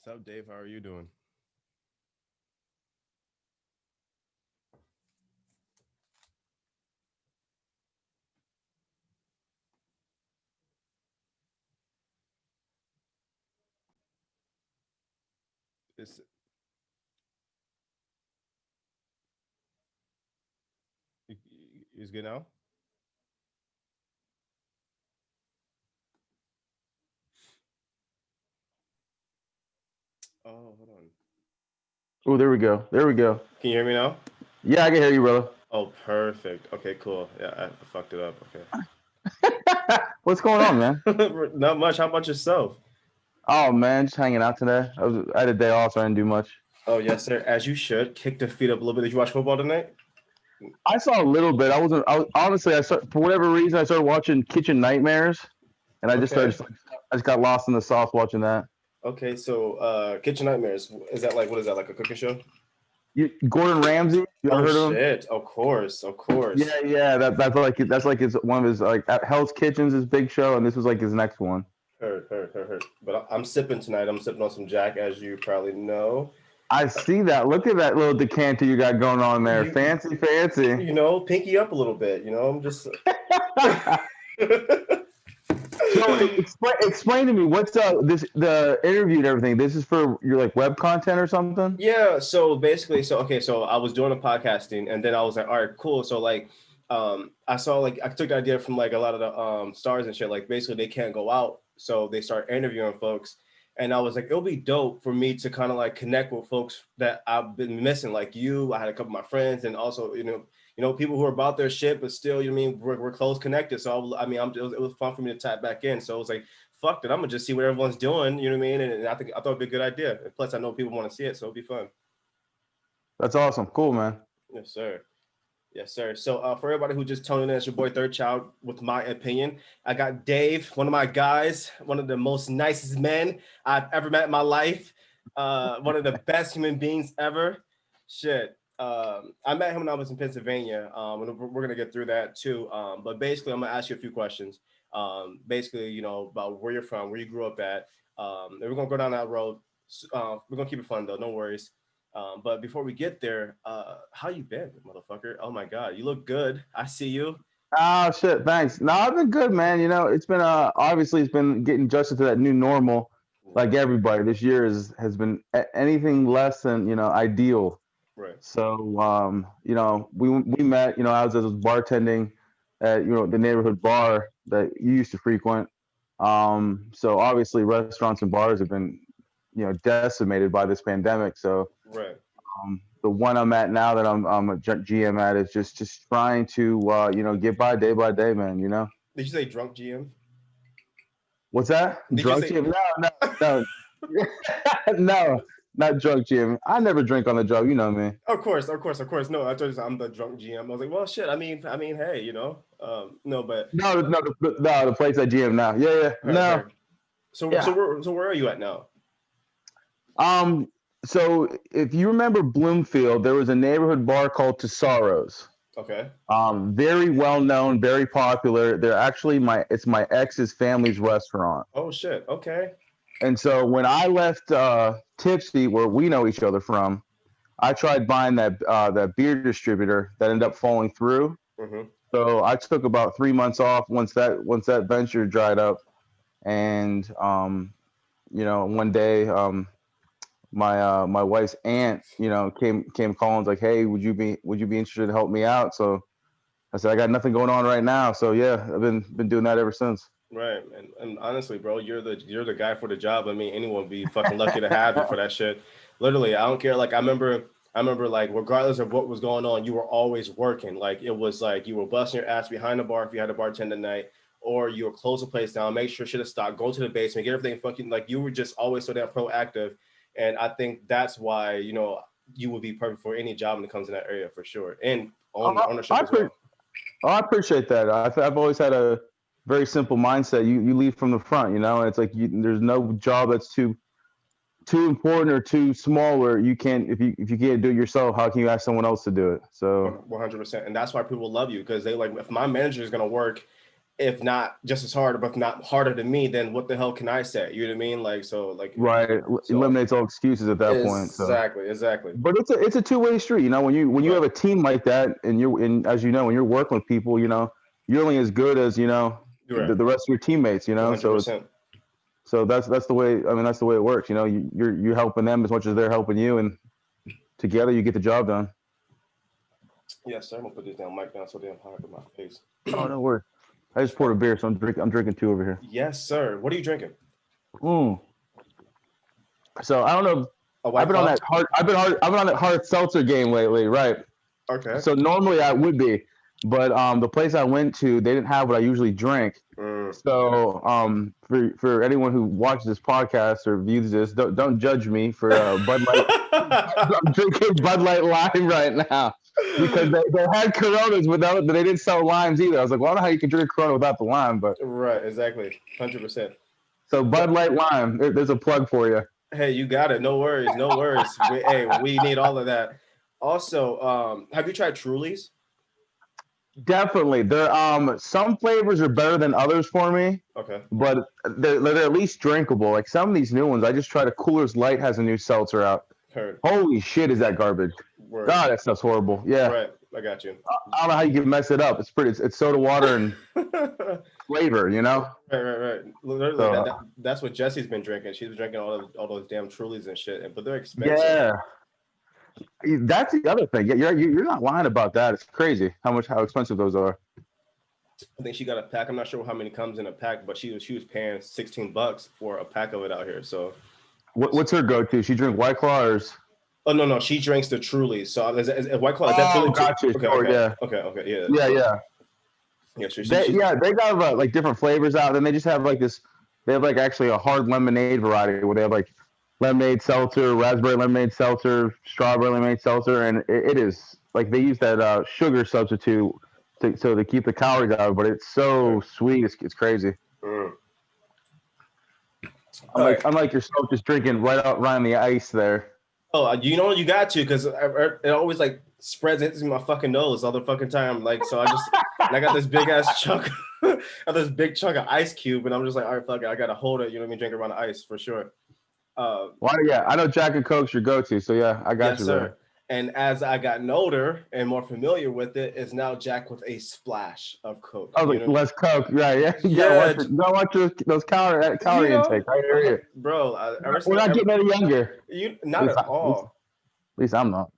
What's up, Dave? How are you doing? Is is good now? Oh, hold on. Oh, there we go. There we go. Can you hear me now? Yeah, I can hear you, brother. Oh, perfect. Okay, cool. Yeah, I fucked it up. What's going on, man? Okay. Not much. How about yourself? Oh man, just hanging out today. I had a day off, so I didn't do much. Oh, yes, sir. As you should. Kick the feet up a little bit. Did you watch football tonight? I saw a little bit. I wasn't. Honestly, for whatever reason, I started watching Kitchen Nightmares, and I just Okay. started. I just got lost in the sauce watching that. Okay, so Kitchen Nightmares. Is that like what is that, like a cooking show? Gordon Ramsay. You ever Oh heard of him? shit. Of course, of course. Yeah. That's like his one of his like Hell's Kitchen's his big show, and this was like his next one. Heard. But I'm sipping tonight. I'm sipping on some Jack, as you probably know. I see that. Look at that little decanter you got going on there. You Fancy, fancy. pinky up a little bit. I'm just. So explain to me what's the interview and everything. This is for your like web content or something. Yeah, so basically, so I was doing a podcasting, and then I was like, all right, cool. So like, I saw like I took the idea from like a lot of the stars and shit. Like basically, they can't go out, so they start interviewing folks, and I was like, it'll be dope for me to kind of like connect with folks that I've been missing, like you. I had a couple of my friends, and also people who are about their shit, but still, you know what I mean, we're close connected. So I mean, it was fun for me to tap back in. So it was like, fuck it, I'm gonna just see what everyone's doing. You know what I mean? And I thought it'd be a good idea. And plus, I know people want to see it, so it'll be fun. That's awesome. Cool, man. Yes, sir. Yes, sir. So for everybody who just tuning in, it's your boy Thirdchild with my opinion. I got Dave, one of my guys, one of the most nicest men I've ever met in my life. One of the best human beings ever. Shit. I met him when I was in Pennsylvania. And we're gonna get through that too. But basically, I'm gonna ask you a few questions. Basically, about where you're from, where you grew up at. And we're gonna go down that road. We're gonna keep it fun though. No worries. But before we get there, how you been, motherfucker? Oh my God, you look good. I see you. Oh shit, thanks. No, I've been good, man. It's been obviously it's been getting adjusted to that new normal, like Right, everybody. This year has been anything less than ideal. right, So we met. I was bartending at the neighborhood bar that you used to frequent. So obviously restaurants and bars have been decimated by this pandemic. So right. the one I'm at now that I'm a GM at is just trying to get by day, man. Did you say drunk GM? What's that? Did you Drunk say? GM? No, no, not drunk GM. I never drink on the job. You know me. Of course, of course, of course. No, I told you I'm the drunk GM. I was like, well, shit. Hey, no, but No, the place at GM now. Yeah. heard, No, heard. So, yeah. where are you at now? Um. So if you remember Bloomfield, there was a neighborhood bar called Tesaros. Okay. Very well known, very popular. They're actually it's my ex's family's restaurant. Oh shit. Okay. And so when I left Tipsey, where we know each other from, I tried buying that beer distributor that ended up falling through. Mm-hmm. So I took about 3 months off once that venture dried up, and one day my wife's aunt came calling, was like, hey, would you be interested to help me out? So I said, I got nothing going on right now. So yeah, I've been doing that ever since. Right, and honestly, bro, you're the guy for the job. I mean, anyone would be fucking lucky to have you for that shit. Literally, I don't care. Like, I remember, like, regardless of what was going on, you were always working. Like, it was like you were busting your ass behind the bar if you had a bartender night, or you would close the place down, make sure shit is stocked, go to the basement, get everything fucking, like, you were just always so damn proactive. And I think that's why you would be perfect for any job when it comes in that area for sure, and ownership I, as well. I appreciate that. I've always had a very simple mindset. You lead from the front, and it's like there's no job that's too important or too small where you can't, if you can't do it yourself, how can you ask someone else to do it? So 100%, and that's why people love you, because they like, if my manager is gonna work if not just as hard, but if not harder than me, then what the hell can I say? You know what I mean? Like, so like, Right. so Eliminates all excuses at that point. So, exactly. but it's a two-way street. You know, when you have a team like that, and as you know, when you're working with people, you know, you're only as good as Right. the rest of your teammates. You know, so 100%. that's the way. I mean, that's the way it works. You know, you're helping them as much as they're helping you, and together you get the job done. Yes, sir. I'm gonna put this down, mic down, so damn hard in my face. Oh, no worries. I just poured a beer, so I'm drinking two over here. Yes, sir. What are you drinking? So I don't know. I've been on that hard seltzer game lately, right? Okay. So normally I would be, but the place I went to, they didn't have what I usually drink. So for anyone who watches this podcast or views this, don't judge me for Bud Light. I'm drinking Bud Light Lime right now because they had Coronas without, but they didn't sell limes either. I was like, well, I don't know how you can drink a Corona without the lime, but right, exactly, 100%. So Bud Light Lime, there's a plug for you. Hey, you got it. No worries, no worries. We need all of that. Also, have you tried Truly's? Definitely. There some flavors are better than others for me. Okay. But they're at least drinkable. Like some of these new ones, I just tried a Coolers Light has a new seltzer out. Heard. Holy shit, is that garbage? Word. God, that stuff's horrible. Yeah. Right. I got you. I don't know how you can mess it up. It's soda water and flavor, you know? Right. Literally, so, that's what Jesse's been drinking. She's been drinking all those damn Trulies and shit, but they're expensive. Yeah. That's the other thing. You're not lying about that. It's crazy how expensive those are. I think she got a pack. I'm not sure how many comes in a pack, but she was paying $16 for a pack of it out here. So, what's her go-to? She drink White Claw or? Oh no, she drinks the Trulies. So is White Claw? Is that Truly? Gotcha. Okay, yeah. Okay, yeah. Yeah. Yeah, sure. They got like different flavors out. Then they just have like this. They have like actually a hard lemonade variety where they have like lemonade seltzer, raspberry lemonade seltzer, strawberry lemonade seltzer, and it is like they use that sugar substitute to keep the calories out. But it's so sweet, it's crazy. Unlike yourself, just drinking right on the ice there. Oh, you know you got to, because it always like spreads into my fucking nose all the fucking time. Like, so I got this big ass chunk, this big chunk of ice cube, and I'm just like, all right, fuck it, I gotta hold it. You know what I mean? Drink around the ice for sure. Yeah, I know Jack and Coke's your go-to, so yeah, I got you there. Sir. And as I gotten older and more familiar with it, is now Jack with a splash of Coke. I was like, less Coke, right? Yeah, you gotta watch those calorie intake. I hear you, bro. We're not getting any younger. You not at all. At least I'm not.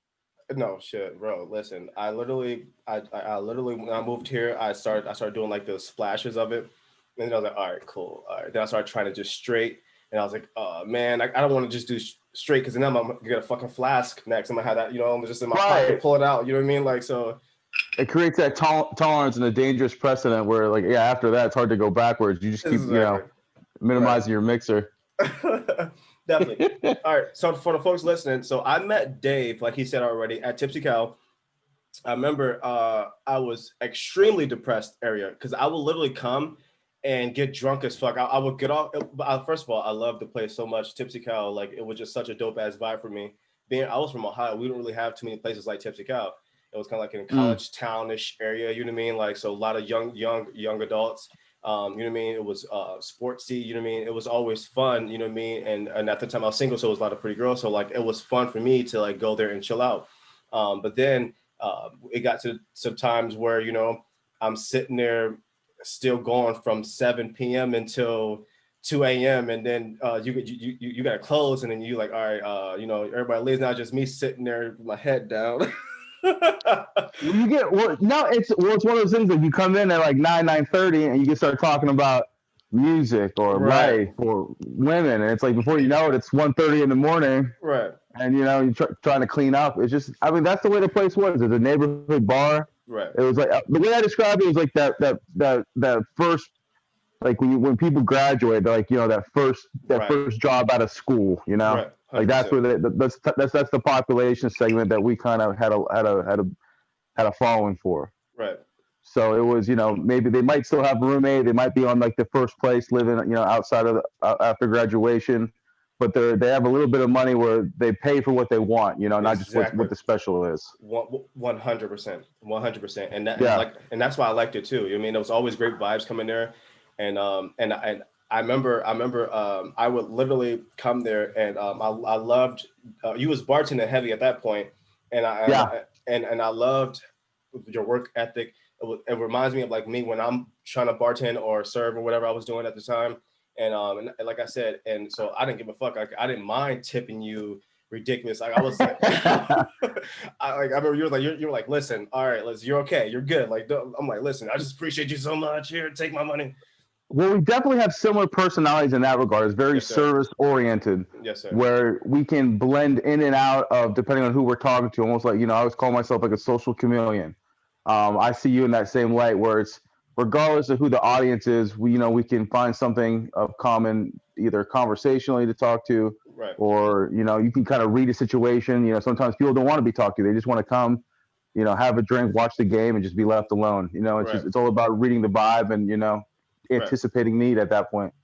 No shit, bro. Listen, I literally when I moved here, I started doing like the splashes of it, and then I was like, all right, cool. All right. Then I started trying to just straight. And I was like, oh, man, I don't want to just do straight because then I'm going to get a fucking flask next. I'm going to have that, I'm just in my pocket, pull it out. You know what I mean? Like, so. It creates that tolerance and a dangerous precedent where, like, yeah, after that, it's hard to go backwards. You just keep, minimizing your mixer. Definitely. All right. So for the folks listening, so I met Dave, like he said already, at Tipsey Cow. I remember I was extremely depressed because I would literally come and get drunk as fuck. I would get off. First of all, I love the place so much. Tipsy Cow, like it was just such a dope ass vibe for me. I was from Ohio. We don't really have too many places like Tipsy Cow. It was kind of like in a college townish area. You know what I mean? Like, so a lot of young adults. You know what I mean? It was sportsy. You know what I mean? It was always fun. You know what I mean? And at the time I was single, so it was a lot of pretty girls. So like it was fun for me to like go there and chill out. But then it got to some times where I'm sitting there, still going from 7 p.m. until 2 a.m. and then you got to close, and then you like, all right, everybody leaves, now just me sitting there with my head down. It's one of those things that you come in at like 9:30 and you can start talking about music or life or women, and it's like before you know it, it's 1:30 in the morning, right? And you're trying to clean up. It's just, I mean, that's the way the place was. It's a neighborhood bar. Right. It was like the way I described it was like that first, like when people graduate, like that first job out of school, right. Like that's where that's the population segment that we kind of had a following for. Right. So it was, maybe they might still have a roommate, they might be on like the first place living, outside of after graduation, but they have a little bit of money where they pay for what they want, you know, not just what the special is. 100%, 100%, and Yeah. that's why I liked it too. I mean, there was always great vibes coming there, and I remember I would literally come there, and I loved you was bartending heavy at that point, and I loved your work ethic. It reminds me of like me when I'm trying to bartend or serve or whatever I was doing at the time. And like I said, and so I didn't give a fuck. I didn't mind tipping you ridiculous. Like I was like, I remember you were like, listen, all right, you're okay, you're good. Like I'm like, listen, I just appreciate you so much. Here, take my money. Well, we definitely have similar personalities in that regard. It's very service oriented. Yes, sir. Where we can blend in and out of depending on who we're talking to. Almost like, you know, I always call myself like a social chameleon. I see you in that same light where it's regardless of who the audience is, we can find something of common, either conversationally to talk to, right, or, you can kind of read a situation. Sometimes people don't want to be talked to. They just want to come, have a drink, watch the game, and just be left alone. It's all about reading the vibe and, anticipating need at that point.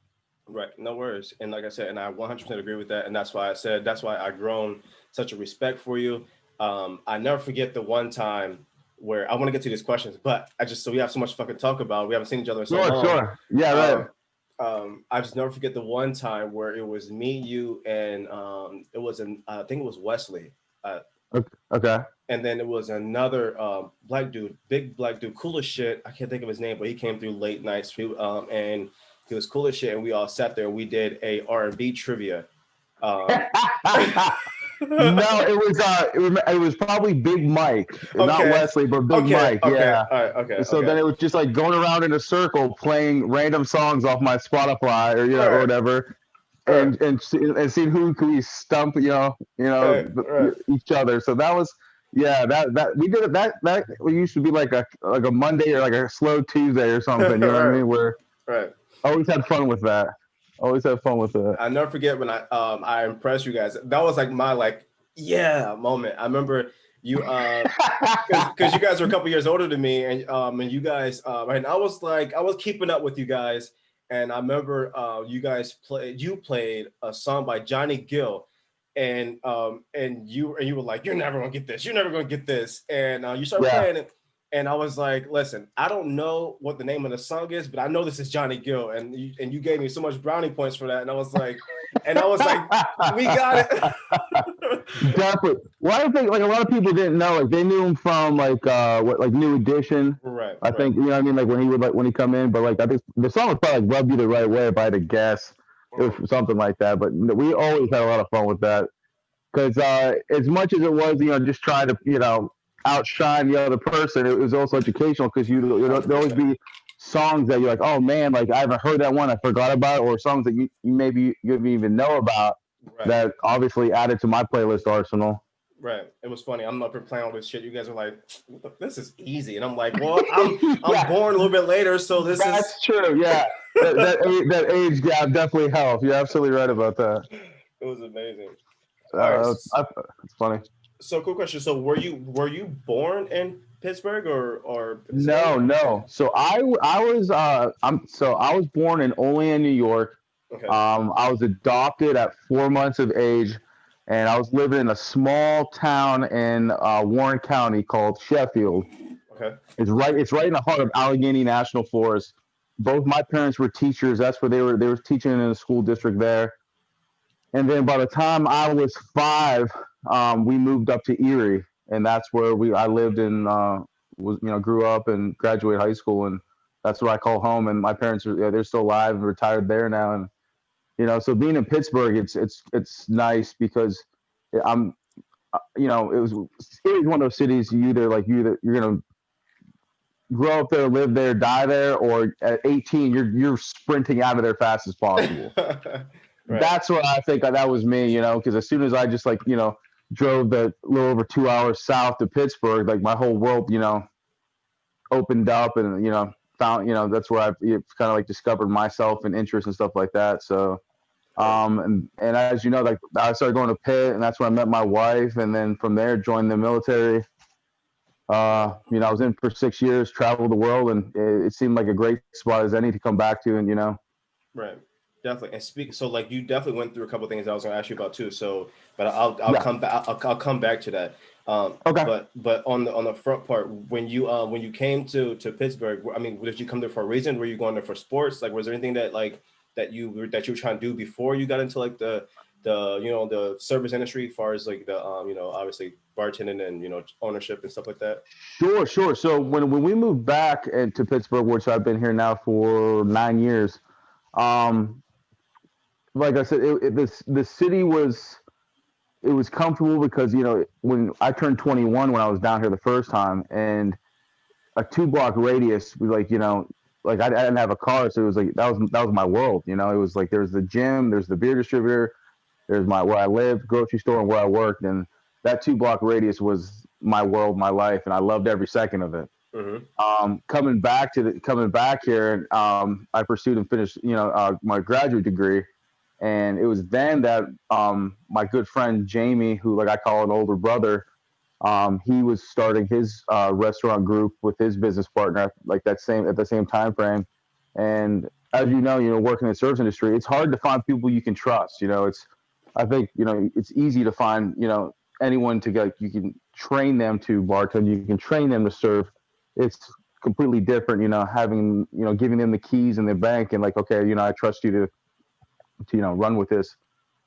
Right. No worries. And like I said, and I 100% agree with that. And that's why I've grown such a respect for you. I never forget the one time where I want to get to these questions, but so we have so much to fucking talk about. We haven't seen each other in so long. Sure. Yeah, right. I just never forget the one time where it was me, you, and it was I think it was Wesley. Okay. And then it was another black dude, big black dude, cool as shit. I can't think of his name, but he came through late nights, and he was cool as shit. And we all sat there and we did a R&B trivia. No, it was probably Big Mike, not Wesley, but Big Mike. Yeah. All right, okay. So then it was just like going around in a circle, playing random songs off my Spotify or or whatever, and seeing who could we stump, each other. So that was, that we did it. That used to be like a Monday or like a slow Tuesday or something. You know what I mean? Where always had fun with that. Always have fun with it. I never forget when I impressed you guys. That was like my moment. I remember you because you guys are a couple years older than me, and you guys and I was keeping up with you guys, and I remember you played a song by Johnny Gill, and you were like, you're never gonna get this, and you started playing it. And I was like, listen, I don't know what the name of the song is, but I know this is Johnny Gill. And you gave me so much brownie points for that. And I was like, we got it. Definitely. Well, I think like a lot of people didn't know, like they knew him from like New Edition. Right. I think, you know what I mean? Like when he come in, but like I think the song was probably like Rub You the Right Way if I had to guess. It was something like that. But we always had a lot of fun with that. Because as much as it was, just trying to, outshine the other person, it was also educational because there'd always be songs that you're like, oh man, like I haven't heard that one, I forgot about it, or songs that you maybe you didn't even know about that obviously added to my playlist arsenal. Right. It was funny. I'm up here playing all this shit. You guys are like, this is easy. And I'm like, well, I'm born a little bit later, so That's true, yeah. that age gap definitely helped. You're absolutely right about that. It was amazing. It's funny. So, cool question. So, were you born in Pittsburgh or No. So I was born in Olean, New York. Okay. I was adopted at 4 months of age, and I was living in a small town in Warren County called Sheffield. Okay. It's right in the heart of Allegheny National Forest. Both my parents were teachers. That's where they were teaching in a school district there. And then by the time I was 5, we moved up to Erie, and that's where I lived and grew up and graduated high school, and that's what I call home. And my parents they're still alive and retired there now, and so being in Pittsburgh, it's nice because it was one of those cities you're gonna grow up there, live there, die there, or at 18 you're sprinting out of there fast as possible. Right. That's what I think that was me, because as soon as I just drove the little over 2 hours south to Pittsburgh, like my whole world, opened up, and found, that's where I kind of discovered myself and interests and stuff like that. So, and as you know, I started going to Pitt, and that's when I met my wife, and then from there joined the military. I was in for 6 years, traveled the world, and it seemed like a great spot as any to come back to, and Right. Definitely. And speak, so like you definitely went through a couple of things that I was going to ask you about too. So, but I'll Yeah. come back. I'll come back to that. Okay. But on the front part, when you came to Pittsburgh, I mean, did you come there for a reason? Were you going there for sports? Like, was there anything that like that you were trying to do before you got into like the the service industry, as far as like the obviously bartending and ownership and stuff like that? Sure, sure. So when we moved back to Pittsburgh, which I've been here now for 9 years, um, like I said, the city was it was comfortable because when I turned 21 when I was down here the first time, and a 2 block radius was like like I didn't have a car, so it was like that was my world. It was like there's the gym, there's the beer distributor, there's my where I lived, grocery store, and where I worked, and that 2 block radius was my world, my life, and I loved every second of it. Mm-hmm. Coming back here, I pursued and finished my graduate degree, and it was then that my good friend Jamie, who like I call an older brother, he was starting his restaurant group with his business partner like at the same time frame. And as working in the service industry, it's hard to find people you can trust. It's I think it's easy to find anyone to get. You can train them to bartend, you can train them to serve. It's completely different, having giving them the keys in the bank and like, okay, I trust you to run with this.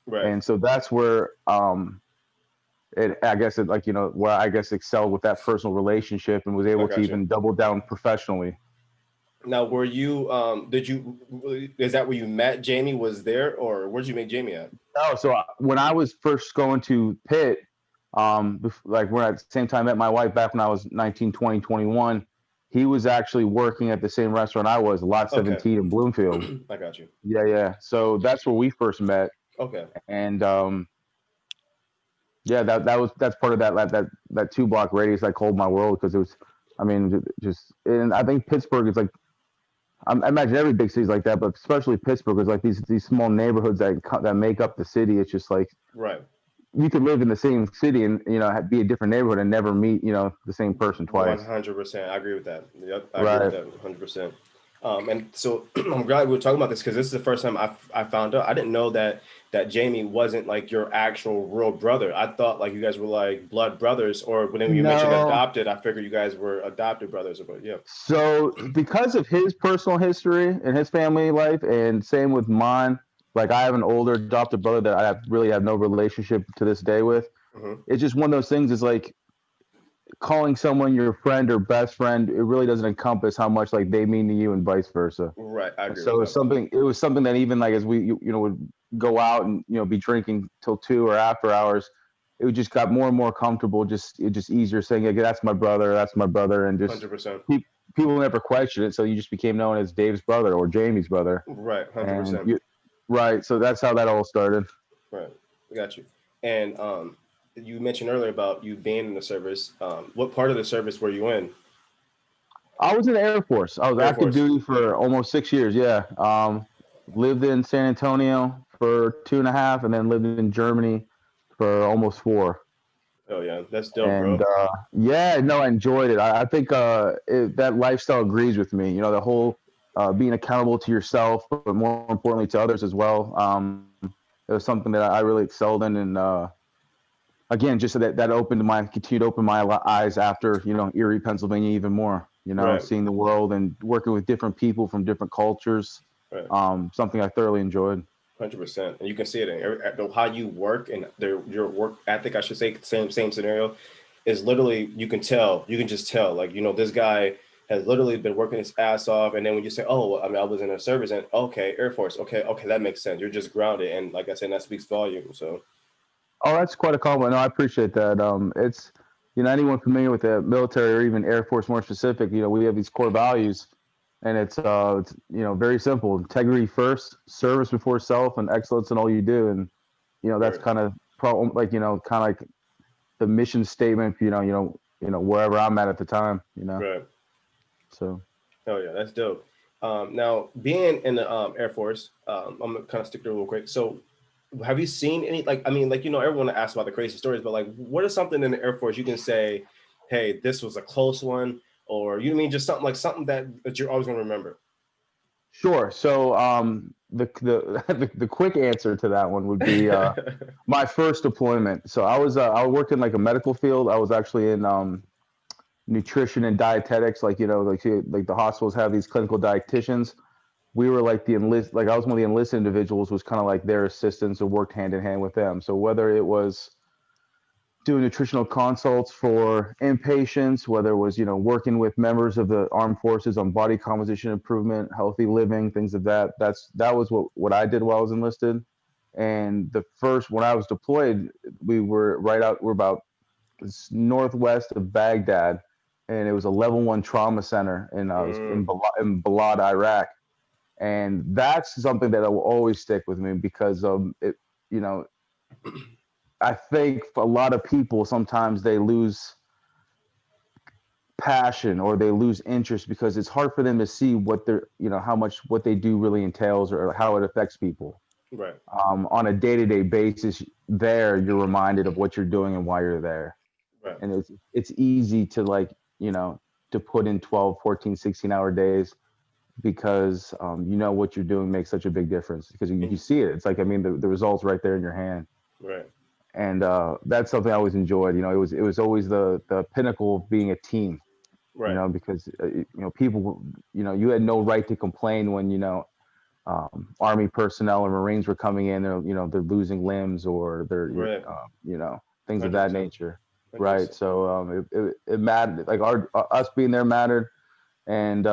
Right. And so that's where I guess it like where I guess excelled with that personal relationship and was I able to got you. even double down professionally. Now, were you is that where you met Jamie? Was there, or where'd you meet Jamie at? Oh, so when I was first going to Pitt, like when at the same time I met my wife back when I was 19, 20, 21, he was actually working at the same restaurant I was, Lot Okay. 17 in Bloomfield. I got you. Yeah, yeah. So that's where we first met, Okay. and yeah, that's part of that 2 block radius that called my world because it was, I mean, just and I think Pittsburgh is like I imagine every big city's like that, but especially Pittsburgh is like these small neighborhoods that make up the city. It's just like Right. you could live in the same city and be a different neighborhood and never meet the same person twice. 100%. I agree with that. Yep. I agree with Right. that 100%. And so I'm glad we were talking about this because this is the first time I found out. I didn't know that Jamie wasn't like your actual real brother. I thought like you guys were like blood brothers, or when you mentioned No. adopted, I figured you guys were adopted brothers. But yeah. So because of his personal history and his family life, and same with mine, like I have an older adopted brother that really have no relationship to this day with. Hmm. It's just one of those things. Is like calling someone your friend or best friend. It really doesn't encompass how much like they mean to you, and vice versa. Right. I agree with So that. it was something that even like as we would go out and be drinking till 2 or after hours, it just got more and more comfortable. Just easier saying, yeah, that's my brother, and just 100%. pe- people never question it. So you just became known as Dave's brother or Jamie's brother, Right. and 100%. you right. So that's how that all started. Right. I got you. And you mentioned earlier about you being in the service. What part of the service were you in? I was in the Air Force. I was Air active Force. duty for almost 6 years. Yeah. Lived in San Antonio for 2.5, and then lived in Germany for almost 4. Oh yeah, that's dope, And bro. yeah, no, I enjoyed it. I think that lifestyle agrees with me. The whole being accountable to yourself, but more importantly to others as well. It was something that I really excelled in, and again, just so that continued to open my eyes after Erie, Pennsylvania, even more. Right. Seeing the world and working with different people from different cultures. Right. Something I thoroughly enjoyed. 100%. And you can see it in how you work and your work ethic. I should say same scenario is literally you can tell. You can just tell. Like this guy has literally been working his ass off, and then when you say, "Oh, well, I mean, I was in a service," and okay, Air Force, okay, that makes sense. You're just grounded, and like I said, that speaks volume. So Oh, that's quite a compliment. No, I appreciate that. It's anyone familiar with the military or even Air Force more specific, we have these core values, and it's very simple: integrity first, service before self, and excellence in all you do. And that's right, kind of problem, like kind of like the mission statement. Wherever I'm at the time. right. So Oh yeah, that's dope. Now being in the Air Force, I'm gonna kind of stick there real quick. So have you seen any like I mean like everyone asks about the crazy stories, but like what is something in the Air Force you can say, hey, this was a close one, or you know what I mean just something like something that you're always gonna remember. sure. So the quick answer to that one would be my first deployment. So I worked in like a medical field. I was actually in nutrition and dietetics. Like like the hospitals have these clinical dietitians. We were like like I was one of the enlisted individuals, was kind of like their assistants, and worked hand in hand with them. So whether it was doing nutritional consults for inpatients, whether it was, working with members of the armed forces on body composition improvement, healthy living, things of that. That was what I did while I was enlisted. And when I was deployed, we're about northwest of Baghdad, and it was a level 1 trauma center in in Balad, Iraq. And that's something that will always stick with me, because it, I think a lot of people, sometimes they lose passion or they lose interest because it's hard for them to see what they're, how much what they do really entails, or how it affects people. Right. On a day-to-day basis, you're reminded of what you're doing and why you're there. Right. And it's easy to to put in 12, 14, 16-hour days, because what you're doing makes such a big difference, because you see it. It's like, I mean, the results right there in your hand. Right. And that's something I always enjoyed. It was always the pinnacle of being a team. Right. Because people, you had no right to complain when Army personnel or Marines were coming in. They're losing limbs, or they're Right. Things 100%. of that nature. 100%. Right. So it mattered. Like us being there mattered, and it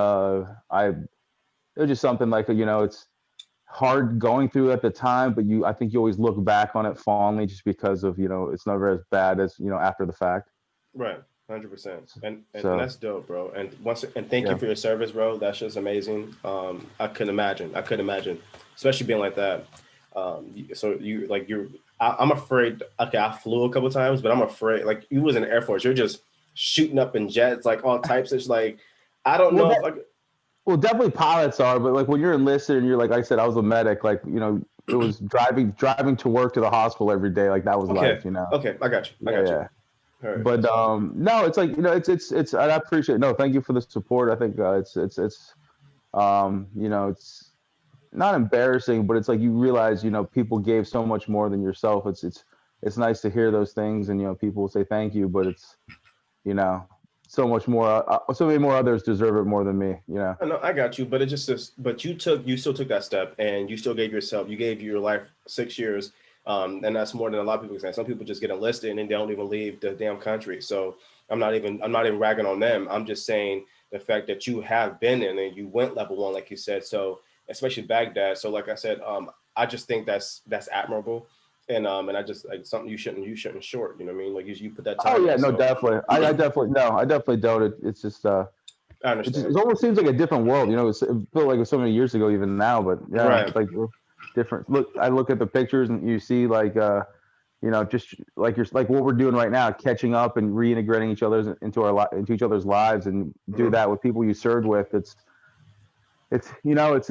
was just something like it's hard going through at the time, but I think you always look back on it fondly, just because of it's never as bad as after the fact. Right. 100%. And So, that's dope, bro. And thank you for your service, bro. That's just amazing. I couldn't imagine, especially being like that. I'm afraid. Okay, I flew a couple times, but I'm afraid. Like, you was in the Air Force, you're just shooting up in jets, like all types. It's like, I don't know if well, definitely pilots are, but like when you're enlisted and you're like I said, I was a medic. Like it was driving to work, to the hospital every day. Like that was life. Okay, I got you. Yeah. Right. But no, it's like it's. I appreciate it. No, thank you for the support. I think it's not embarrassing, but it's like you realize people gave so much more than yourself. It's nice to hear those things, and people will say thank you, but it's so much more. So many more others deserve it more than me. No, I got you, but but you still took that step, and you still gave your life 6 years. And that's more than a lot of people can say. Some people just get enlisted and then they don't even leave the damn country. So I'm not even ragging on them. I'm just saying the fact that you have been in and you went level 1, like you said. So especially Baghdad. So like I said, I just think that's admirable. And I just, like, something you shouldn't short. You know what I mean? Like, you put that time. Oh yeah, in, no, so. definitely. I definitely don't. It's just I understand. it almost seems like a different world. It felt like it was so many years ago, even now. But yeah, Right. It's like different. I look at the pictures and you see like just like what we're doing right now, catching up and reintegrating into each other's lives, and do that with people you served with. It's hard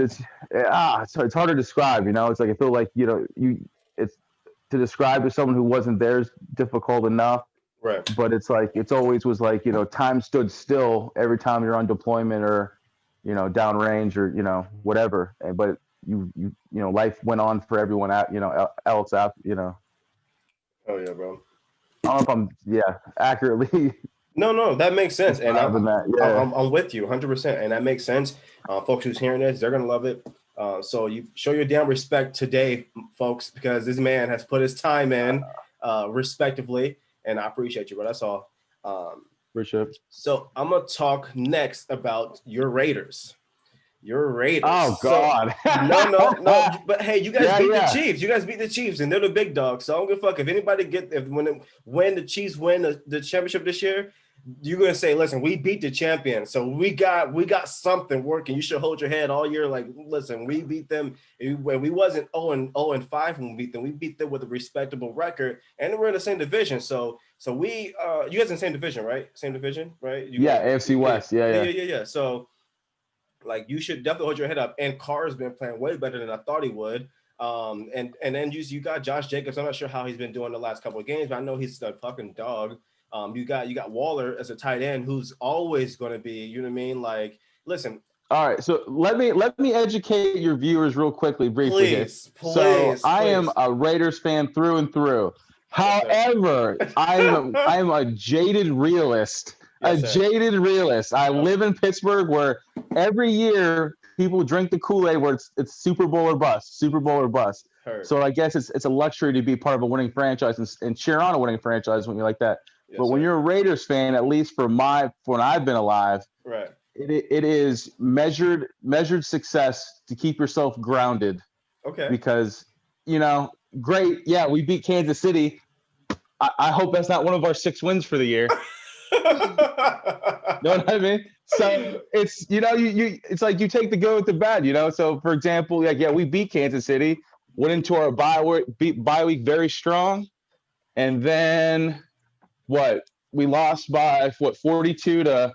to describe. It's like I feel like it's to describe to someone who wasn't there is difficult enough. Right. But it's like it's always was like time stood still every time you're on deployment, or downrange, or whatever. But life went on for everyone else after. Oh yeah, bro. I don't know if I'm accurately. No, that makes sense, and I'm with you 100%, and that makes sense. Folks who's hearing this, they're gonna love it. So you show your damn respect today, folks, because this man has put his time in, respectively, and I appreciate you, bro. That's all. Appreciate it. So I'm gonna talk next about your Raiders. Your Raiders. Oh God. So, no. But hey, you guys beat the Chiefs. You guys beat the Chiefs, and they're the big dogs. So I don't give a fuck if anybody when the Chiefs win the championship this year. You're gonna say, listen, we beat the champion, so we got something working. You should hold your head all year. Like, listen, we beat them. We wasn't 0-5 when we beat them. We beat them with a respectable record, and we're in the same division. So we you guys in the same division, right? Same division, right? AFC West. Yeah. So, like, you should definitely hold your head up. And Carr's been playing way better than I thought he would. And then you got Josh Jacobs. I'm not sure how he's been doing the last couple of games, but I know he's a fucking dog. You got Waller as a tight end who's always going to be, you know what I mean? Like, listen, All right, so let me educate your viewers real quickly, briefly here. Please, So please, I am please. a Raiders fan through and through. Yes, sir. However, I am a jaded realist. A Yes, sir. jaded realist. I live in Pittsburgh, where every year people drink the Kool-Aid, where it's Super Bowl or bust, Super Bowl or bust. Heard. So I guess it's a luxury to be part of a winning franchise and cheer on a winning franchise when you're like that. Yes, But when sir. you're a Raiders fan, at least for when I've been alive, Right. it is measured success to keep yourself grounded, Okay. because great, yeah, we beat Kansas City. I hope that's not one of our 6 wins for the year. Know what I mean? So it's you it's like you take the good with the bad. So for example, like, yeah, we beat Kansas City, went into our bye week very strong, and then we lost by 42 to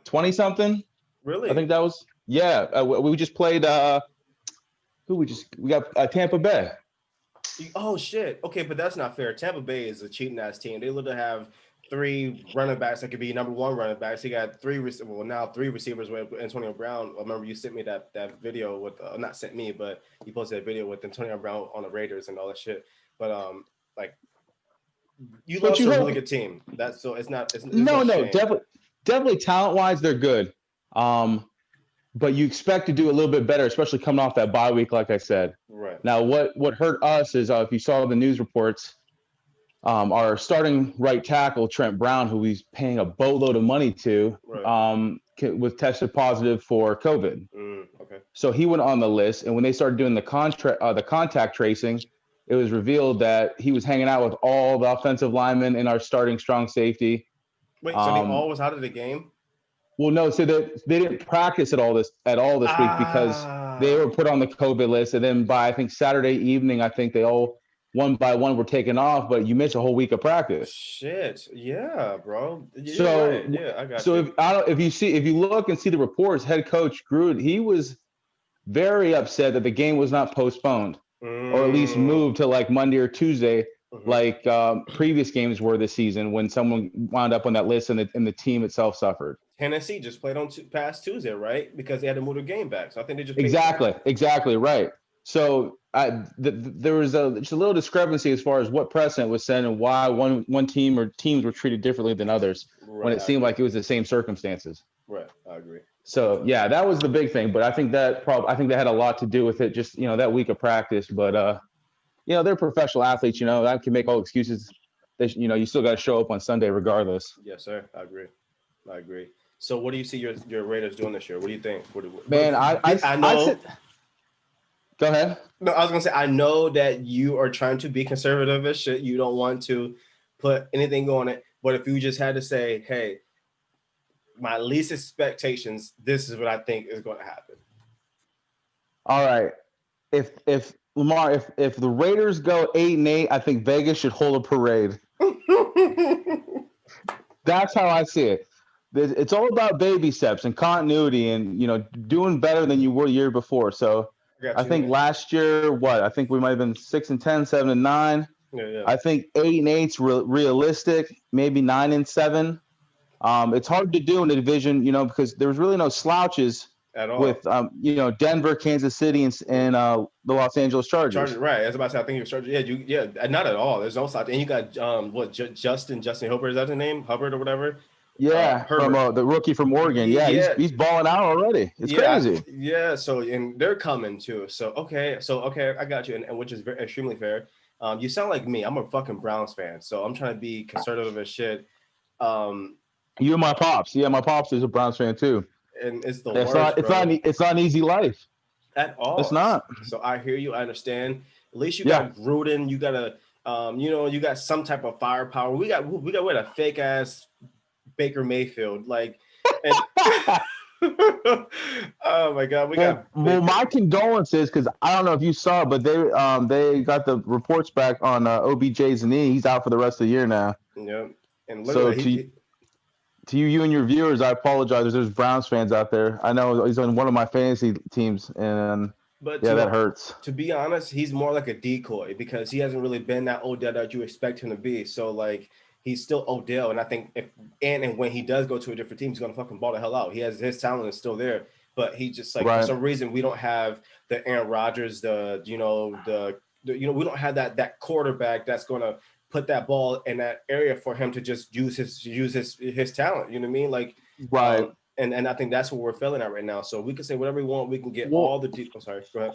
20 something. I Really? think that was, yeah. We just played we got Tampa Bay. Oh shit. Okay, but that's not fair. Tampa Bay is a cheating ass team. They literally have 3 running backs that could be number 1 running backs. You got 3 now 3 receivers with Antonio Brown. I remember you sent me that video with not sent me, but you posted that video with Antonio Brown on the Raiders and all that shit. But like you But lost you to a really hope. good team. That's so it's not it's no No, shame. definitely talent wise they're good. But you expect to do a little bit better, especially coming off that bye week, like I said. Right. Now, what hurt us is, if you saw the news reports, our starting right tackle, Trent Brown, who he's paying a boatload of money to, Right. was tested positive for COVID. Okay. So he went on the list, and when they started doing the contact tracing, it was revealed that he was hanging out with all the offensive linemen and our starting strong safety. Wait, so they all was out of the game? Well, no, so they didn't practice at all this week because they Ah, were put on the COVID list, and then by I think Saturday evening, I think they all one by one were taken off. But you miss a whole week of practice. shit. Yeah, bro. You're right. So, Yeah, I got so you. if you look and see the reports, head coach Gruden, he was very upset that the game was not postponed, or at least Mm, moved to like Monday or Tuesday, mhm. like previous games were this season, when someone wound up on that list and the team itself suffered. Tennessee just played on past Tuesday, right? Because they had to move the game back. So I think they just paid. Exactly right. So there was just a little discrepancy as far as what precedent was set and why one team or teams were treated differently than others, when Right, it I seemed agree. like it was the same circumstances. Right, I agree. So yeah, that was the big thing. But I think that had a lot to do with it. Just that week of practice. But they're professional athletes. That can make all excuses. You still got to show up on Sunday regardless. Yes, sir. I agree. I agree. So what do you see your Raiders doing this year? What do you think? Man, I I said, know. go ahead. No, I was gonna say I know that you are trying to be conservative as shit. You don't want to put anything on it. But if you just had to say, hey, my least expectations, this is what I think is going to happen. All right. If Lamar, if the Raiders go 8-8, I think Vegas should hold a parade. That's how I see it. It's all about baby steps and continuity, and doing better than you were the year before. So Got I you, think man. last year, I think we might have been 6-10, 7-9. Yeah. I think 8-8's realistic, maybe 9-7. It's hard to do in the division, because there's really no slouches At all. with Denver, Kansas City, and the Los Angeles Chargers. Chargers, right? As about to say, I think you're Chargers. Yeah, not at all. There's no side, and you got Justin Hubbard, is that the name? Hubbard or whatever. Yeah, from Herbert. the rookie from Oregon. Yeah, Yeah, he's balling out already. It's crazy. yeah. So and they're coming too. So okay, I got you, and which is extremely fair. You sound like me. I'm a fucking Browns fan, so I'm trying to be conservative as shit. You and my pops. Yeah, my pops is a Browns fan too. And it's the It's worst, not. It's bro. not. It's not an easy life. At It's all. not. So I hear you. I understand. At least you Yeah. got Gruden. You got you got some type of firepower. We got with a fake ass Baker Mayfield. Like, and, oh my God, we got. Well, my condolences, because I don't know if you saw, but they got the reports back on OBJ's knee. He's out for the rest of the year now. Yeah, and look So at that. to you and your viewers, I apologize. There's Browns fans out there. I know he's on one of my fantasy teams, and But yeah, that hurts. to be honest, he's more like a decoy because he hasn't really been that Odell that you expect him to be. So like he's still Odell, and I think if and when he does go to a different team, he's gonna fucking ball the hell out. His talent is still there. but he just like for Right. some reason we don't have the Aaron Rodgers, we don't have that quarterback that's gonna put that ball in that area for him to just use his talent. You know what I mean? Like, Right. and I think that's what we're feeling at right now. So we can say whatever we want. We can get Well, all the deep. I'm sorry. Go ahead.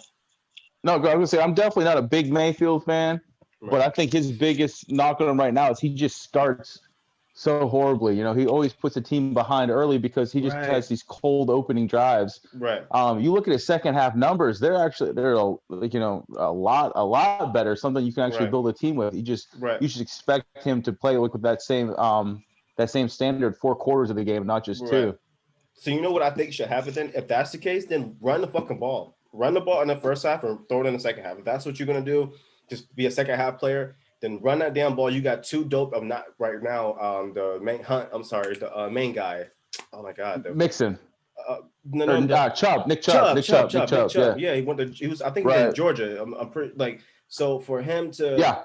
no, I was gonna say I'm definitely not a big Mayfield fan, but Right. I think his biggest knock on him right now is he just starts so horribly. You know, he always puts a team behind early because he just Right. has these cold opening drives. Right. You look at his second half numbers; they're a lot better. Something you can actually Right. build a team with. Right. You should expect him to play with that same standard 4 quarters of the game, not just Right. two. So you know what I think should happen then? If that's the case, then run the fucking ball. Run the ball in the first half and throw it in the second half. If that's what you're gonna do, just be a second half player. Then run that damn ball. You got two dope. I'm not right now. The main Hunt. I'm sorry. The main guy. Oh my god. Mixon No, or no. Chubb, Nick Big Chubb. Yeah, Chubb. Yeah, he went to. He was. I think he was in right. Georgia. I'm pretty like. So for him to. Yeah,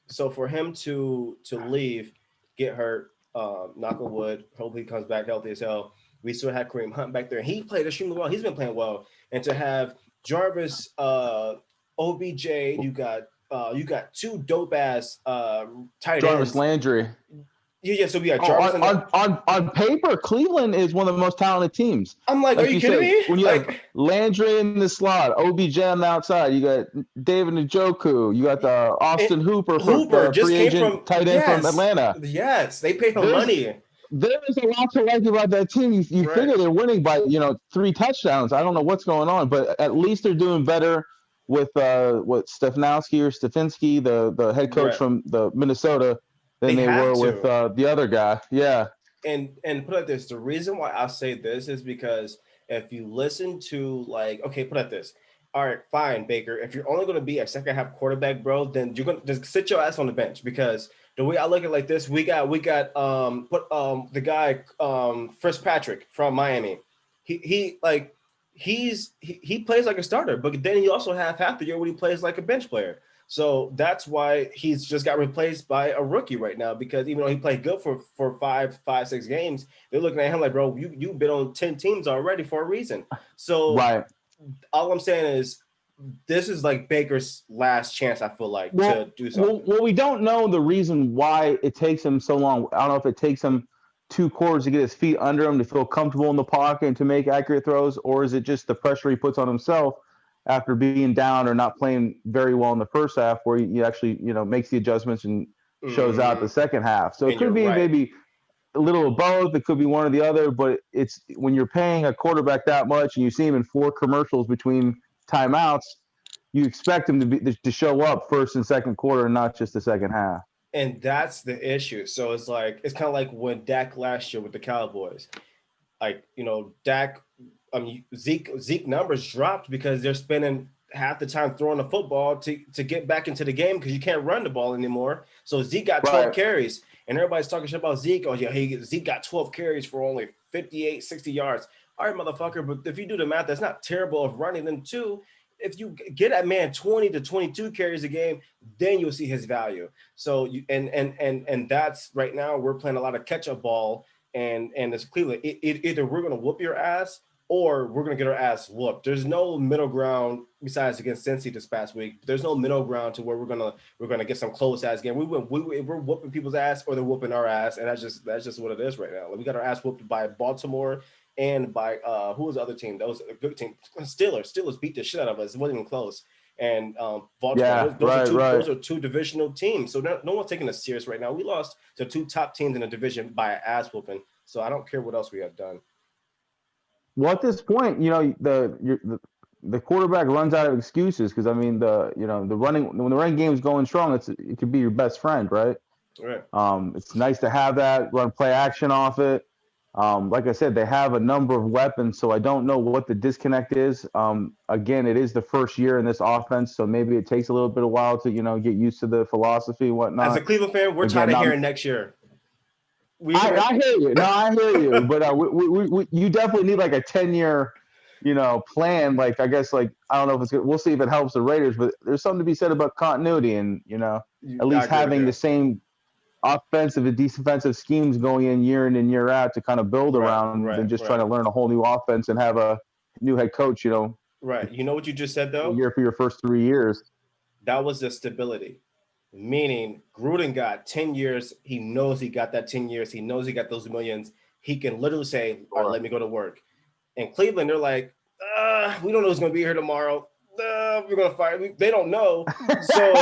So for him to leave, get hurt, knock on wood. Hopefully he comes back healthy as hell. We still had Kareem Hunt back there. He played extremely well. He's been playing well. And to have Jarvis, OBJ, you got two dope ass tight Jarvis ends. Landry. Yeah. So we got Oh, Jarvis on paper, Cleveland is one of the most talented teams. I'm like, are Like you you kidding said, me? when you have Like Landry in the slot, OBJ on the outside, you got David Njoku, you got the Austin Hooper, Hooper the just free came from agent tight end from Atlanta. Yes. They paid him There's money. there's a lot to like about that team. You Right. figure they're winning by 3 touchdowns. I don't know what's going on, but at least they're doing better with Stefanski, the head coach Right. from the Minnesota, than They they have were with to. the other guy. Yeah. And put it like this, the reason why I say this is because if you listen to like, okay, put it like this. All right, fine, Baker. If you're only going to be a second half quarterback, bro, then you're going to just sit your ass on the bench because the way I look at it like this, we got the guy Fitzpatrick from Miami. He plays like a starter, but then he also have half the year when he plays like a bench player. So that's why he's just got replaced by a rookie right now because even though he played good for 6 games, they're looking at him like, bro, you've been on 10 teams already for a reason. So Right. all I'm saying is this is like Baker's last chance, I feel like, to do something. Well, we don't know the reason why it takes him so long. I don't know if it takes him 2 quarters to get his feet under him to feel comfortable in the pocket and to make accurate throws, or is it just the pressure he puts on himself after being down or not playing very well in the first half, where he actually makes the adjustments and shows out the second half. So it And you're could be right. maybe a little of both. It could be one or the other, but it's when you're paying a quarterback that much and you see him in 4 commercials between timeouts, you expect him to show up first and second quarter and not just the second half. And that's the issue. So it's kind of like when Dak last year with the Cowboys. Like, Dak, Zeke numbers dropped because they're spending half the time throwing the football to get back into the game because you can't run the ball anymore. So Zeke got 12 carries, and everybody's talking shit about Zeke. Oh, yeah, Zeke got 12 carries for only 58, 60 yards. All right, motherfucker, but if you do the math, that's not terrible of running them too. If you get that man 20 to 22 carries a game, then you'll see his value. So and that's right now we're playing a lot of catch-up ball, and it's Cleveland. Either we're gonna whoop your ass or we're gonna get our ass whooped. There's no middle ground besides against Cincy this past week. There's no middle ground to where we're gonna get some close ass game. We're whooping people's ass or they're whooping our ass, and that's just what it is right now. Like, we got our ass whooped by Baltimore and by who was the other team? That was a good team. Steelers beat the shit out of us. It wasn't even close. And Baltimore. Yeah, Those are two divisional teams. So no one's taking us serious right now. We lost to 2 top teams in the division by an ass whooping. So I don't care what else we have done. Well, at this point, the quarterback runs out of excuses because when the running game is going strong, it could be your best friend, right? Right. It's nice to have that run play action off it. Like I said, they have a number of weapons, so I don't know what the disconnect is. Again, it is the first year in this offense, so maybe it takes a little bit of while to get used to the philosophy and whatnot. As a Cleveland fan, we're tired of hearing next year. I hear you. No, I hear you. But you definitely need like a 10-year, plan. Like, I guess, like, I don't know if it's good. We'll see if it helps the Raiders, but there's something to be said about continuity and, at least having the same offensive and defensive schemes going in and year out to kind of build around than just trying to learn a whole new offense and have a new head coach, Right. You know what you just said a though? year for your first 3 years. That was the stability. Meaning Gruden got 10 years. He knows he got that 10 years. He knows he got those millions. He can literally say, all right, let me go to work. In Cleveland, they're like, we don't know who's going to be here tomorrow. We're going to fire. They don't know. So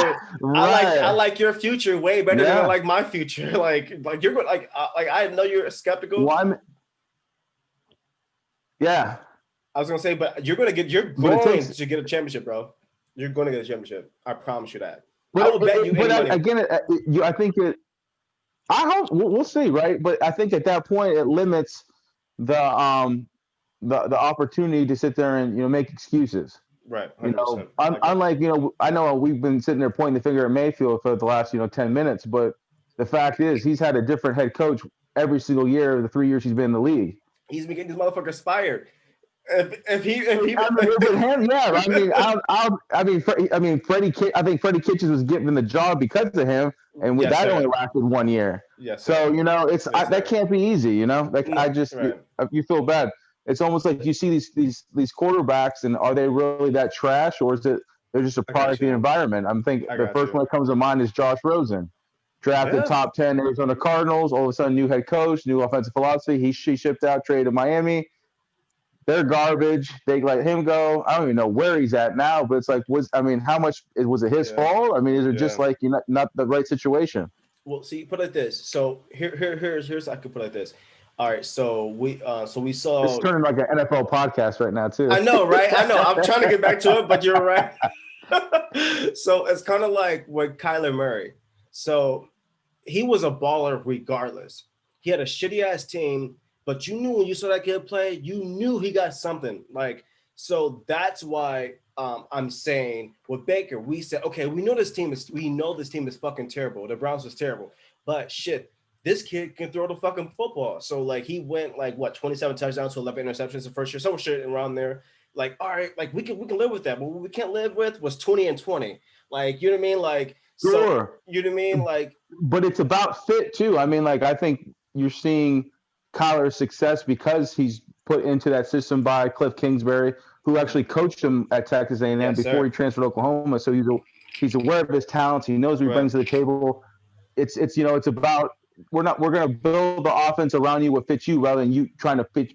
Right. I like your future way better than I Yeah. like my future. Like you're going like I know you're skeptical. Yeah. I was going to say, but you're going to get a championship, bro. You're going to get a championship. I promise you that. But I will bet you any money. Again, I think it. I hope we'll see, right? But I think at that point it limits the opportunity to sit there and make excuses. Right. 100%. Unlike I know we've been sitting there pointing the finger at Mayfield for the last 10 minutes, but the fact is he's had a different head coach every single year of the 3 years he's been in the league. He's been getting these motherfuckers fired. If he I think Freddie Kitchens was given the job because of him, and that only lasted 1 year. Yes. So that can't be easy. Right. You feel bad. It's almost like you see these quarterbacks, and are they really that trash, or is it they're just a product of the environment? The first one that comes to mind is Josh Rosen, drafted top 10 Arizona Cardinals. All of a sudden, new head coach, new offensive philosophy. He shipped out, traded to Miami. They're garbage. They let him go. I don't even know where he's at now, but it's like, how much was it his fault? Is it just like not the right situation? Well, see, put it like this. So here's I could put it like this. All right, so we saw. It's turning like an NFL podcast right now too. I know, right? I know. I'm trying to get back to it, but you're right. So it's kind of like with Kyler Murray. So he was a baller regardless. He had a shitty ass team. But you knew when you saw that kid play, you knew he got something. So that's why I'm saying with Baker, we said, okay, we know this team is fucking terrible. The Browns was terrible, but shit, this kid can throw the fucking football. So he went 27 touchdowns to 11 interceptions the first year, some shit around there. All right, we can live with that. But what we can't live with was 20 and 20. You know what I mean? Sure. You know what I mean? But it's about fit too. I think you're seeing Kyler's success because he's put into that system by Cliff Kingsbury, who actually coached him at Texas A&M before he transferred to Oklahoma. So he's aware of his talents. He knows what he brings to the table. It's about we're going to build the offense around you what fits you rather than you trying to put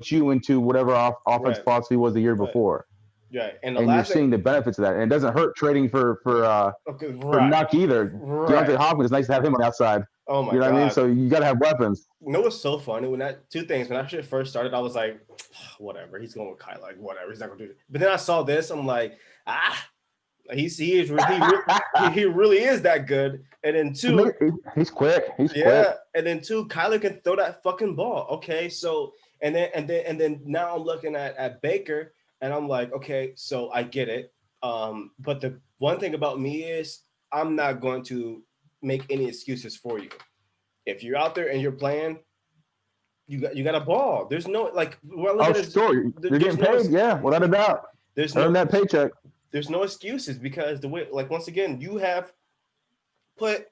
you into whatever offense philosophy was the year before. Right. And you're seeing the benefits of that. And it doesn't hurt trading for Nuck either. Right. DeAndre Hopkins, it's nice to have him on the outside. Oh my God. You know what I mean? So you got to have weapons. You know what's so funny? Two things. When I shit first started, I was like, whatever. He's going with Kyler. Whatever. He's not going to do it. But then I saw this. I'm like, he really is that good. And then two, he's quick. He's quick. And then two, Kyler can throw that fucking ball. Okay. So, and then now I'm looking at Baker and I'm like, okay, so I get it. But the one thing about me is I'm not going to make any excuses for you. If you're out there and you're playing, you got a ball. There's no sure. You're getting paid, without a doubt. Earn that paycheck. There's no excuses because the way, once again, you have put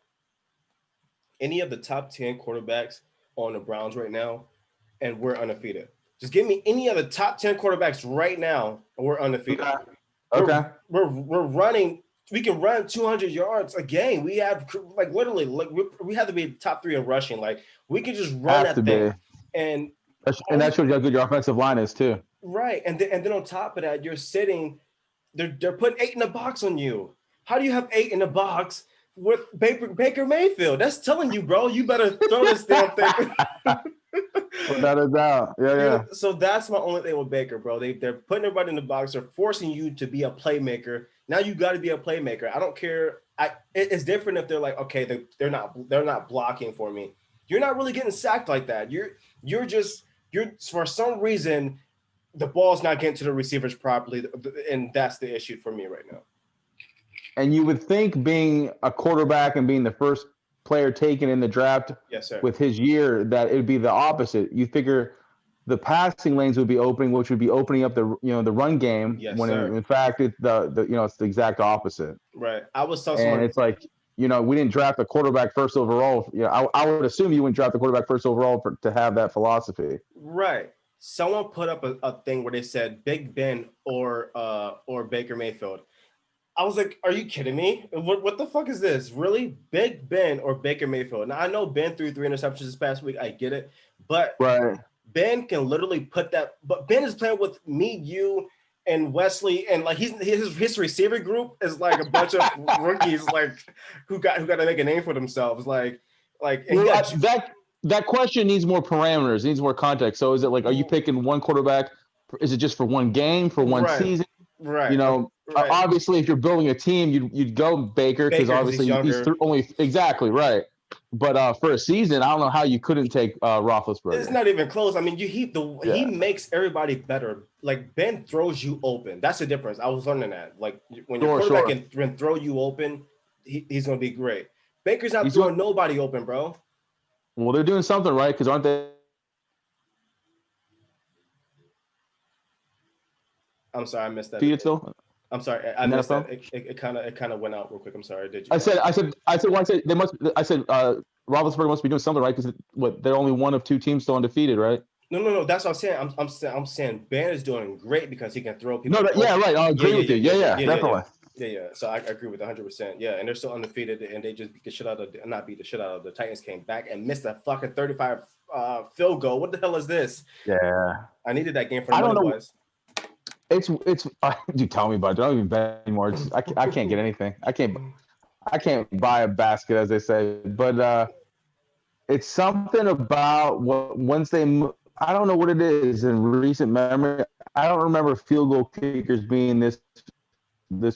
any of the top 10 quarterbacks on the Browns right now, and we're undefeated. Just give me any of the top 10 quarterbacks right now, and we're undefeated. Okay. We're running. We can run 200 yards a game. We have literally we have to be top 3 in rushing. We can just run that thing. And that shows you how good your offensive line is too. Right. And then on top of that, you're sitting. They're putting 8 in the box on you. How do you have 8 in the box with Baker Mayfield? That's telling you, bro. You better throw this damn thing. Without a doubt. Yeah. So that's my only thing with Baker, bro. They're putting everybody in the box. They're forcing you to be a playmaker. Now you got to be a playmaker. I don't care. It's different if they're like, okay, they're not blocking for me. You're not really getting sacked like that. You're for some reason the ball's not getting to the receivers properly, and that's the issue for me right now. And you would think being a quarterback and being the first player taken in the draft with his year that it would be the opposite. You figure the passing lanes would be opening, which would be opening up the run game. In fact it's it's the exact opposite. Right. I was telling someone, and it's like, we didn't draft a quarterback first overall. I would assume you wouldn't draft the quarterback first overall to have that philosophy. Right. someone put up a thing where they said Big Ben or Baker Mayfield. I was like, are you kidding me? What the fuck is this? Really? Big Ben or Baker Mayfield? Now, I know Ben threw 3 interceptions this past week. I get it. But Right. Ben can literally put that. But Ben is playing with me, you, and Wesley. And like his receiver group is like a bunch of rookies like who got to make a name for themselves. Like and Well, that question needs more parameters, needs more context. So is it like, are you picking one quarterback? Is it just for one game, for one season? Right. You know, obviously, if you're building a team, you'd go Baker because obviously he's only exactly right. But for a season, I don't know how you couldn't take Roethlisberger. It's not even close. I mean, he makes everybody better. Like Ben throws you open. That's the difference. I was learning that. Like when your quarterback can throw you open, he's gonna be great. Baker's not throwing nobody open, bro. Well, they're doing something right because aren't they? I'm sorry, I missed that. Still? I'm sorry, I missed that. It kind of went out real quick. I'm sorry. Did you? I said they must. I said Roethlisberger must be doing something right because they're only one of two teams still undefeated, right? No. That's what I'm saying. I'm saying Ben is doing great because he can throw people. Yeah, right. I agree with you. Yeah, definitely. Yeah. So I agree with 100%. Yeah, and they're still undefeated, and they just beat the shit out of the Titans. Came back and missed a fucking 35 field goal. What the hell is this? Yeah, I needed that game for the money wise. It's you tell me about it. I don't even bet anymore. I can't get anything. I can't buy a basket, as they say. But it's something about once they. I don't know what it is in recent memory. I don't remember field goal kickers being this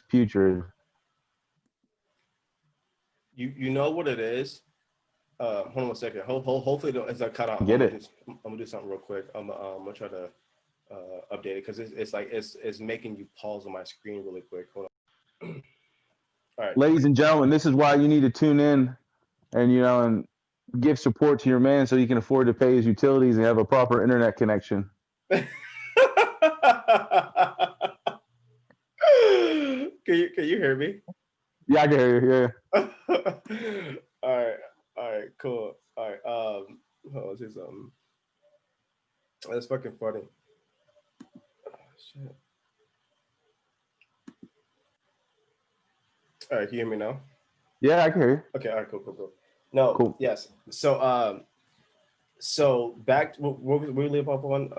putrid. You know what it is? Hold on 1 second. Hopefully, as I cut out, I'm gonna do something real quick. I'm gonna try to update it because it's making you pause on my screen really quick. Hold on. All right, ladies and gentlemen, this is why you need to tune in and give support to your man so he can afford to pay his utilities and have a proper internet connection. Can you hear me? Yeah, I can hear you. Yeah. All right, cool. All right, hold on, let's see something. That's fucking funny. Shit. All right, can you hear me now? Yeah, I can hear you. Okay, all right, cool. No, cool. Yes. So back where we leave off on.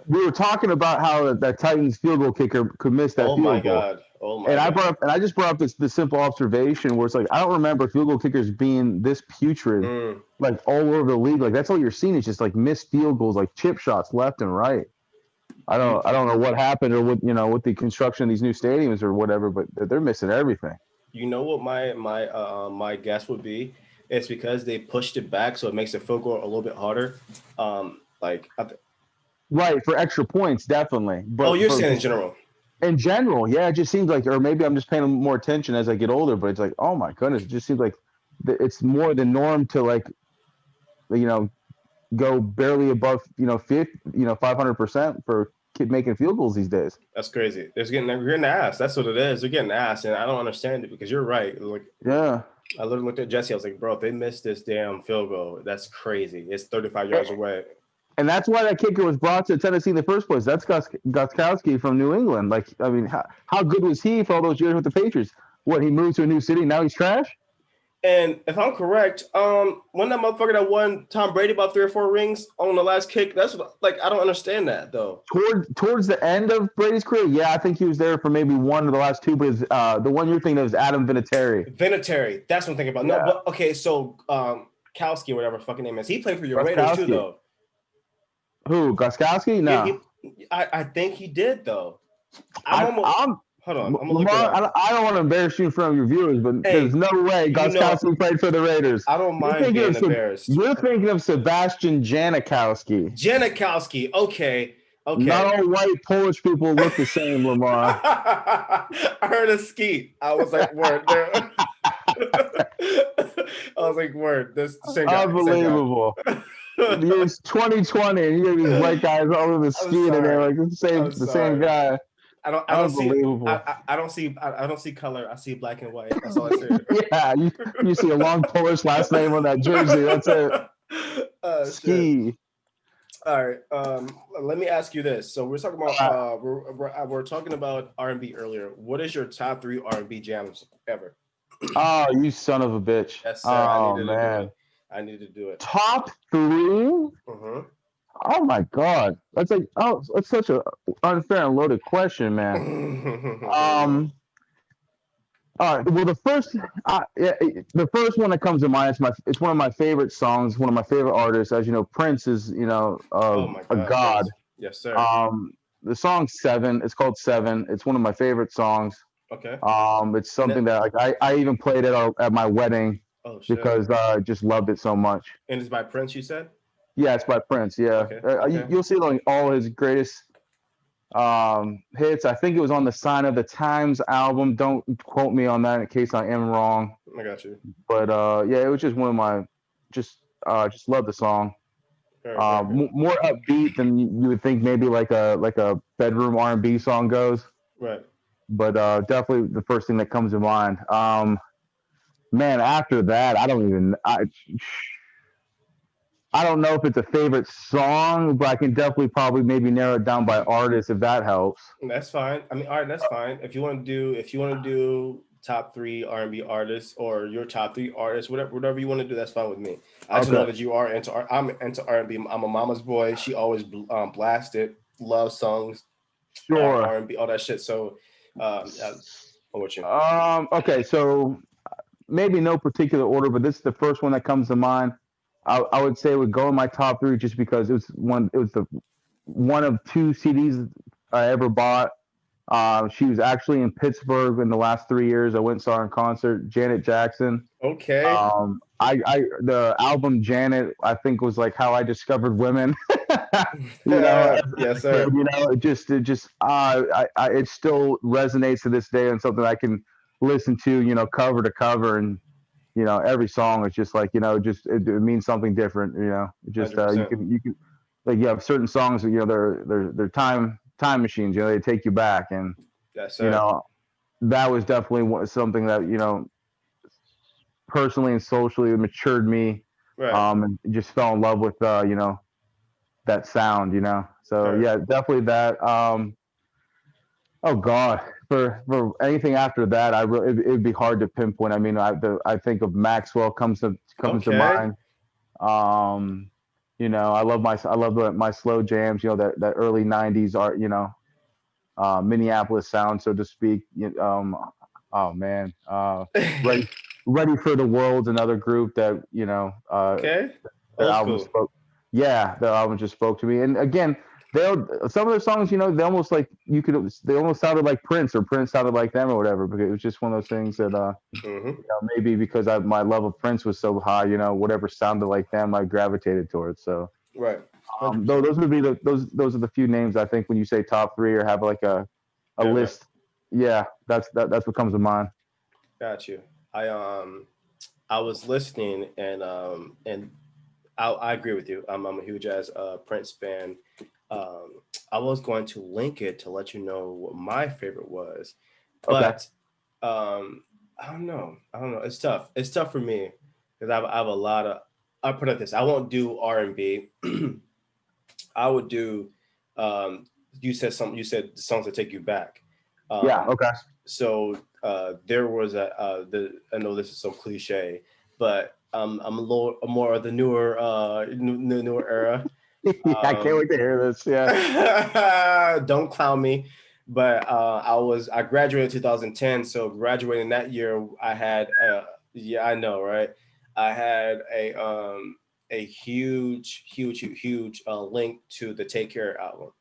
We were talking about how that Titans field goal kicker could miss that field goal. Oh my God! I just brought up this simple observation where it's like I don't remember field goal kickers being this putrid, like all over the league. Like that's all you're seeing is just like missed field goals, like chip shots left and right. I don't know what happened or with the construction of these new stadiums or whatever, but they're missing everything. You know what my guess would be? It's because they pushed it back, so it makes the field goal a little bit harder. Right, for extra points, definitely. But you're saying in general? In general, yeah, it just seems like, or maybe I'm just paying more attention as I get older. But it's like, oh my goodness, it just seems like it's more the norm to go barely above 500% for making field goals these days. That's crazy. You're getting asked. That's what it is. They're getting asked, and I don't understand it because you're right. Like, yeah. I literally looked at Jesse. I was like, bro, if they missed this damn field goal, that's crazy. It's 35 yards away. And that's why that kicker was brought to Tennessee in the first place. That's Gostkowski from New England. Like, I mean, how good was he for all those years with the Patriots? What, he moved to a new city, now he's trash? And if I'm correct, when that motherfucker that won Tom Brady about 3 or 4 rings on the last kick, that's like I don't understand that though. Towards the end of Brady's career, yeah, I think he was there for maybe one of the last 2, but the one you're thinking of is Adam Vinatieri. Vinatieri, that's what I'm thinking about. Yeah. No, but okay, so Kowski, whatever fucking name is, he played for your Raiders too, though. Who, Gostkowski? No, I think he did though. Hold on, I'm Lamar, I don't want to embarrass you in front of your viewers, but there's no way Gostkowski played for the Raiders. I don't mind being embarrassed. You're thinking of Sebastian Janikowski. Janikowski, okay. Not all white Polish people look the same, Lamar. I heard a skeet. I was like, word. This the same guy. Unbelievable. It's 2020, and you have these white guys all over the ski, and they're like the same guy. I don't see color. I see black and white. That's all I see. Yeah, you see a long Polish last name on that jersey. That's it. Ski. All right. Let me ask you this. So we're talking about Uh, we're talking about R&B earlier. What is your top three R&B jams ever? oh, you son of a bitch. Yes, sir. I Oh needed to do man. it. I need to do it. Top three? Oh my God. That's such a unfair and loaded question, man. Um, all right. Well, the first one that comes to mind is it's one of my favorite songs, one of my favorite artists. As you know, Prince is Oh my a God, god. Prince. Yes, sir. Um, the song Seven. It's called Seven. It's one of my favorite songs. Okay. It's And something that, that I even played at my wedding oh shit. because I just loved it so much. And it's by Prince, you said? Yeah, it's by Prince. Yeah, Okay. Okay. you'll see like all his greatest hits. I think it was on the Sign of the Times album. Don't quote me on that in case I am wrong. I got you. But yeah, it was just one of my just love the song. Very, very good. More upbeat than you would think maybe like a bedroom R&B song goes. Right. But definitely the first thing that comes to mind. Man, after that, I don't know if it's a favorite song, but I can definitely probably maybe narrow it down by artist if that helps. That's fine. I mean, all right, that's fine. If you want to do top three R&B artists or your top three artists, whatever you want to do, that's fine with me. I just know Okay. that you are into I'm into R&B. I'm a mama's boy. She always blasted love songs, Sure. R&B, all that shit. So, I'm with you. Okay, so maybe no particular order, but this is the first one that comes to mind. I would say it would go in my top three just because it was the one of two CDs I ever bought. She was actually in Pittsburgh in the last 3 years. I went and saw her in concert. Janet Jackson. Okay. The album Janet, I think, was like how I discovered women. As Yes, a kid, sir. it still resonates to this day and something I can listen to, cover to cover, and every song is just like, it means something different. It just 100%. you can like you have certain songs that they're time machines. They take you back, and Yes, you sir. know that was definitely something that personally and socially matured me, Right. and just fell in love with that sound. So Sure. yeah, definitely that. Oh God, for anything after that, it'd be hard to pinpoint. I mean, I think of Maxwell comes to Okay. mind. Um, I love my slow jams. That early '90s art. Minneapolis sound, so to speak. Oh man, ready ready for the world's another group that Okay. their Old album school. spoke. Yeah, their album just spoke to me. And again, some of their songs, they almost like they almost sounded like Prince, or Prince sounded like them, or whatever. Because it was just one of those things that Hmm. maybe because my love of Prince was so high, whatever sounded like them, I gravitated towards. So Right. though 100%. those would be those are the few names I think when you say top three or have like a Yeah. Right. list. Yeah, that's what comes to mind. Got you. I was listening and I agree with you. I'm a huge ass Prince fan. I was going to link it to let you know what my favorite was, Okay. but I don't know. I don't know. It's tough. It's tough for me because I have a lot of. I put it this. I won't do R&B. I would do. Um, you said something. You said songs that take you back. Yeah. Um, Okay. so there was I know this is so cliche, but I'm a little more of the newer era. I can't Um, wait to hear this. Yeah. don't clown me, but I graduated in 2010. So graduating that year, I had yeah, I know, right? I had a huge link to the Take Care album.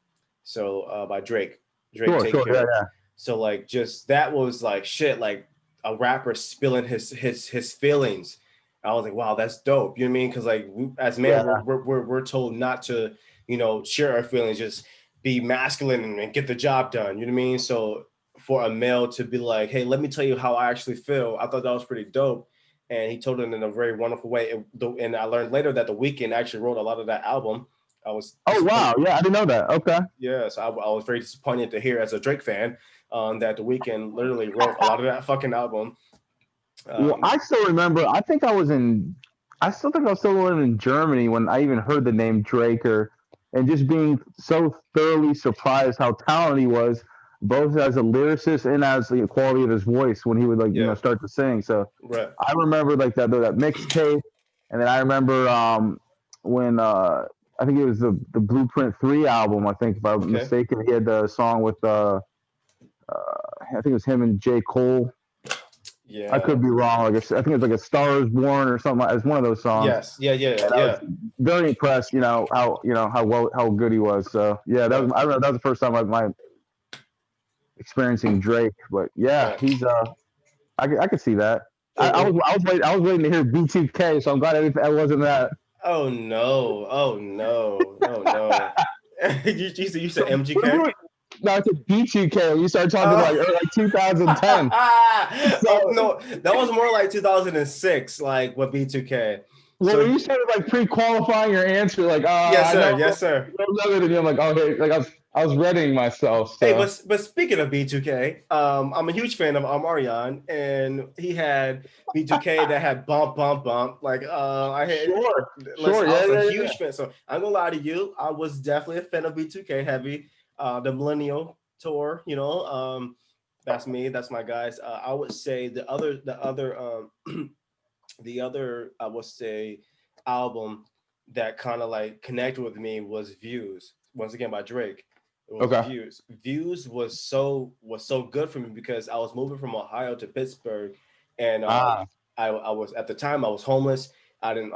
So by Drake, Sure. Take Sure. Yeah. Care. Yeah. So like just that was like shit, like a rapper spilling his feelings. I was like, wow, that's dope. You know what I mean? Because like as men, Yeah. we're told not to, share our feelings, just be masculine and get the job done. You know what I mean? So for a male to be like, hey, let me tell you how I actually feel, I thought that was pretty dope. And he told it in a very wonderful way. And I learned later that The Weeknd actually wrote a lot of that album. I was Oh disappointed. wow. Yeah, I didn't know that. Okay. Yeah, so I was very disappointed to hear as a Drake fan that The Weeknd literally wrote a lot of that fucking album. Well, Um, I still remember. I still think I was still living in Germany when I even heard the name Drake, or and just being so thoroughly surprised how talented he was, both as a lyricist and as the quality of his voice when he would like Yeah. start to sing. So Right. I remember like that mixtape, and then I remember when I think it was the Blueprint 3 album. I think if I'm Okay. mistaken, he had the song with I think it was him and J. Cole. I Yeah. could be wrong. Like I think it's like A Star Is Born or something. It's one of those songs. Yes. Yeah. Yeah. And I was Yeah. very impressed. How good he was. So yeah, Right. I remember that was the first time my experiencing Drake. But yeah, Right. he's I could see that. It, it, I was waiting to hear B2K, so I'm glad I wasn't that. oh no. Oh no. Oh no. You said So MGK? no, it's a B2K. You start talking Oh. like 2010. Oh So no, that was more like 2006, like with B2K. well, when So you started like pre-qualifying your answer, like yes, I sir. know Yes, sir. other than you, I'm like okay, like I was readying myself. Hey, So but speaking of B2K, I'm a huge fan of Omarion, and he had B2K that had bump, bump, bump. Like I had, sure, I yeah, was a yeah, yeah. huge fan. So I'm gonna lie to you, I was definitely a fan of B2K heavy. The Millennial Tour, that's me. That's my guys. I would say the other I would say album that kind of like connected with me was Views. Once again by Drake. It was Okay. Views. Views was so good for me because I was moving from Ohio to Pittsburgh, and Ah, I was at the time I was homeless. I didn't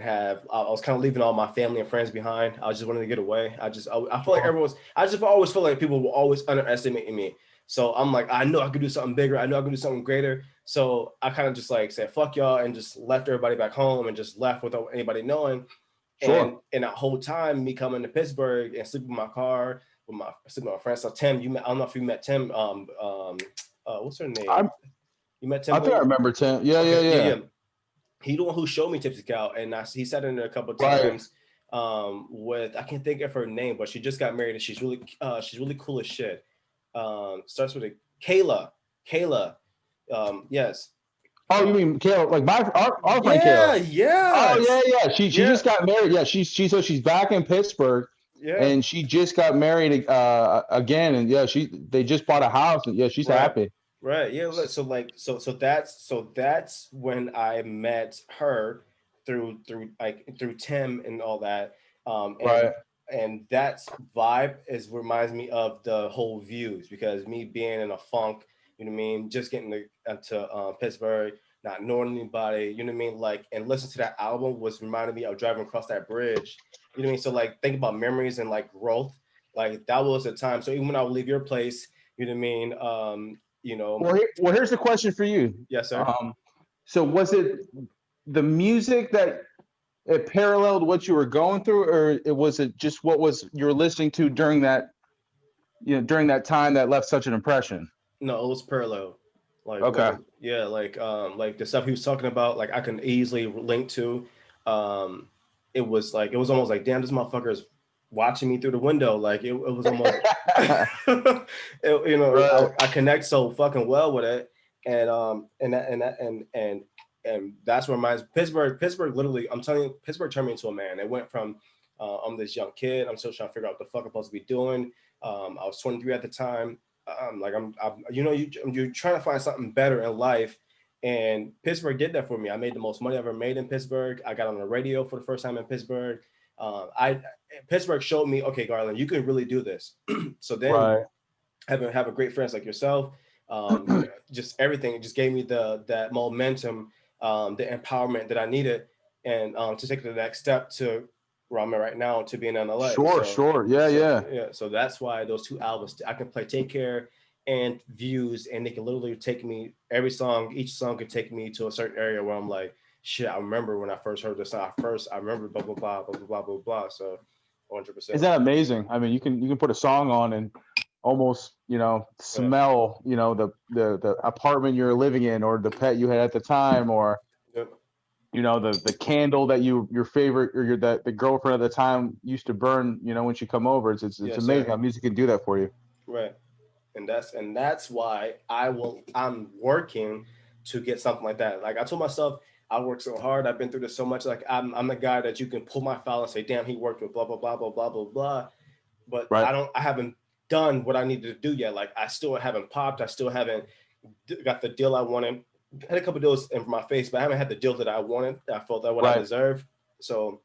have I was kind of leaving all my family and friends behind. I just wanted to get away. I feel like sure, everyone's I just always feel like people were always underestimating me. So I'm like, I know I could do something bigger. I know I could do something greater. So I kind of just like said, fuck y'all, and just left everybody back home and just left without anybody knowing. And sure. in that whole time, me coming to Pittsburgh and sleeping in my car sleeping with my friends. So Tim, I don't know if you met Tim. What's her name? I You met Tim I think I Boo? remember Tim. Yeah, yeah, Okay, yeah, yeah. yeah. He the one who showed me Tipsey Cow, and he sat in there a couple of Right. times. With I can't think of her name, but she just got married, and she's really cool as shit. Starts with a Kayla. Kayla. Yes. Oh, you Uh, mean Kayla? Like our friend yeah. Kayla. Oh Yes. yeah, yeah. She Yeah. just got married. Yeah, she's back in Pittsburgh, Yeah. and she just got married again. And yeah, they just bought a house, and yeah, she's Right. happy. Right. Yeah. So that's when I met her through Tim and all that. Um, and Right. and that's vibe reminds me of the whole Views because me being in a funk, you know what I mean, just getting to Pittsburgh, not knowing anybody, you know what I mean, like and listen to that album was reminding me of driving across that bridge, you know what I mean. So like think about memories and like growth, like that was a time. So even when I would leave your place, you know what I mean, you know, Here's the question for you. yes, sir. Um, so was it the music that it paralleled what you were going through, or was it just what was you were listening to during that time that left such an impression? No, it was parallel. Okay. Yeah, like the stuff he was talking about, like I can easily link to. Um, it was almost like, damn, this motherfucker is watching me through the window. Like it was almost, Right. I connect so fucking well with it, and that's what reminds Pittsburgh. Pittsburgh literally, I'm telling you, Pittsburgh turned me into a man. It went from I'm this young kid. I'm still trying to figure out what the fuck I'm supposed to be doing. I was 23 at the time. Like you're trying to find something better in life, and Pittsburgh did that for me. I made the most money I ever made in Pittsburgh. I got on the radio for the first time in Pittsburgh. I Pittsburgh showed me, okay, Garland, you can really do this. So then Right. have a great friends like yourself, just everything. It just gave me that momentum, the empowerment that I needed, and to take the next step to where I'm at right now to being in LA. Sure, sure. Yeah, yeah. So that's why those two albums I can play Take Care and Views, and they can literally take me each song could take me to a certain area where I'm like, shit, I remember when I first heard this song. I remember blah blah blah blah blah blah blah blah. So 100%. Isn't that amazing? I mean, you can put a song on and almost, Yeah. smell, the apartment you're living in or the pet you had at the time or, Yep. the candle that your favorite or that the girlfriend at the time used to burn, when she come over. It's Yes, amazing sir. how music can do that for you. Right. And that's why I'm working to get something like that. Like I told myself, I work so hard. I've been through this so much. Like I'm the guy that you can pull my file and say, damn, he worked with blah blah blah blah blah blah blah. But Right. I haven't done what I needed to do yet. Like I still haven't popped. I still haven't got the deal I wanted. I had a couple deals in my face, but I haven't had the deal that I wanted. I felt that what I Right. deserve. So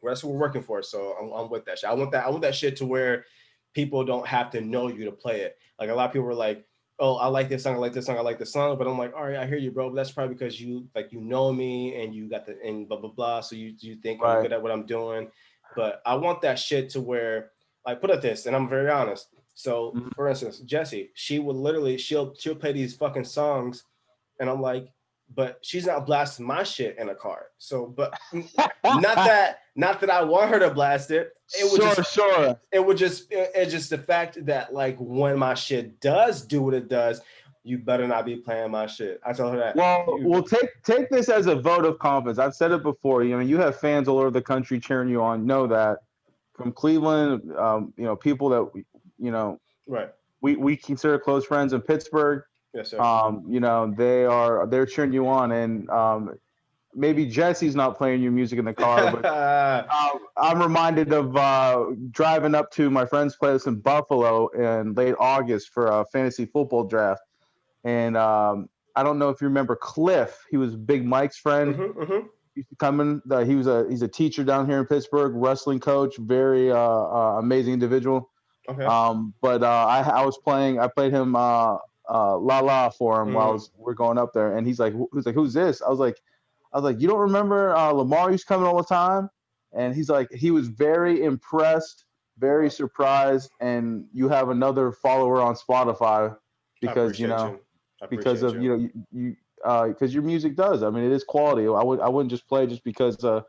that's what we're working for. So I'm with that shit. I want that shit to where people don't have to know you to play it. Like a lot of people were like, "Oh, I like this song. I like this song. I like this song." But I'm like, "All right, I hear you, bro. But that's probably because you know me and you got the and blah blah blah. So you think I'm Right. good at what I'm doing." But I want that shit to where, like, put it this, and I'm very honest. So, Mhm. for instance, Jessie, she would literally she'll play these fucking songs, and I'm like, but she's not blasting my shit in a car. So, but not that I want her to blast it. It would just Sure. it's just the fact that like when my shit does do what it does, you better not be playing my shit. I told her that. Well, we'll take this as a vote of confidence. I've said it before. You know, you have fans all over the country cheering you on. Know that from Cleveland, you know, people that you know Right. we consider close friends in Pittsburgh. Yes, sir. You know, they're cheering you on, and maybe Jesse's not playing your music in the car, but I'm reminded of driving up to my friend's place in Buffalo in late August for a fantasy football draft. And I don't know if you remember Cliff. He was Big Mike's friend. Mm-hmm. He used to come in. He's a teacher down here in Pittsburgh, wrestling coach, very amazing individual. Okay. But I played him La La for him while Mm. we're going up there, and he's like, who's this? I was like, you don't remember Lamar used to come in all the time? And he's like, he was very impressed, very surprised, and you have another follower on Spotify I because appreciate you. I because appreciate of you. you because your music does. I mean, it is quality. I wouldn't just play just because I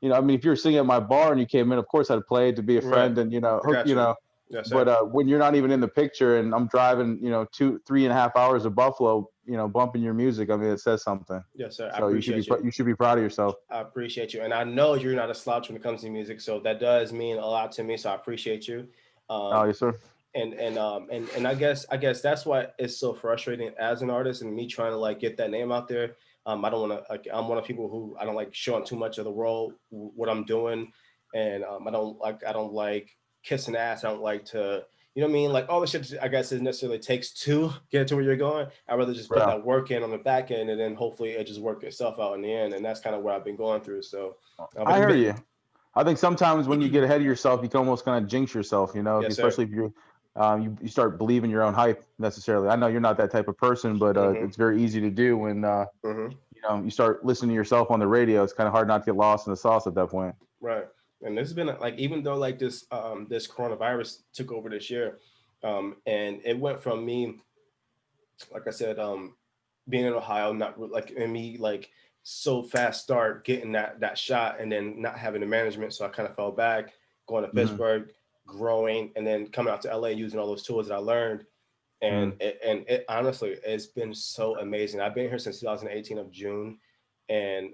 mean, if you're singing at my bar and you came in, of course I'd play it to be a Right. friend and I got you. Yes, sir. But when you're not even in the picture and I'm driving, 3.5 hours of Buffalo, bumping your music, I mean, it says something. Yes, sir. I So appreciate you. you should be proud of yourself. I appreciate you, and I know you're not a slouch when it comes to music, so that does mean a lot to me. So I appreciate you. Oh, Um, yes, sir. and I guess that's why it's so frustrating as an artist and me trying to like get that name out there. I don't want to. Like, I'm one of the people who I don't like showing too much of the world what I'm doing, and I don't like kissing ass. I don't like to. You know what I mean? Like all the shit I guess it necessarily takes to get to where you're going. I'd rather just put Yeah, that work in on the back end and then hopefully it just work itself out in the end. And that's kind of what I've been going through. So, but I it's hear been you. I think sometimes when you get ahead of yourself, you can almost kind of jinx yourself, yes, sir. especially if you start believing your own hype necessarily. I know you're not that type of person, but Mm-hmm. it's very easy to do when Mm-hmm. you start listening to yourself on the radio. It's kind of hard not to get lost in the sauce at that point. Right. And this has been like even though like this coronavirus took over this year, and it went from me, like I said, being in Ohio, not like and me like so fast start getting that shot and then not having the management, so I kind of fell back, going to Hmm. Pittsburgh, growing, and then coming out to LA using all those tools that I learned. And Hmm. it honestly it's been so amazing. I've been here since 2018 of June, and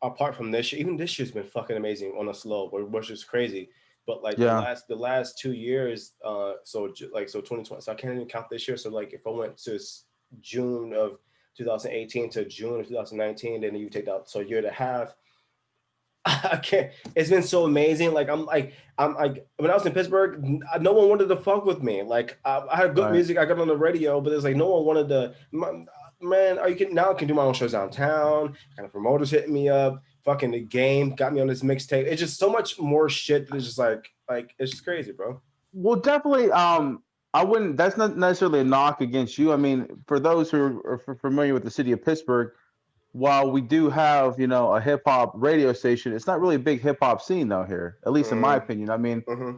apart from this year, even this year's been fucking amazing on a slow, which is crazy. But like Yeah. the last 2 years, so 2020, so I can't even count this year. So like if I went to June of 2018 to June of 2019, then you take out so a year and a half. I can't. It's been so amazing. I'm like when I was in Pittsburgh, no one wanted to fuck with me. Like I had good Right. music, I got on the radio, but it's like no one wanted to. Man, are you can now I can do my own shows downtown. Kind of promoters hitting me up. Fucking the game got me on this mixtape. It's just so much more shit. That is just like it's just crazy, bro. Well, definitely. I wouldn't. That's not necessarily a knock against you. I mean, for those who are familiar with the city of Pittsburgh, while we do have a hip hop radio station, it's not really a big hip hop scene though here. At least in my Mm, opinion. I mean, mm-hmm.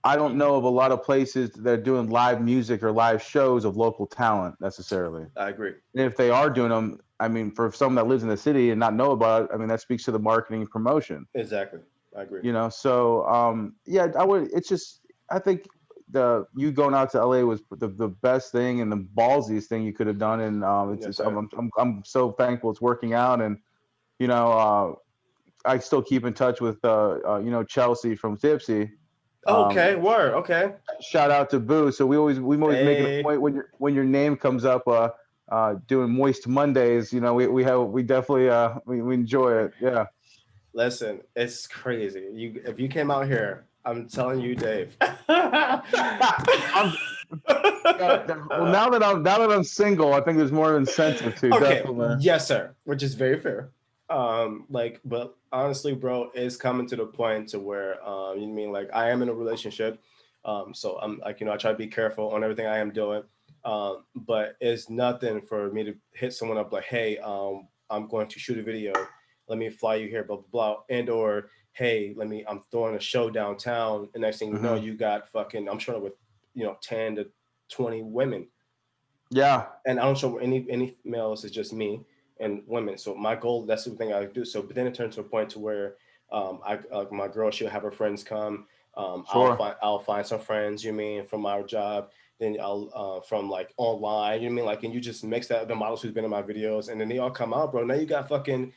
I don't know of a lot of places that are doing live music or live shows of local talent necessarily. I agree. And if they are doing them, I mean, for someone that lives in the city and not know about it, I mean, that speaks to the marketing and promotion. Exactly. I agree. So yeah, I would. It's just I think the you going out to LA was the best thing and the ballsiest thing you could have done, and Yes, it's sir. I'm so thankful it's working out, and you know uh, I still keep in touch with Chelsea from Tipsey. Um, Okay. Word. Okay. Shout out to Boo. So we always make it a Hey. point when your name comes up. doing Moist Mondays. You know, we definitely we enjoy it. Yeah. Listen, it's crazy. If you came out here, I'm telling you, Dave. I'm, well, now that I'm single, I think there's more incentive to Okay, definitely. yes, sir, which is very fair. Like, but honestly, bro, it's coming to the point to where, you mean like I am in a relationship, so I'm like, I try to be careful on everything I am doing, but it's nothing for me to hit someone up like, hey, I'm going to shoot a video, let me fly you here, blah blah blah, and or hey, I'm throwing a show downtown, and next thing you know, Hmm. you got fucking, I'm showing up with 10 to 20 women, Yeah. and I don't show any males. It's just me and women. So my goal, that's the thing I do. So, but then it turned to a point to where I my girl, she'll have her friends come. Sure. I'll find some friends. You mean from our job. Then I'll from like online. You mean like, and you just mix that the models who's been in my videos, and then they all come out, bro. Now you got fucking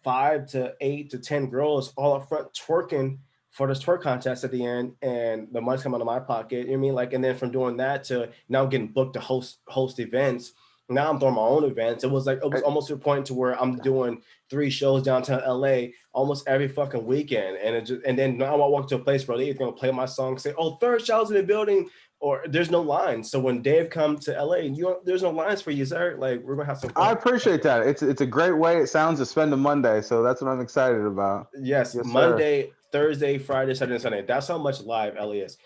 5 to 8 to 10 girls all up front twerking for this twerk contest at the end, and the money's coming out of my pocket. You know what I mean? Like, and then from doing that to now I'm getting booked to host events. Now I'm throwing my own events. It was Eh, almost to a point to where I'm doing 3 shows downtown LA almost every fucking weekend. And then now I walk to a place, bro, they either gonna play my song, say, "Oh, Thirdchild's in the building," or there's no lines. So when Dave come to LA, there's no lines for you, sir. Like, we're gonna have some I fun. appreciate that. It's a great way it sounds to spend a Monday, so that's what I'm excited about. Yes, Yes, sir. Monday, Thursday, Friday, Saturday, and Sunday. That's how much live Ellie is.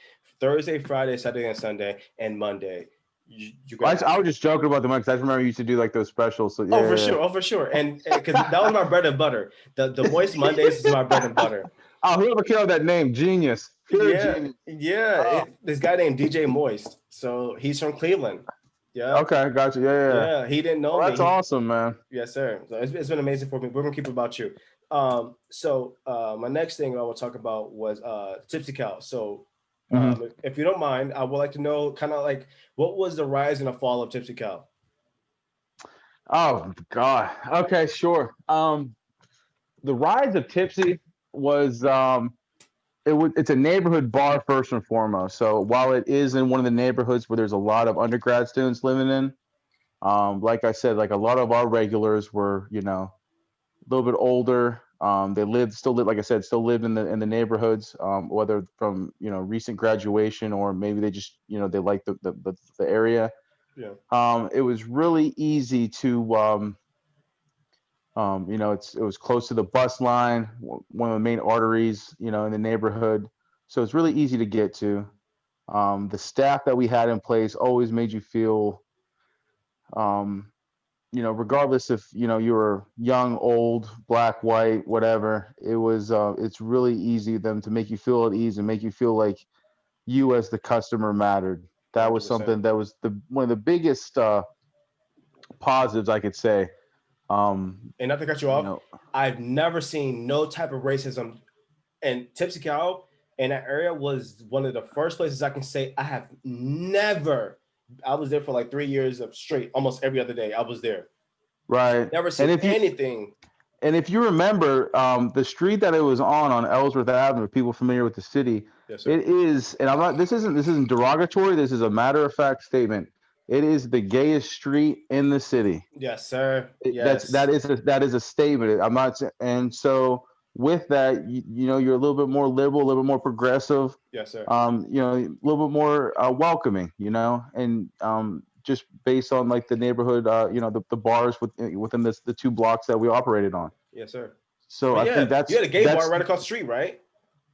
Thursday, Friday, Saturday, and Sunday, and Monday. You're gonna have I some. was just joking about the mic 'cause I remember you used to do like those specials. So Oh, for yeah, sure. Oh, for sure. And because that was my bread and butter. The Moist Mondays is my bread and butter. oh, whoever came up with that name, genius, pure Yeah, genius. yeah. Oh, This guy named DJ Moist. So he's from Cleveland. Yeah, okay, gotcha. Yeah, yeah. yeah. He didn't know Well, me. that's awesome, man. Yes, sir. So it's been amazing for me. We're gonna keep it about you. My next thing I want to talk about was Tipsy Cow. So Hmm. if you don't mind, I would like to know kind of like what was the rise and the fall of Tipsy Cow? Oh God. Okay, sure. The rise of Tipsy was it's a neighborhood bar first and foremost. So while it is in one of the neighborhoods where there's a lot of undergrad students living in, like I said, like a lot of our regulars were, a little bit older. They still live, like I said, still live in the neighborhoods, whether from recent graduation or maybe they just they like the area. Yeah, It was really easy to it was close to the bus line, one of the main arteries, in the neighborhood. So it's really easy to get to. The staff that we had in place always made you feel, um, regardless if you were young, old, black, white, whatever. It's really easy them to make you feel at ease and make you feel like you as the customer mattered. That was 100%. something that was the one of the biggest positives I could say. Um, And not to cut you you off, know, I've never seen no type of racism. And Tipsy Cow in that area was one of the first places I can say I have never. I was there for like 3 years of straight, almost every other day. I was there. right. Never And seen if you anything. And if you remember, the street that it was on Ellsworth Avenue, people familiar with the city, Yes, sir. it is, and I'm not. This isn't derogatory. This is a matter of fact statement. It is the gayest street in the city. Yes, sir. That's Yes. that is a statement. I'm not, and so with that, you're a little bit more liberal, a little bit more progressive, Yes, sir. a little bit more welcoming, and just based on like the neighborhood, the bars within the 2 blocks that we operated on. Yes, sir. So But I yeah, think you had a gay bar that's right across the street, right?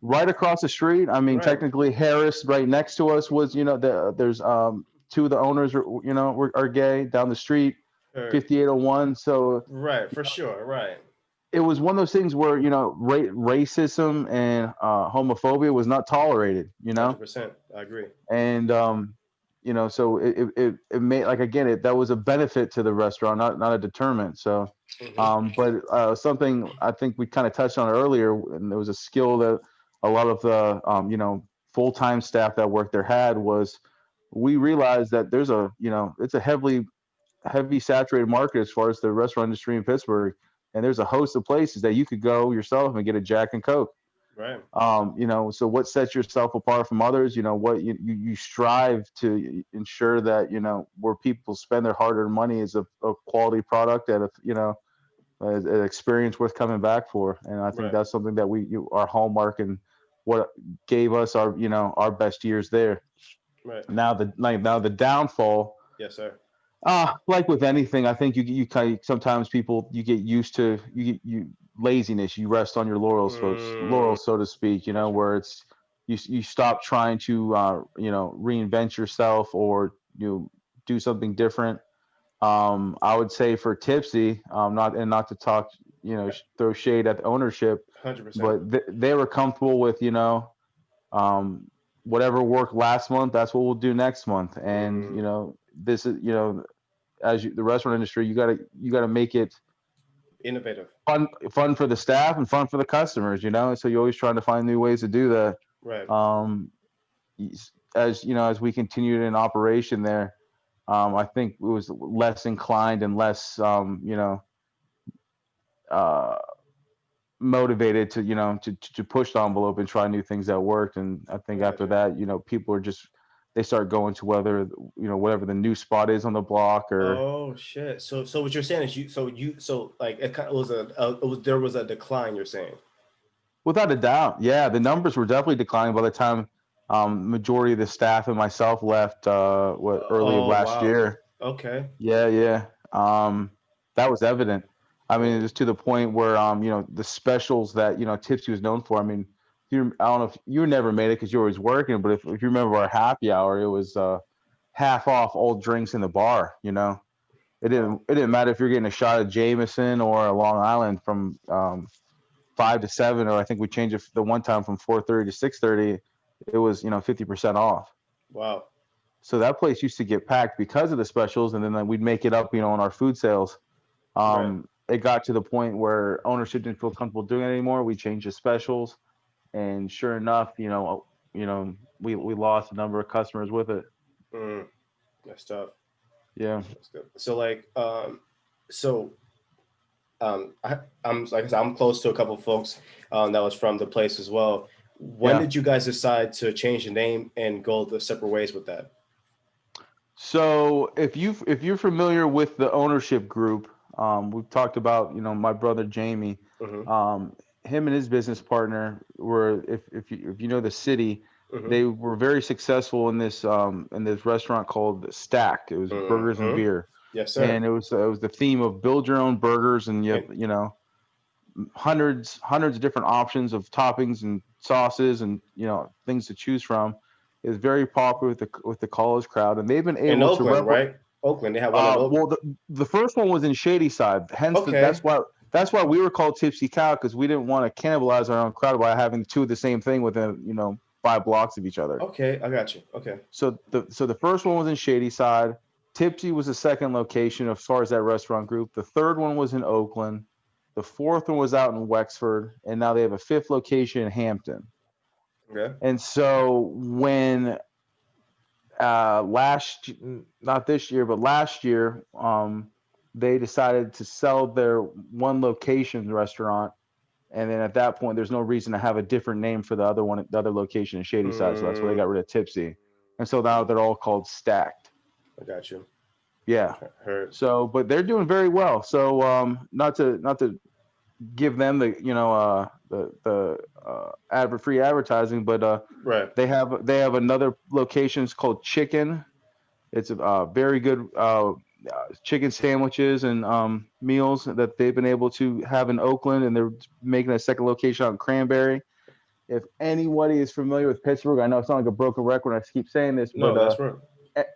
right across the street. I mean, Right. technically Harris right next to us was, there's 2 of the owners are gay down the street, Or, 5801. So right, for sure. Right. it was one of those things where, racism and homophobia was not tolerated, 100%. I agree. and so it made, like, again, that was a benefit to the restaurant, not a deterrent. So Hmm. but something I think we kind of touched on earlier, and there was a skill that a lot of the full-time staff that worked there had, was we realized that there's it's a heavy saturated market as far as the restaurant industry in Pittsburgh, and there's a host of places that you could go yourself and get a Jack and Coke. Right. You know, so what sets yourself apart from others? You know, what you strive to ensure that, you know, where people spend their hard-earned money is a quality product at a, you know, an experience worth coming back for. And I think Right. that's something that our hallmark and what gave us our, you know, our best years there. Right. Now the downfall, Yes, sir. like with anything, I think you kind of, sometimes people, you get used to, you laziness, you rest on your laurels, folks, Mm, laurels, so to speak, you know, gotcha. where it's, you stop trying to, you know, reinvent yourself or you do something different. I would say for Tipsy, not to talk, you know, throw shade at the ownership, 100%. but they were comfortable with, you know, um, whatever worked last month, that's what we'll do next month. And, Mm, you know, this is, you know, the restaurant industry, you gotta make it innovative. fun for the staff and fun for the customers, you know. So you're always trying to find new ways to do that. Right. Um, as you know, as we continued in operation there, I think it was less inclined and less, you know, uh, motivated to, you know, to push the envelope and try new things that worked. And I I think got after you. that, you know, people are just, they start going to whether, you know, whatever the new spot is on the block or. Oh shit. So what you're saying is so like it kind of was there was a decline, you're saying. Without a doubt, yeah, the numbers were definitely declining by the time majority of the staff and myself left what early of Oh last wow. year. Okay. Yeah, yeah. That was evident. I mean, Mm, it's to the point where you know, the specials that, you know, Tipsy was known for. I mean, I don't know if you never made it because you were always working, but if you remember our happy hour, it was half off all drinks in the bar. You know, wow. it didn't matter if you're getting a shot of Jameson or a Long Island from 5 to 7, or I think we changed it the one time from 4:30 to 6:30. It was, you know, 50% off. Wow. So that place used to get packed because of the specials, and then like, we'd make it up, you know, on our food sales. Right. It got to the point where ownership didn't feel comfortable doing it anymore. We changed the specials, and sure enough, you know, we lost a number of customers with it. Mm, that's tough. Yeah, That's good. So like so I'm like I said, I'm close to a couple of folks that was from the place as well. When yeah. did you guys decide to change the name and go the separate ways with that? So if you're familiar with the ownership group, we've talked about, you know, my brother Jamie, Mm-hmm. him and his business partner were, if you know the city, Mm-hmm. they were very successful in this restaurant called Stacked. It was burgers and Mm-hmm. beer, Yes, sir. and it was the theme of build your own burgers, and And you know, hundreds of different options of toppings and sauces and, you know, things to choose from. Is very popular with the college crowd, and they've been in able to Oakland, right? Oakland, they have one in Oakland. well, the first one was in Shady Side. Hence, Okay. that's why we were called Tipsy Cow, because we didn't want to cannibalize our own crowd by having two of the same thing within, you know, 5 blocks of each other. Okay, I got you. Okay. So the first one was in Shady Side. Tipsy was the second location as far as that restaurant group. The third one was in Oakland. The fourth one was out in Wexford, and now they have a fifth location in Hampton. Okay. And so when not this year, but last year, they decided to sell their one location restaurant, and then at that point, there's no reason to have a different name for the other location in Shady Side. So that's why they Mm, got rid of Tipsy, and so now they're all called Stacked. I got you. Yeah. Heard. So, but they're doing very well. So, not to give them the, you know, free advertising, but Right. they have another location. It's called Chicken. It's very good chicken sandwiches and meals that they've been able to have in Oakland, and they're making a second location out in Cranberry. If anybody is familiar with Pittsburgh, I know it's not like a broken record when I keep saying this, but No, that's right.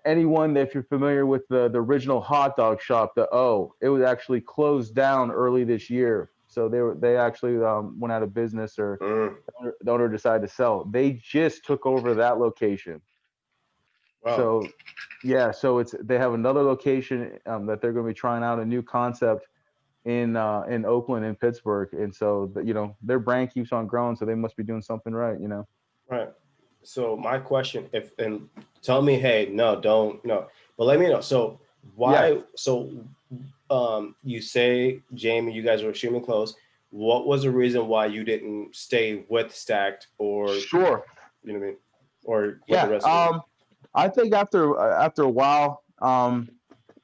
anyone, if you're familiar with the original hot dog shop, it was actually closed down early this year. So they actually went out of business, or Mm, the owner decided to sell. They just took over that location. wow. So yeah, so they have another location that they're going to be trying out a new concept in Oakland and Pittsburgh, and so you know, their brand keeps on growing, so they must be doing something right, you know. Right. So my question, if and tell me, hey, no, don't no, but let me know. So Yeah, why? So you say Jamie, you guys are extremely close. what was the reason why you didn't stay with Stacked, or Sure. you know what I mean, or with the Yeah. rest of the? I think after a while,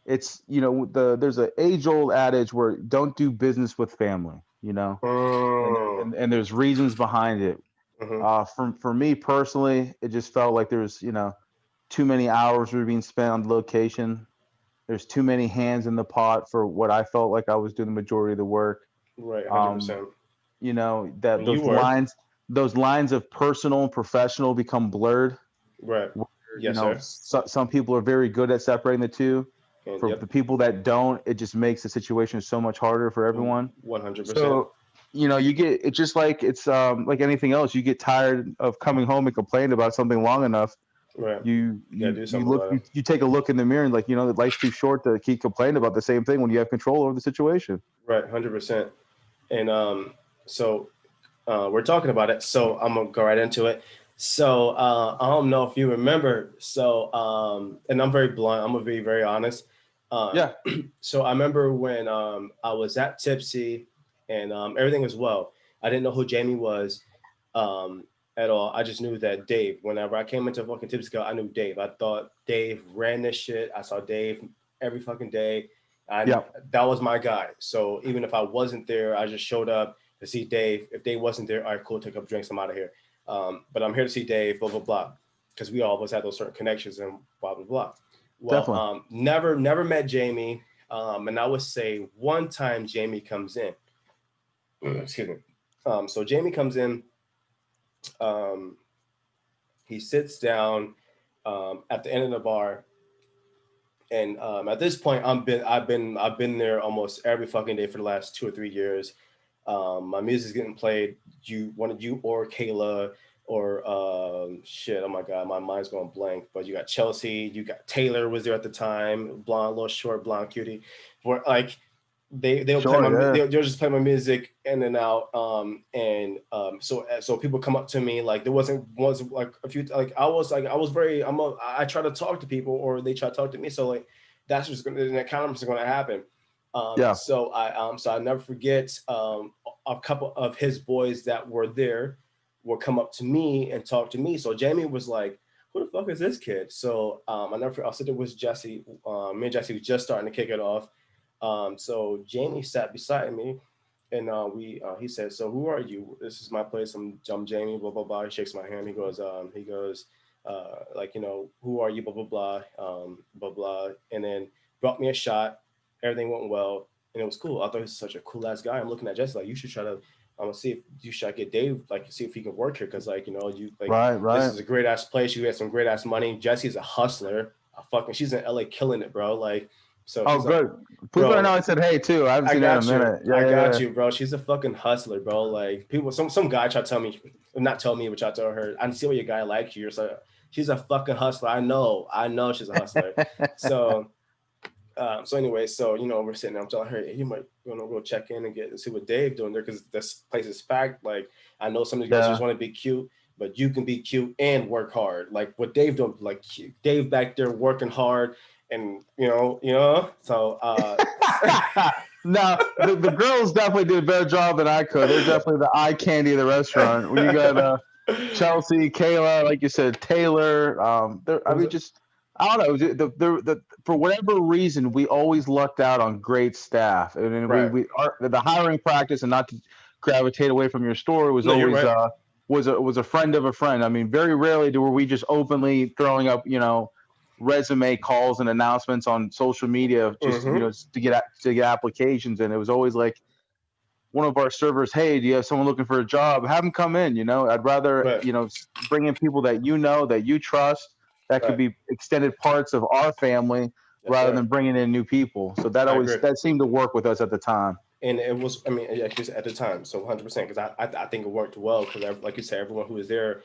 it's there's an age old adage where don't do business with family, and there's reasons behind it. Mm-hmm. For me personally, it just felt like there's too many hours were being spent on the location. There's too many hands in the pot for what I felt like I was doing the majority of the work. Right, Um, 100%. that And you were those lines of personal and professional become blurred. right. Where, Yes, sir. some people are very good at separating the two. And For yep, the people that don't, it just makes the situation so much harder for everyone. 100%. So, you get it's just like it's like anything else. You get tired of coming home and complaining about something long enough. Right. You You gotta you do you something look about it. you take a look in the mirror and like that life's too short to keep complaining about the same thing when you have control over the situation. Right, 100%. And so we're talking about it. So I'm gonna go right into it. So I don't know if you remember. So and I'm very blunt. I'm gonna be very honest. Um, Yeah. so I remember when I was at Tipsy, and everything was well. I didn't know who Jamie was um, at all. I just knew that Dave. Whenever I came into fucking Tipsy, I knew Dave. I thought Dave ran this shit. I saw Dave every fucking day. Yeah. That was my guy. So even if I wasn't there, I just showed up to see Dave. If Dave wasn't there, all right, cool, take up drinks, I'm out of here. But I'm here to see Dave, blah, blah, blah. Because we all of us had those certain connections and blah, blah, blah. Well, Definitely. never met Jamie. And I would say one time Jamie comes in. Excuse me. So Jamie comes in. Um, he sits down at the end of the bar, and at this point, I've been there almost every fucking day for the last 2 or 3 years. My music's getting played. You or Kayla or shit. Oh my god, my mind's going blank. But you got Chelsea. You got Taylor was there at the time. Blonde, little short, blonde cutie. Where like they'll play Sure. Yeah. they'll just play my music in and out. So people come up to me like there was like a few like I was very I try to talk to people or they try to talk to me. So like that's just gonna that kind of going to happen. Yeah. So I never forget a couple of his boys that were there will come up to me and talk to me. So Jamie was like, "Who the fuck is this kid?" So I never forget, I'll sit there with Jesse. Me and Jesse was just starting to kick it off. So Jamie sat beside me, and he said, "So who are you? This is my place. I'm Jamie. Blah blah blah." He shakes my hand. He goes, like who are you? Blah blah blah, blah blah, and then brought me a shot. Everything went well, and it was cool. I thought he was such a cool ass guy. I'm looking at Jesse like you should try to. I'm gonna see if you should get Dave like see if he can work here because like you like Right. this Right. is a great ass place. You get some great ass money. Jesse's a hustler. She's in LA killing it, bro. Like so Oh, she's a good. Please let her bro. know I said hey too. I haven't I seen her in a got you. minute. Yeah. I Yeah. got Yeah. you, bro. She's a fucking hustler, bro. Like people, some guy tried to tell me, not tell me, but tried to tell her. I see why your guy likes you. You're so she's a fucking hustler. I know she's a hustler. So, so anyway, so we're sitting there. I'm telling her, hey, you might go check in and see what Dave doing there because this place is packed. Like I know some of these girls Yeah. just want to be cute, but you can be cute and work hard. Like what Dave doing, like Dave back there working hard, and So Now the girls definitely did a better job than I could. They're definitely the eye candy of the restaurant. When you got Chelsea, Kayla, like you said, Taylor. I mean, just I don't know. For whatever reason, we always lucked out on great staff, and then Right. the hiring practice, and not to gravitate away from your story, was No, you're always right. was a friend of a friend. I mean, very rarely were we just openly throwing up, resume calls and announcements on social media just Mm-hmm. to get applications, and it was always like one of our servers, hey, do you have someone looking for a job? Have them come in. I'd rather Right. bring in people that that you trust, that could Right. be extended parts of our family Yes, rather sir. than bringing in new people. So I agree. that seemed to work with us at the time. And it was, I mean, yeah, just at the time, so 100%, because I think it worked well because, like you said, everyone who was there,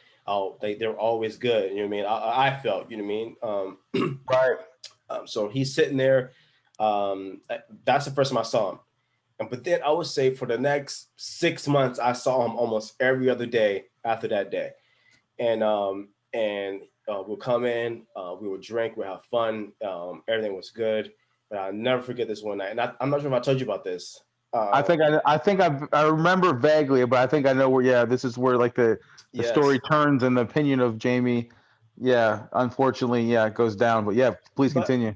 they're always good. You know what I mean? I felt, you know what I mean? Right. So he's sitting there. That's the first time I saw him. But then I would say for the next 6 months, I saw him almost every other day after that day. And we'll come in, we would drink, we'll have fun, everything was good. But I'll never forget this one night. And I'm not sure if I told you about this. I remember vaguely, but I think I know where. Yeah, this is where like the story Yes, turns and the opinion of Jamie. Yeah, unfortunately, yeah, it goes down. But yeah, please but continue.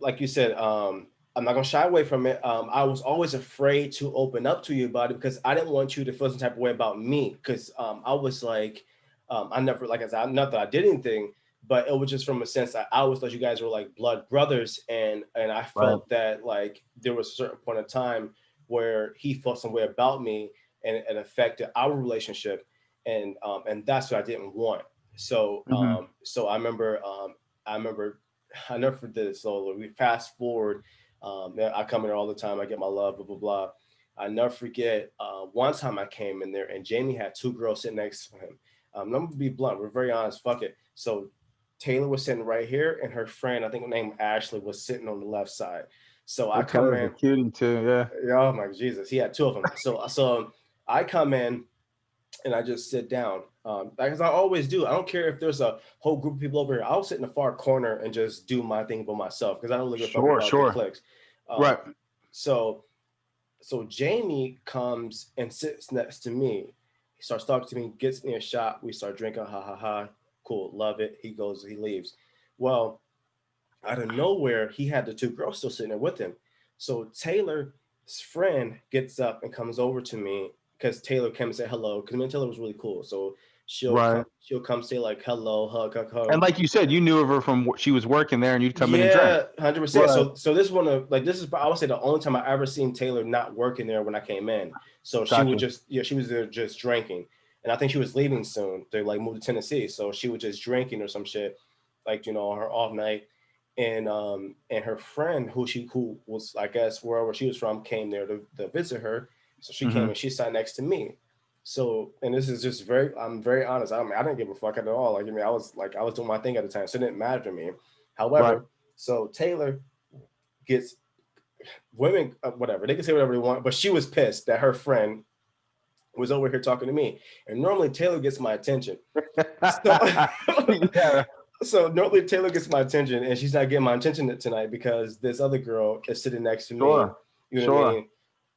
like you said, I'm not gonna shy away from it. I was always afraid to open up to you about it because I didn't want you to feel some type of way about me. Because I was like, I never, like I said, not that I did anything, but it was just from a sense that I always thought you guys were like blood brothers, and I Right. felt that like there was a certain point in time where he felt some way about me, and it affected our relationship, and that's what I didn't want. So Hmm. I remember I never forget this. So we fast forward. I come in there all the time. I get my love, blah blah blah. I never forget. One time I came in there and Jamie had two girls sitting next to him. I'm gonna be blunt. We're very honest. Fuck it. So Taylor was sitting right here, and her friend, I think her name Ashley, was sitting on the left side. So I Okay, come the in. cutie too. Yeah. Oh my Jesus, he had two of them. So I come in and I just sit down. As I always do. I don't care if there's a whole group of people over here. I'll sit in the far corner and just do my thing by myself because I don't really give a fuck Sure. about the Sure. clicks. Right. Um, so so Jamie comes and sits next to me. He starts talking to me, gets me a shot. We start drinking. Ha ha ha. Cool, love it. He goes, he leaves. Well, out of nowhere, he had the two girls still sitting there with him. So Taylor's friend gets up and comes over to me because Taylor came and said hello. Because me and Taylor was really cool. So Right. she'll come say like hello, hug, hug, And hug. like you said, you knew of her from she was working there, and you'd come in and drink. Yeah, 100%. Right. So this is one of like this is I would say the only time I ever seen Taylor not working there when I came in. So she would Gotcha. just she was there just drinking, and I think she was leaving soon to like move to Tennessee. So she was just drinking or some shit, like her off night, and her friend who was I guess wherever she was from came there to visit her. So she came Hmm. and she sat next to me. So, and this is just I'm very honest. I mean, I didn't give a fuck at all. Like, I mean, I was doing my thing at the time, so it didn't matter to me. Right. However, so Taylor gets women, whatever they can say whatever they want, but she was pissed that her friend was over here talking to me, and normally Taylor gets my attention. So, Yeah. so normally Taylor gets my attention, and she's not getting my attention tonight because this other girl is sitting next to me. Sure. You know what I Sure. mean?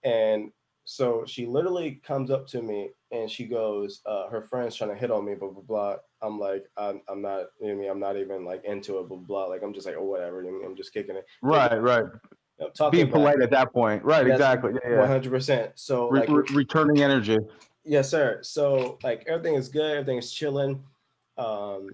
And so she literally comes up to me and she goes, her friend's trying to hit on me, blah blah blah. I'm like, I'm not, you know what I mean? I'm not even like into it, blah blah blah. Like I'm just like, oh whatever. You know what I mean? I'm just kicking Right. Right. talking Being back. polite at that point. Right. Yes, Exactly. Yeah. Yeah. 100%. So like, Returning energy. yes, sir. So like everything is good, everything is chilling. Um,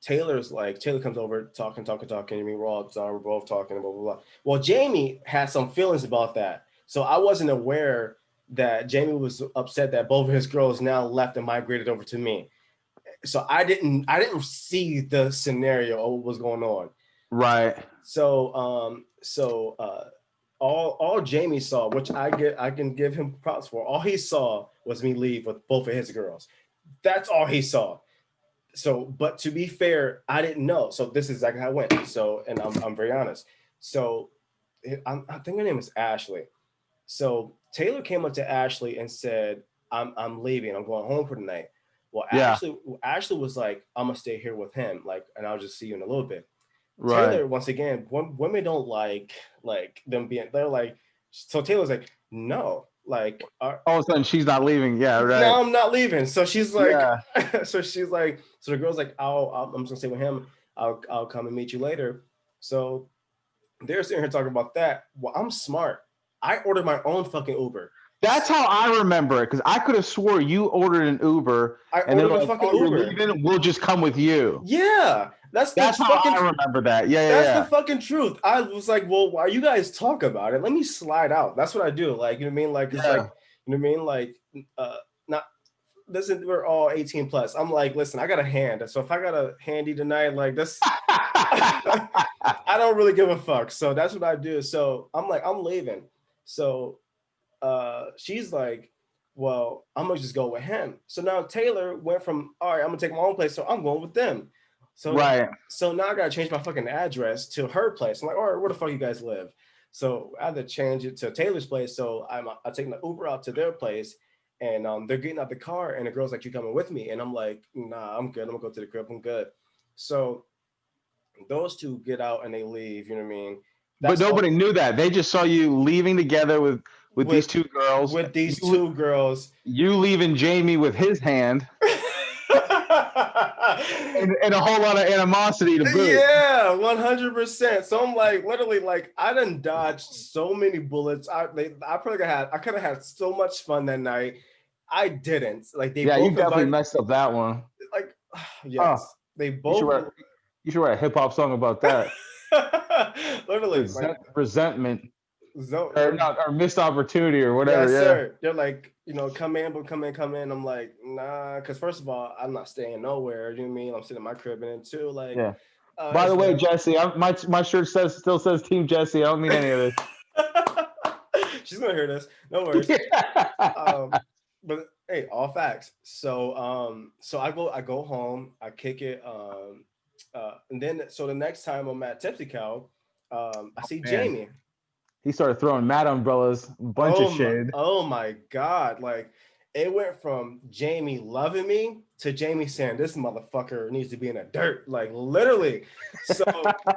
Taylor comes over talking. I mean, we're both talking, blah blah blah. Well, Jamie had some feelings about that, so I wasn't aware that Jamie was upset that both of his girls now left and migrated over to me. So I didn't see the scenario of what was going on. Right. So all Jamie saw, which I can give him props for, all he saw was me leave with both of his girls. That's all he saw. So, but to be fair, I didn't know. So this is exactly how it went. So, and I'm very honest. So, I think her name is Ashley. So Taylor came up to Ashley and said, I'm leaving. I'm going home for the night." Well, Yeah. Ashley was like, "I'm gonna stay here with him, like, and I'll just see you in a little bit." Right. Taylor, once again, women don't like them being. They're like, so Taylor's like, "No, like, All of a sudden, she's not leaving. Yeah. Right. no, I'm not leaving." So she's like, Yeah. so the girl's like, I'm just gonna stay with him. I'll come and meet you later. So they're sitting here talking about that. Well, I'm smart. I ordered my own fucking Uber. That's how I remember it because I could have swore you ordered an Uber I and they're ordered a like, fucking "Oh, you're Uber. leaving? We'll just come with you." Yeah, That's how I remember that. Yeah. Yeah. that's the Yeah. fucking truth. I was like, well, why you guys talk about it? Let me slide out. That's what I do. Like, you know what I mean? Like, it's Yeah. like, you know what I mean? Like, not listen, we're all 18 plus. I'm like, listen, I got a hand. So if I got a handy tonight, like this, I don't really give a fuck. So that's what I do. So I'm like, I'm leaving. So she's like, well, I'm gonna just go with him. So now Taylor went from, all right, I'm gonna take my own place, so I'm going with them. So Right. so now I gotta change my fucking address to her place. I'm like, all right, where the fuck you guys live? So I had to change it to Taylor's place. So I taking the Uber out to their place, and they're getting out the car, and the girl's like, "You coming with me?" And I'm like, "Nah, I'm good. I'm gonna go to the crib. I'm good." So those two get out and they leave. You know what I mean? But nobody knew that. They just saw you leaving together with these two girls. With these two girls. You leaving Jamie with his hand. and a whole lot of animosity to boot. Yeah, 100%. So I'm like, literally, like, I done dodged so many bullets. I could have had so much fun that night. I didn't. Like, they both you definitely messed up that one. Like, yes, they both. You should write a hip hop song about that. Literally, resentment. Or missed opportunity or whatever. Yes, sir. They're like, come in. I'm like, nah, because first of all, I'm not staying nowhere. You know what I mean? I'm sitting in my crib and then too, like. Yeah. By the way, Jesse, my shirt still says Team Jesse. I don't mean any of this. She's gonna hear this. No worries. But hey, all facts. So I go home, I kick it, and then so the next time I'm at Tipsey Cow, I see Jamie. He started throwing mad umbrellas, bunch of shade. Oh my God. Like, it went from Jamie loving me to Jamie saying, this motherfucker needs to be in the dirt. Like, literally. So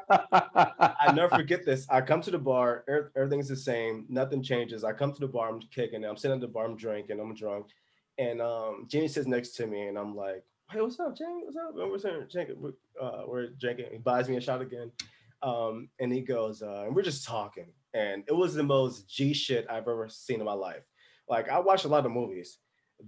I never forget this. I come to the bar, everything's the same, nothing changes. I come to the bar, I'm kicking it, I'm sitting at the bar, I'm drinking, I'm drunk. And Jamie sits next to me and I'm like, hey, what's up, Jamie? What's up? And we're drinking. He buys me a shot again. And he goes, and we're just talking. And it was the most G shit I've ever seen in my life. Like, I watch a lot of movies.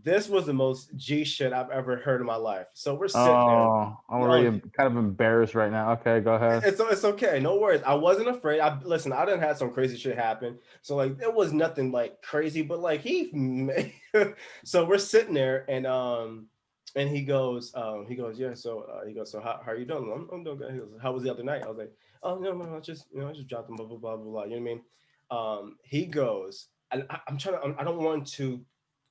This was the most G shit I've ever heard in my life. So we're sitting there. I'm already kind of embarrassed right now. Okay, go ahead. It's okay. No worries. I wasn't afraid. I done had some crazy shit happen. So like, it was nothing like crazy, but like so we're sitting there and he goes, yeah. So so how are you doing? I'm doing good. He goes, how was the other night? I was like, oh no, I just dropped him, blah blah blah blah blah. You know what I mean? He goes, and I don't want to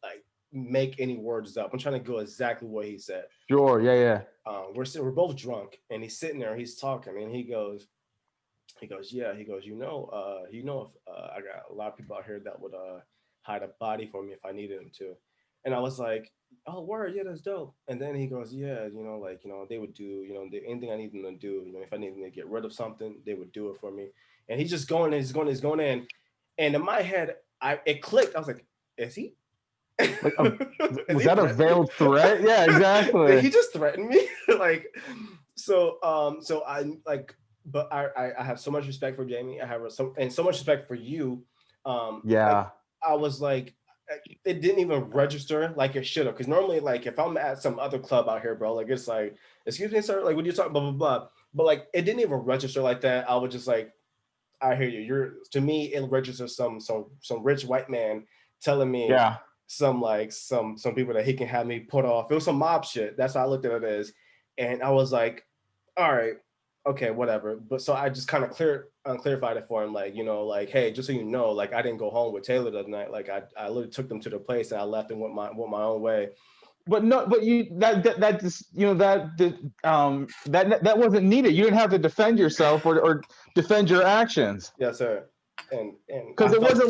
like make any words up. I'm trying to go exactly what he said. Sure, yeah. We're both drunk, and he's sitting there, he's talking, and he goes, yeah. He goes, if I got a lot of people out here that would hide a body for me if I needed them to. And I was like, oh, word, yeah, that's dope. And then he goes, yeah, they would do, anything I need them to do, if I need them to get rid of something, they would do it for me. And he's just going in. And in my head, it clicked. I was like, is he? Was that a veiled threat? Yeah, exactly. He just threatened me. So I like, but I have so much respect for Jamie. I have so much respect for you. Yeah. I was like, it didn't even register like it should have. Because normally, like, if I'm at some other club out here, bro, like, it's like, excuse me, sir, like, what are you talking, blah, blah, blah. But like, it didn't even register like that. I was just like, I hear you. To me, it registers some rich white man telling me some people that he can have me put off. It was some mob shit. That's how I looked at it as. And I was like, all right, okay, whatever. But so I just kind of clarified it for him, like, like, hey, just so you know, like, I didn't go home with Taylor the other night. Like, I literally took them to the place and I left and went my own way. But no, but that just that wasn't needed. You didn't have to defend yourself or defend your actions. Yes, sir. And because it wasn't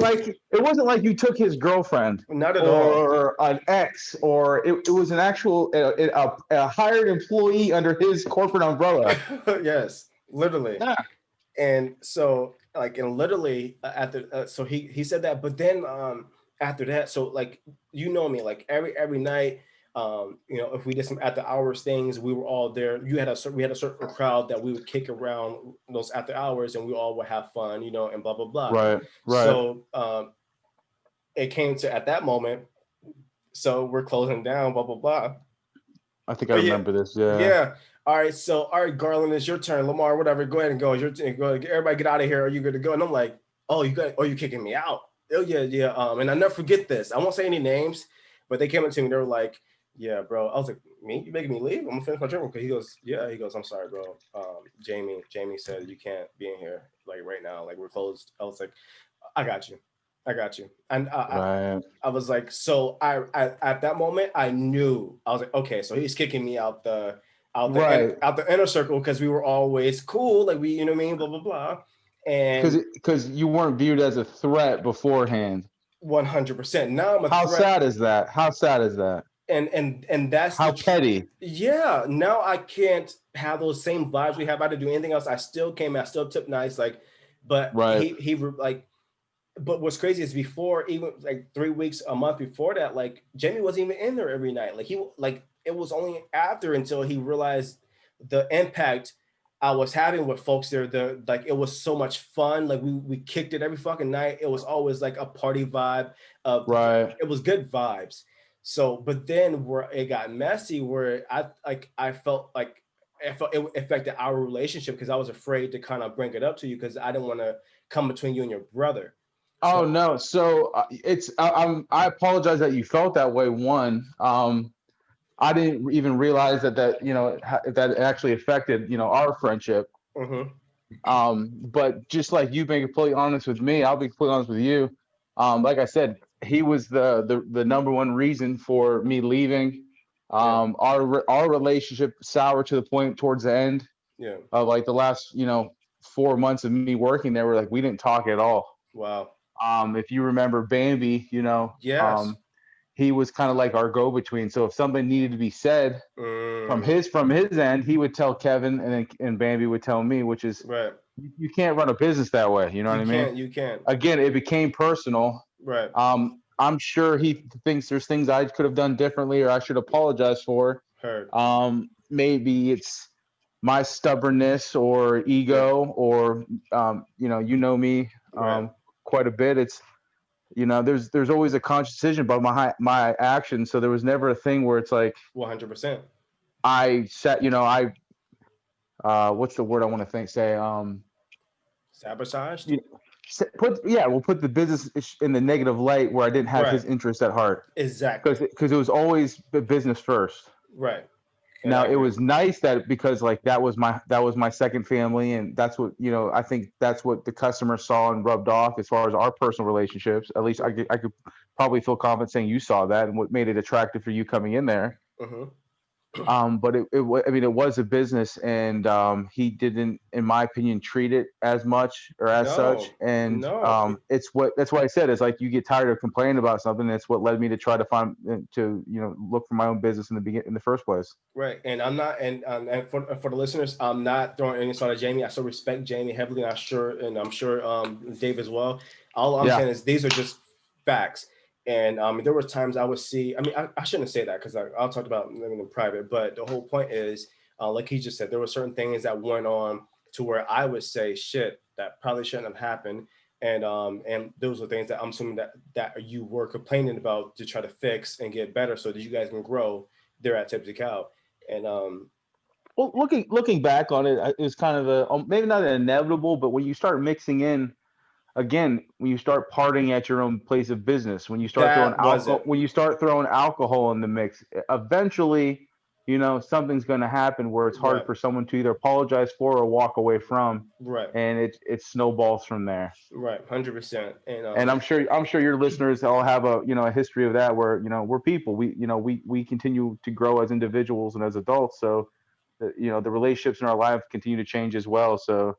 like you took his girlfriend, not at all, or an ex, or it was an actual a hired employee under his corporate umbrella. Yes, literally. Yeah. And so like, and literally after so he said that, but then after that, so like, me, like every night, if we did some after hours things, we were all there. We had a certain crowd that we would kick around those after hours, and we all would have fun, and blah blah blah. Right. So it came to at that moment. So we're closing down, blah blah blah. I think I remember this. Yeah. Yeah. All right, Garland, it's your turn. Lamar, whatever, go ahead and go. Go. Everybody, get out of here. Are you good to go? And I'm like, oh, you kicking me out? Oh yeah. And I never forget this. I won't say any names, but they came up to me. They were like, yeah, bro. I was like, me? You making me leave? I'm gonna finish my drink. Okay. He goes, yeah. He goes, I'm sorry, bro. Jamie said you can't be in here like right now. Like, we're closed. I was like, I got you. And I was like, so I at that moment I knew. I was like, okay, so he's kicking me out the inner circle because we were always cool, like, we, you know what I mean, blah blah blah. And because you weren't viewed as a threat beforehand. 100%. Now I'm a How threat. sad is that? And that's how petty. Yeah. Now I can't have those same vibes we have. I had to do anything else. I still came. I still tipped nice. Like, But Right. but what's crazy is before, even like 3 weeks, a month before that, like Jamie wasn't even in there every night. Like it was only after until he realized the impact I was having with folks there. Like it was so much fun. Like we kicked it every fucking night. It was always like a party vibe. Right. It was good vibes. So, but then where it got messy, where I felt like it affected our relationship because I was afraid to kind of bring it up to you because I didn't want to come between you and your brother. Oh So no. So I apologize that you felt that way. One, I didn't even realize that that actually affected our friendship. mhm, But just like you being completely honest with me, I'll be completely honest with you. Like I said, he was the number one reason for me leaving. yeah, Our relationship soured to the point towards the end yeah, of like the last 4 months of me working there. Where like we didn't talk at all. wow, If you remember Bambi, yes, he was kind of like our go-between. So if something needed to be said from mm, his end, he would tell Kevin, and Bambi would tell me, which is right. you can't run a business that way. You know what I mean? You can't, Again, it became personal. right. I'm sure he thinks there's things I could have done differently or I should apologize for. Heard, Maybe it's my stubbornness or yeah, ego, or you know me right, quite a bit. It's there's always a conscious decision about my actions. So there was never a thing where it's like 100%. I set I what's the word I want to think say Sabotaged, you we'll put the business in the negative light where I didn't have right? his interest at heart, Exactly, because it was always the business first. right. And Now I it agree. was nice that because like that was my second family, and that's what I think that's what the customer saw and rubbed off as far as our personal relationships. At least I could probably feel confident saying you saw that and what made it attractive for you coming in there. Mm-hmm. But I mean, it was a business, and he didn't, in my opinion, treat it as much or as such. No, And no, that's why I said it's like you get tired of complaining about something. That's what led me to try to find to look for my own business in the first place. right. And I'm not, and for the listeners, I'm not throwing any sort of Jamie. I still respect Jamie heavily. I'm sure Dave as well. All I'm Yeah, saying is these are just facts. And there were times I would see. I mean, I shouldn't say that because I'll talk about living in private. But the whole point is, like he just said, there were certain things that went on to where I would say, "Shit, that probably shouldn't have happened." And those are things that I'm assuming that you were complaining about to try to fix and get better so that you guys can grow there at Tipsy Cow. And well, looking back on it, it was kind of maybe not an inevitable, but when you start mixing in again, when you start partying at your own place of business, that was it. when you start throwing alcohol in the mix, eventually, something's going to happen where it's hard Right, for someone to either apologize for or walk away from, right, and it snowballs from there. right, 100%. And And I'm sure your listeners all have a history of that, where we're people, we continue to grow as individuals and as adults, so the relationships in our life continue to change as well. So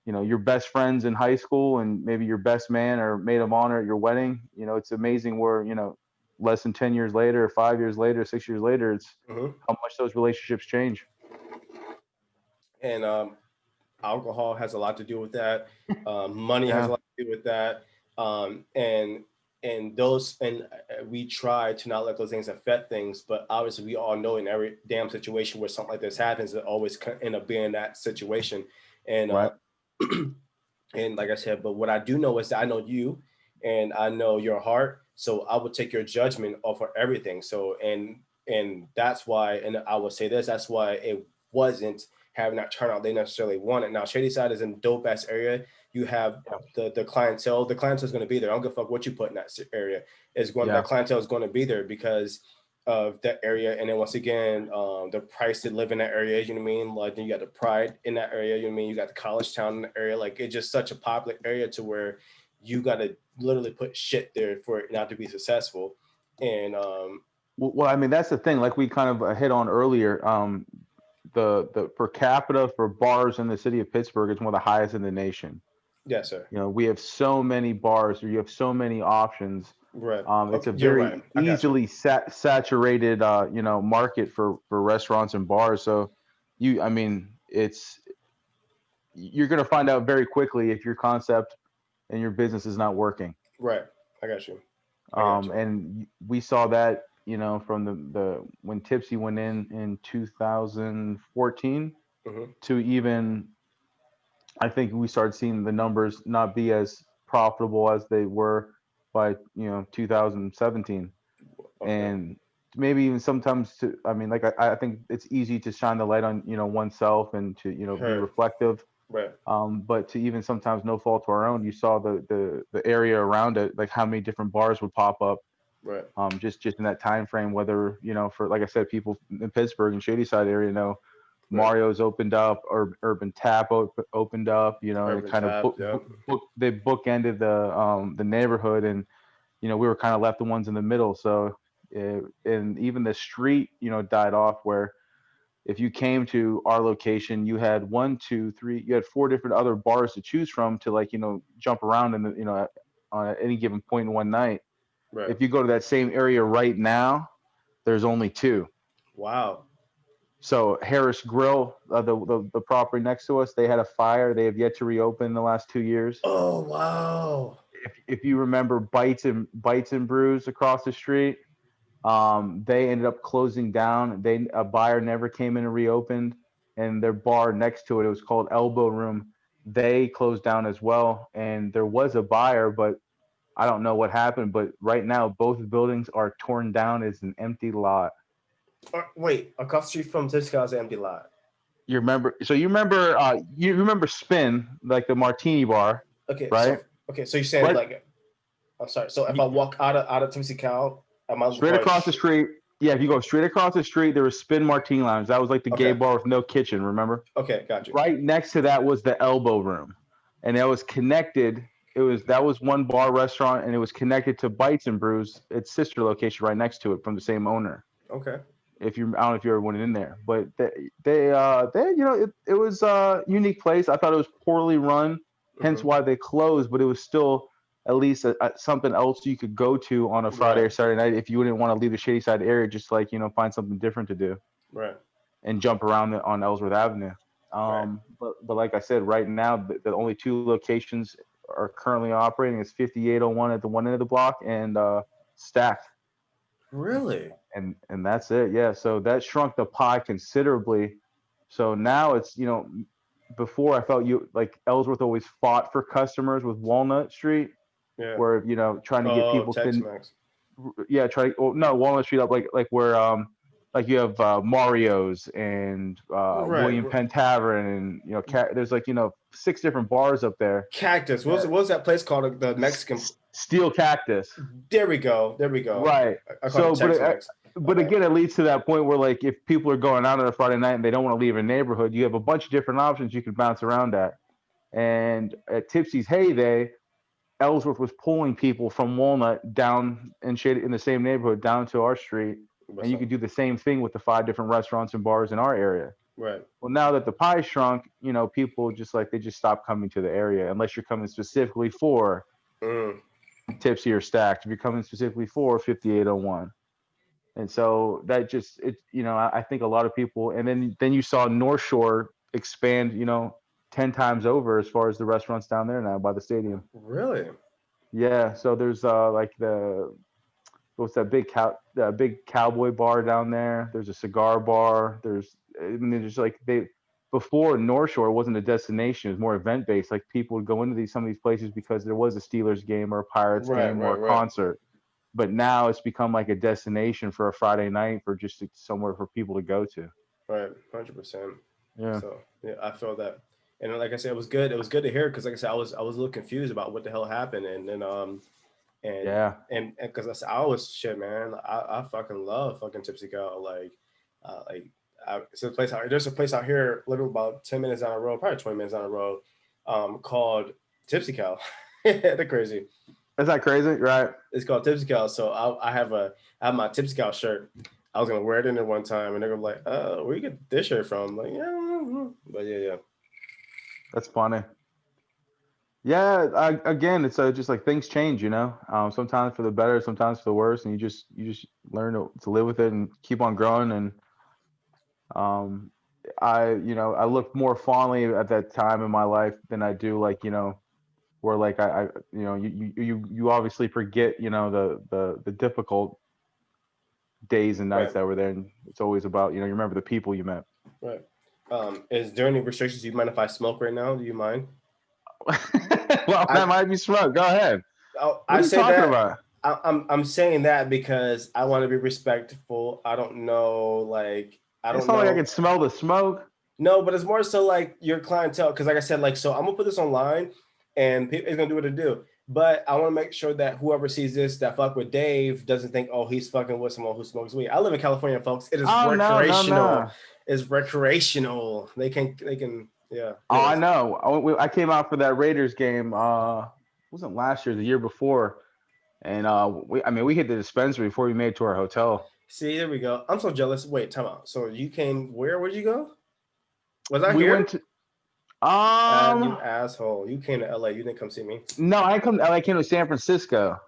your best friends in high school and maybe your best man or maid of honor at your wedding, it's amazing where less than 10 years later, 5 years later, 6 years later, it's mhm. how much those relationships change. And alcohol has a lot to do with that. Money has a Yeah. lot to do with that. And those and we try to not let those things affect things, but obviously we all know in every damn situation where something like this happens, it always end up being that situation. And Right. and like I said, but what I do know is that I know you and I know your heart. So I would take your judgment off of everything. So and that's why, and I will say this, that's why it wasn't having that turnout they necessarily wanted. Now Shady Side is in dope ass area. You have Yeah. the clientele. The clientele is going to be there. I don't give a fuck what you put in that area. Is going Yeah. That clientele is going to be there because of that area. And then once again, the price to live in that area, you know what I mean? Like then you got the pride in that area, you know what I mean? You got the college town in the area. Like it's just such a popular area to where you got to literally put shit there for it not to be successful. And Well, I mean, that's the thing. Like we kind of hit on earlier, the per capita for bars in the city of Pittsburgh is one of the highest in the nation. yes, sir. We have so many bars, or you have so many options. Right. It's Okay, a you're right. very I got you. easily saturated, market for restaurants and bars. So I mean, you're going to find out very quickly if your concept and your business is not working. Right. I got you. I got you. And we saw that, from the when Tipsey went in 2014 Hmm. to even, I think we started seeing the numbers not be as profitable as they were by 2017. Okay. And maybe even sometimes I mean, like I think it's easy to shine the light on oneself and to be Heard. reflective. Right. But to even sometimes no fault to our own, you saw the area around it, like how many different bars would pop up, Right. just in that time frame. Whether for, like I said, people in Pittsburgh and Shadyside area know Right. Mario's opened up, or Urban Tap opened up, and it Urban kind of Tap. Yep. they bookended the neighborhood, and we were kind of left the ones in the middle. So and even the street died off, where if you came to our location, you had you had four different other bars to choose from to, like, jump around in the, on any given point in one night. Right. If you go to that same area right now, there's only two. Wow. So Harris Grill, the property next to us, they had a fire. They have yet to reopen in the last 2 years. Oh wow. If you remember Bites and Brews across the street, they ended up closing down. A buyer never came in and reopened, and their bar next to it was called Elbow Room. They closed down as well, and there was a buyer, but I don't know what happened. But right now, both buildings are torn down as an empty lot. Wait, across the street from Tipsey's empty lot. You remember? So you remember Spin, like the martini bar, Okay. right? So you're saying, Right, like, I'm sorry. So if I walk out of Tipsy Cow, am I straight going? across the street. Yeah, if you go straight across the street, there was Spin Martini Lounge. That was like the gay Okay. bar with no kitchen. Remember? Okay. Got you. Right next to that was the Elbow Room, and that was connected. That was one bar restaurant, and it was connected to Bites and Brews, its sister location right next to it, from the same owner. Okay. If you, I don't know if you ever went in there, but it was a unique place. I thought it was poorly run, hence Hmm. why they closed. But it was still at least something else you could go to on a Friday Right. or Saturday night if you wouldn't want to leave the Shady Side area, just like find something different to do Right. and jump around on Ellsworth Avenue. Right. But like I said, right now the only two locations are currently operating is 5801 at the one end of the block, and Stacked, Really? and that's it. Yeah, so that shrunk the pie considerably. So now it's before I felt like Ellsworth always fought for customers with Walnut Street, Yeah. where trying to get Oh, people to Tex-Mex. no, Walnut Street up, like where like you have Mario's and Right. William Penn Tavern, and there's like 6 different bars up there. Cactus. What was that place called? The Mexican. Steel Cactus, There we go. There we go. right? I call it So, Tex-Mex. My but bad. again, it leads to that point where, like, if people are going out on a Friday night and they don't want to leave a neighborhood, you have a bunch of different options you can bounce around at. And at Tipsey's heyday, Ellsworth was pulling people from Walnut down in the same neighborhood down to our street, and What's you up? could do the same thing with the 5 different restaurants and bars in our area. Right. Well, now that the pie shrunk, people they just stopped coming to the area unless you're coming specifically for Mm. Tipsy or Stacked. If you're coming specifically for 5801. And so that just I think a lot of people, and then you saw North Shore expand 10 times over as far as the restaurants down there now by the stadium. Really? Yeah, so there's like what's that big cowboy bar down there. There's a cigar bar. There's like before North Shore wasn't a destination, it was more event based. Like, people would go into some of these places because there was a Steelers game or a Pirates Right. game or Right. a Right. concert. But now it's become like a destination for a Friday night, for just somewhere for people to go to. Right. 100%. Yeah. So yeah, I feel that. And like I said, it was good. It was good to hear, because, like I said, I was a little confused about what the hell happened, and then and Yeah. and because I always shit, man. I fucking love fucking Tipsy Cow. Like there's a place out here, literally about 10 minutes down the road, probably 20 minutes down the road, called Tipsy Cow. They're crazy. Is that crazy? Right. It's called Tipsy Cow. So I have my Tipsy Cow shirt. I was gonna wear it in there one time, and they're gonna be like, where you get this shirt from? I'm like, yeah, but yeah. That's funny. Yeah. Again, it's just like things change, sometimes for the better, sometimes for the worse. And you just learn to live with it and keep on growing. And I look more fondly at that time in my life than I do like, where like you obviously forget, the difficult days and nights Right, that were there, and it's always about, you remember the people you met. right. Is there any restrictions? Do you mind if I smoke right now? Do you mind? Well, that I might be smart. Go ahead. What I are you say talking that about? I'm saying that because I want to be respectful. I don't know, like I It's don't not like I know. can smell the smoke. No, but it's more so like your clientele. Because like I said, like so I'm gonna put this online, and it's gonna do what it do. But I want to make sure that whoever sees this that fuck with Dave doesn't think, oh, he's fucking with someone who smokes weed. I live in California, folks. It is Oh, no, no, recreational. no. It's recreational. They can, yeah. Oh, I Anyways, know. I came out for that Raiders game. Wasn't last year, the year before, and we hit the dispensary before we made it to our hotel. see, there we go. I'm so jealous. Wait, time out. So you came where? Where'd you go? Was I We went here? to You asshole. You came to LA. You didn't come see me. no, I came to San Francisco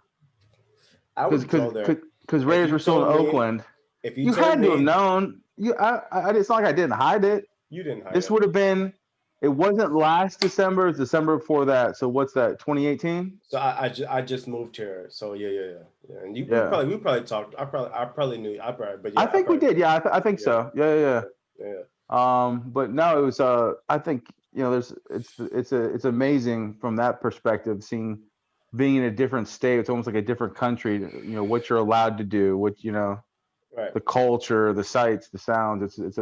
I because would go because there. because If Raiders you were still in told me, Oakland. if you You told had to have me, known. It's not like I didn't hide it. you didn't hide This it. would have been. It wasn't last December. It's December before that. So what's that? 2018. So I just moved here. So yeah. And Yeah, we probably talked. I probably knew. I probably, but I yeah, I think we probably, did. Yeah, I think yeah, so. Yeah, yeah, yeah. yeah. But no, it was. I think there's. It's amazing from that perspective, seeing being in a different state. It's almost like a different country. What you're allowed to do. What Right. the culture, the sights, the sounds. It's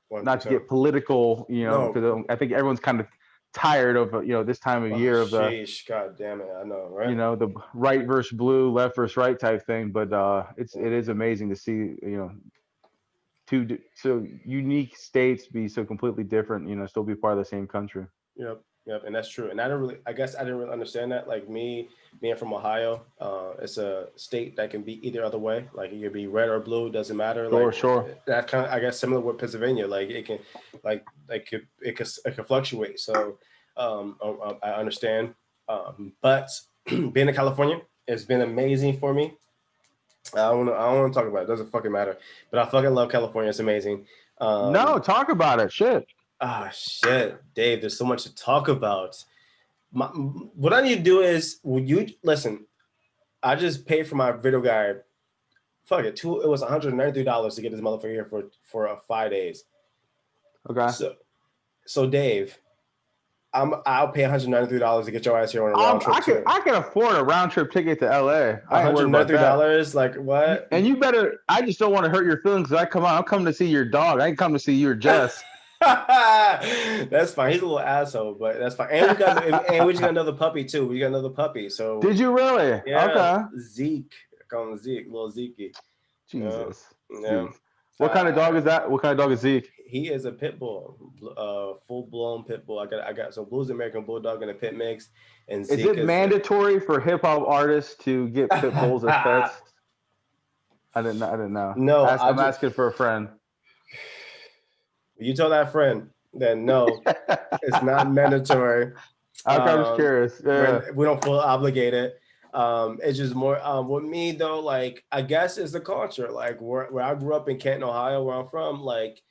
One not to percent. get political. No. Because I think everyone's kind of tired of this time of Oh, year of the sheesh. God damn it. I know, right? the right versus blue, left versus right type thing. But Yeah. it is amazing to see two so unique states be so completely different. Still be part of the same country. Yep, yep, and that's true. And I guess I didn't really understand that. Like me being from Ohio, it's a state that can be either other way. Like it could be red or blue, doesn't matter. Sure, Like sure. that kind of, I guess, similar with Pennsylvania. Like it can, it could fluctuate. So I understand. But being in California, it's been amazing for me. I don't want to talk about it. It doesn't fucking matter. But I fucking love California. It's amazing. No, Um, talk about it. Shit. shit, Dave. There's so much to talk about. What I need to do is, would you listen? I just paid for my video guy. Fuck it, it was $193 to get this motherfucker here for 5 days. Okay. So Dave, I'll pay $193 to get your ass here on a round trip too. I can afford a round trip ticket to LA. One I ain't hundred worried ninety about three that. dollars, like what? And you better. I just don't want to hurt your feelings. Cause I'm coming to see your dog. I ain't come to see you or Jess. That's fine. He's a little asshole, but that's fine. And we just got another puppy too. We got another puppy. So Did you really? yeah, Okay. Zeke. I call him Zeke, little Zeke. Yeah, Jesus. yeah. Jeez. What kind of dog is that? What kind of dog is Zeke? He is a pit bull, full blown pit bull. I got some Blues American Bulldog in a pit mix, and Is Zeke it is. mandatory for hip hop artists to get pit bulls as pets? I didn't know. I didn't know. No, I'm asking for a friend. You tell that friend. Then no, it's not mandatory. I'm just curious. Yeah. We don't feel obligated. It's just more with me though. Like I guess it's the culture. Like where I grew up in Canton, Ohio, where I'm from. Like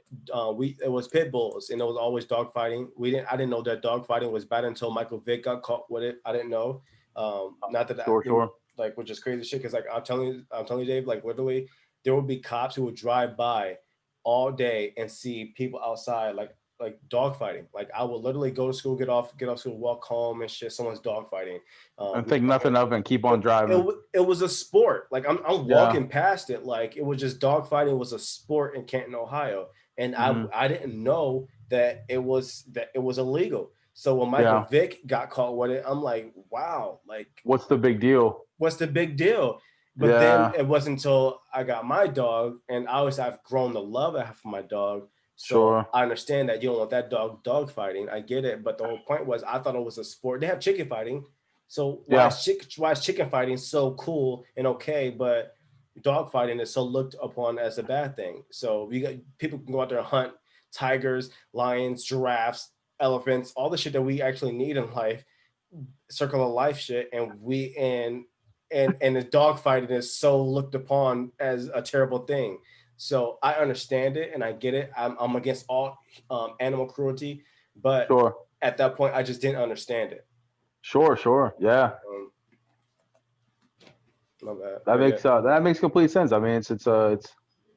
it was pit bulls and it was always dog fighting. I didn't know that dog fighting was bad until Michael Vick got caught with it. I didn't know. Not that Sure, sure. like which is crazy shit. Because like I'm telling you, Dave. Like literally, there would be cops who would drive by all day and see people outside like dog fighting. Like I would literally go to school, get off school, walk home and shit. Someone's dog fighting. And think nothing of it and keep on But driving. it was a sport. Like I'm Yeah. walking past it. Like it was just dog fighting was a sport in Canton, Ohio, and Mhm. I didn't know that it was illegal. So when Michael Yeah. Vick got caught with it, I'm like, wow, like What's the big deal? what's the big deal? But then Yeah. it wasn't until I got my dog, and I always have grown to love it for my dog. So Sure. I understand that you don't want that dog fighting. I get it, but the whole point was I thought it was a sport. They have chicken fighting, so Yeah. why is chicken fighting so cool and okay, but dog fighting is so looked upon as a bad thing? So we got people can go out there and hunt tigers, lions, giraffes, elephants, all the shit that we actually need in life, circle of life shit, and the dog fighting is so looked upon as a terrible thing. So I understand it and I get it. I'm against all animal cruelty, but Sure. at that point, I just didn't understand it. Sure. Yeah. Um, my bad. That But yeah, makes complete sense. I mean, it's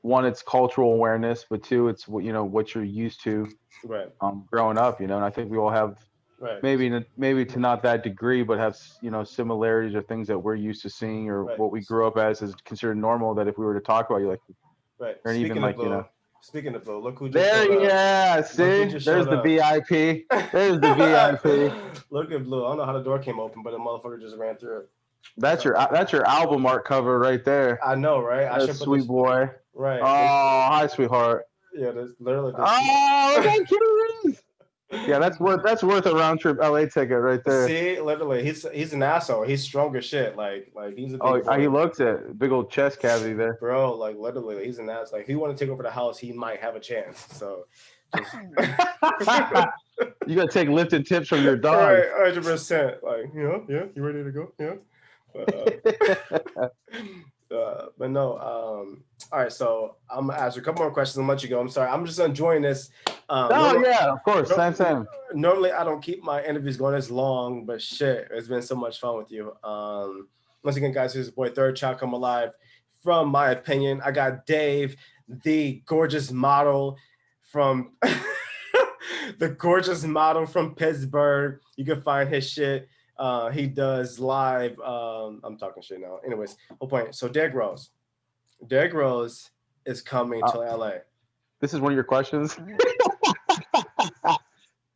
one, it's cultural awareness, but two, it's what you're used to right, growing up, and I think we all have right, maybe to not that degree, but have similarities or things that we're used to seeing or right, what we grew up as is considered normal. That if we were to talk about, you like, right. or even like Speaking of blue, look who just there, showed up. yeah, Look who see, just there's showed the up. VIP, there's the VIP. Look at blue. I don't know how the door came open, but the motherfucker just ran through it. That's So your album art cover right there. I know, right? I That's should put sweet this boy. right. Oh, hi, sweetheart. Yeah, this literally this. Oh, look how cute he is. Yeah, that's worth a round trip LA ticket right there. See, literally, he's an asshole. He's strong as shit. Like he's a big Oh, he boy, looks it. Big old chest cavity there. bro. Like literally, he's an ass. Like if he want to take over the house, he might have a chance. So just You gotta take lifted tips from your dog. right, 100%. Like yeah, you ready to go? Yeah. But no. All right. So I'm gonna ask you a couple more questions and let you go. I'm sorry. I'm just enjoying this. Oh yeah, of course. Same. Normally, I don't keep my interviews going as long, but shit, it's been so much fun with you. Once again, guys, here's your boy Thirdchild come alive. From my opinion, I got Dave, the gorgeous model from the gorgeous model from Pittsburgh. You can find his shit. He does live. I'm talking shit now. Anyways, whole point. So Derrick Rose is coming to LA. This is one of your questions.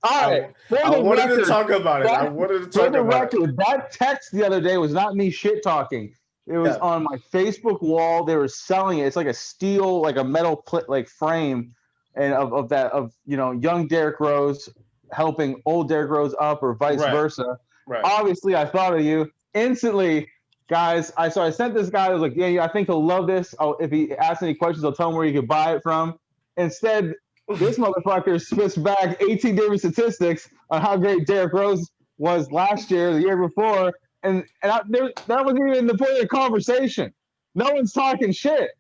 All right. I wanted to talk about it. I wanted to talk about it. That text the other day was not me shit talking. It was on my Facebook wall. They were selling it. It's like a steel, like a metal like frame, and of young Derrick Rose helping old Derrick Rose up, or vice versa. Right. Obviously, I thought of you instantly, guys. I sent this guy. I was like, yeah, I think he'll love this. If he asks any questions, I'll tell him where you could buy it from. Instead, this motherfucker spits back 18 different statistics on how great Derrick Rose was last year, the year before, and that wasn't even the point of the conversation. No one's talking shit.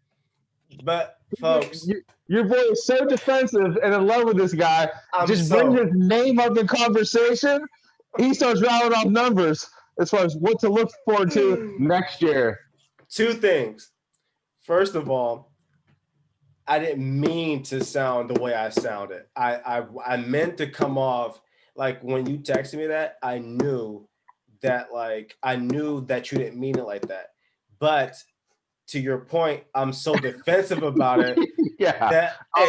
But folks, your boy is so defensive and in love with this guy. Bring his name up in conversation. He starts rattling off numbers as far as what to look forward to next year. Two things. First of all, I didn't mean to sound the way I sounded. I meant to come off like when you texted me that, I knew that you didn't mean it like that. But to your point, I'm so defensive about it.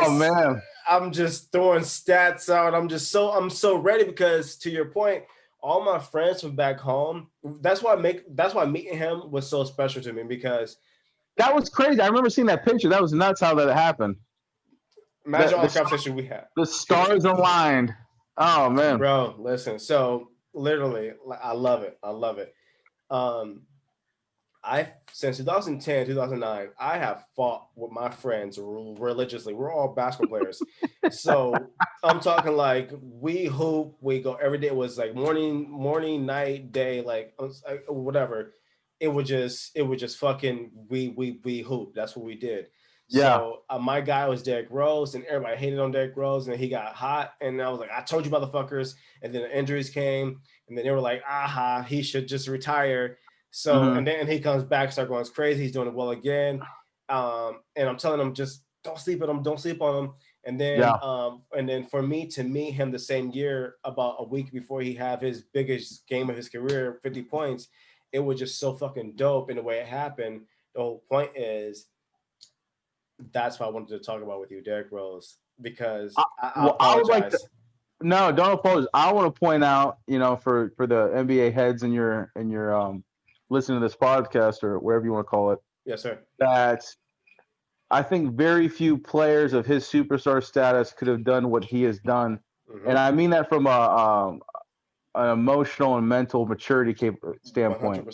Man. I'm just throwing stats out. I'm so ready because to your point, all my friends from back home, that's why meeting him was so special to me, because that was crazy. I remember seeing that picture. That was nuts how that happened. Imagine all the conversation we had. The stars aligned. Oh man, bro, listen. So literally, I love it. Since 2010, 2009, I have fought with my friends religiously. We're all basketball players. So I'm talking like we hoop, we go every day. It was like morning, night, day, like whatever. It was just fucking we hoop. That's what we did. Yeah. So my guy was Derrick Rose, and everybody hated on Derrick Rose, and he got hot. And I was like, I told you, motherfuckers. And then the injuries came, and then they were like, he should just retire. So and then he comes back, start going crazy. He's doing it well again. And I'm telling him, just don't sleep on him. And then for me to meet him the same year, about a week before he have his biggest game of his career, 50 points, it was just so fucking dope in the way it happened. The whole point is, that's why I wanted to talk about with you, Derrick Rose, because I apologize. No, don't apologize. I want to point out, for the NBA heads in your listening to this podcast or wherever you want to call it. Yes, sir. That I think very few players of his superstar status could have done what he has done. Mm-hmm. And I mean that from an emotional and mental maturity standpoint.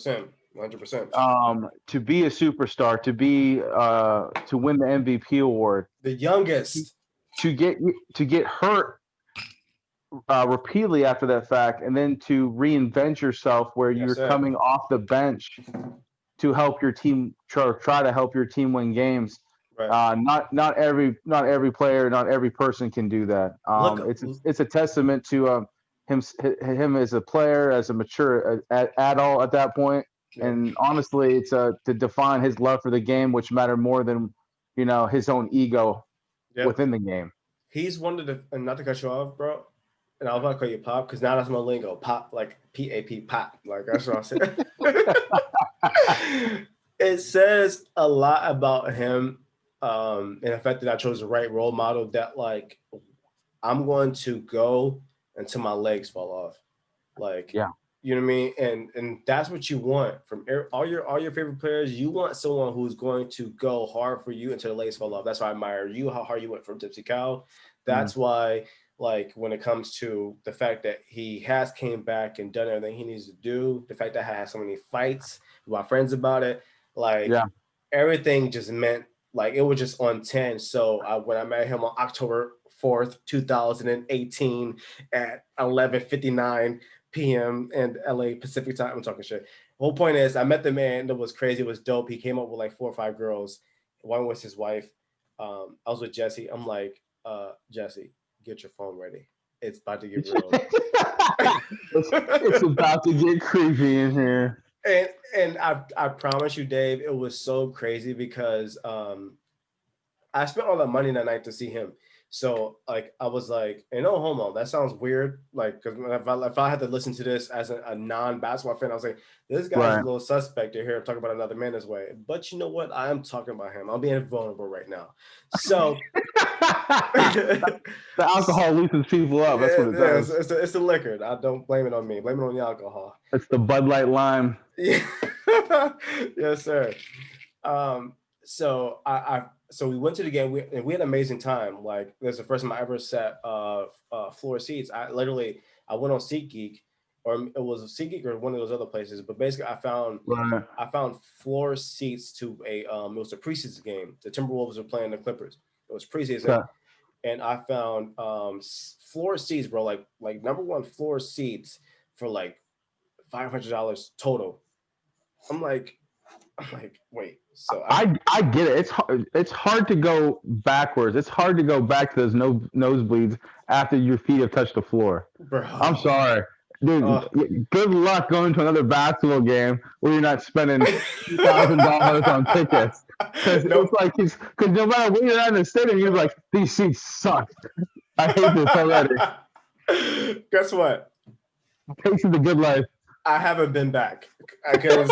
100%. To be a superstar, to win the MVP award, the youngest, to get hurt repeatedly after that fact, and then to reinvent yourself where you're coming off the bench to help your team try to help your team win games. Right. Not every player, not every person can do that. Look, It's a testament to him as a player, as a mature adult at that point. yep, And honestly, it's to define his love for the game, which mattered more than his own ego yep. within the game. He's one of the, and not to cut you off, bro. And I was about to call you Pop because now that's my lingo. Pop, like PAP, pop. Like that's what I'm saying. It says a lot about him, and the fact that I chose the right role model. That like I'm going to go until my legs fall off. Like, Yeah. you know what I mean? And that's what you want from all your favorite players. You want someone who's going to go hard for you until the legs fall off. That's why I admire you, how hard you went from Tipsey Cow. Mm. That's why, like, when it comes to the fact that he has came back and done everything he needs to do, the fact that I had so many fights with my friends about it, like Yeah. everything just meant like it was just on 10. So when I met him on October 4th, 2018 at 11:59 p.m. in LA Pacific time. I'm talking shit. The whole point is I met the man that was crazy. It was dope. He came up with like 4 or 5 girls. One was his wife. I was with Jesse. I'm like, Jesse, get your phone ready. It's about to get real. It's about to get creepy in here. and I promise you, Dave, it was so crazy because I spent all that money that night to see him. So like I was like, and no homo, that sounds weird. Like because if I had to listen to this as a non-basketball fan, I was like, this guy's a Right. little suspect to hear talk about another man this way. But you know what? I am talking about him. I'm being vulnerable right now. So The alcohol loosens people up. That's what it does. it's the liquor. I don't blame it on me. Blame it on the alcohol. It's the Bud Light Lime. Yeah. Yes, sir. Um, so we went to the game and we had an amazing time. Like this is the first time I ever sat floor seats. I went on SeatGeek, or it was SeatGeek or one of those other places. But basically, Right. I found floor seats to it was a preseason game. The Timberwolves were playing the Clippers. It was preseason, Okay. and I found floor seats, bro. Like number one floor seats for like $500 total. I'm like, wait. So I get it. It's hard to go backwards. It's hard to go back to those nosebleeds after your feet have touched the floor. I'm bro. sorry, dude. Uh, Good luck going to another basketball game where you're not spending $2,000 on tickets. Because no. it's like because no matter where you're at in the stadium, you're like, these seats suck. I hate this already. Guess what? Taste of the good life. I haven't been back because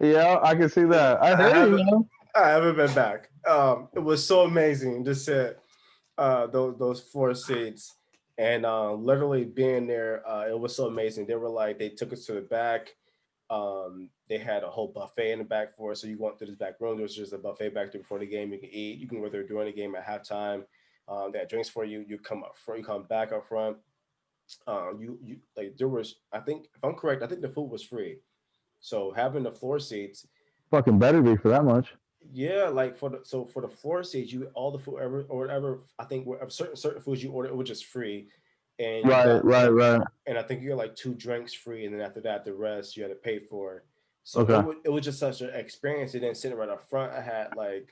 Yeah, I can see that. I I hear you, haven't man. I haven't been back. It was so amazing to sit those floor seats and literally being there. It was so amazing. They were like they took us to the back. They had a whole buffet in the back for us. So you went through this back room. There was just a buffet back there before the game. You can eat. You can go there during the game at halftime. They had drinks for you. You come up front. You come back up front. You like there was. I think if I'm correct, I think the food was free. So having the floor seats, Fucking better be for that much. yeah, like for the floor seats, you all the food ever or whatever. I think whatever, certain foods you order, it was just free, and you Right, got right, right. and I think you got like 2 drinks free, and then after that, the rest you had to pay for. So Okay. it was just such an experience. And then sitting right up front, I had like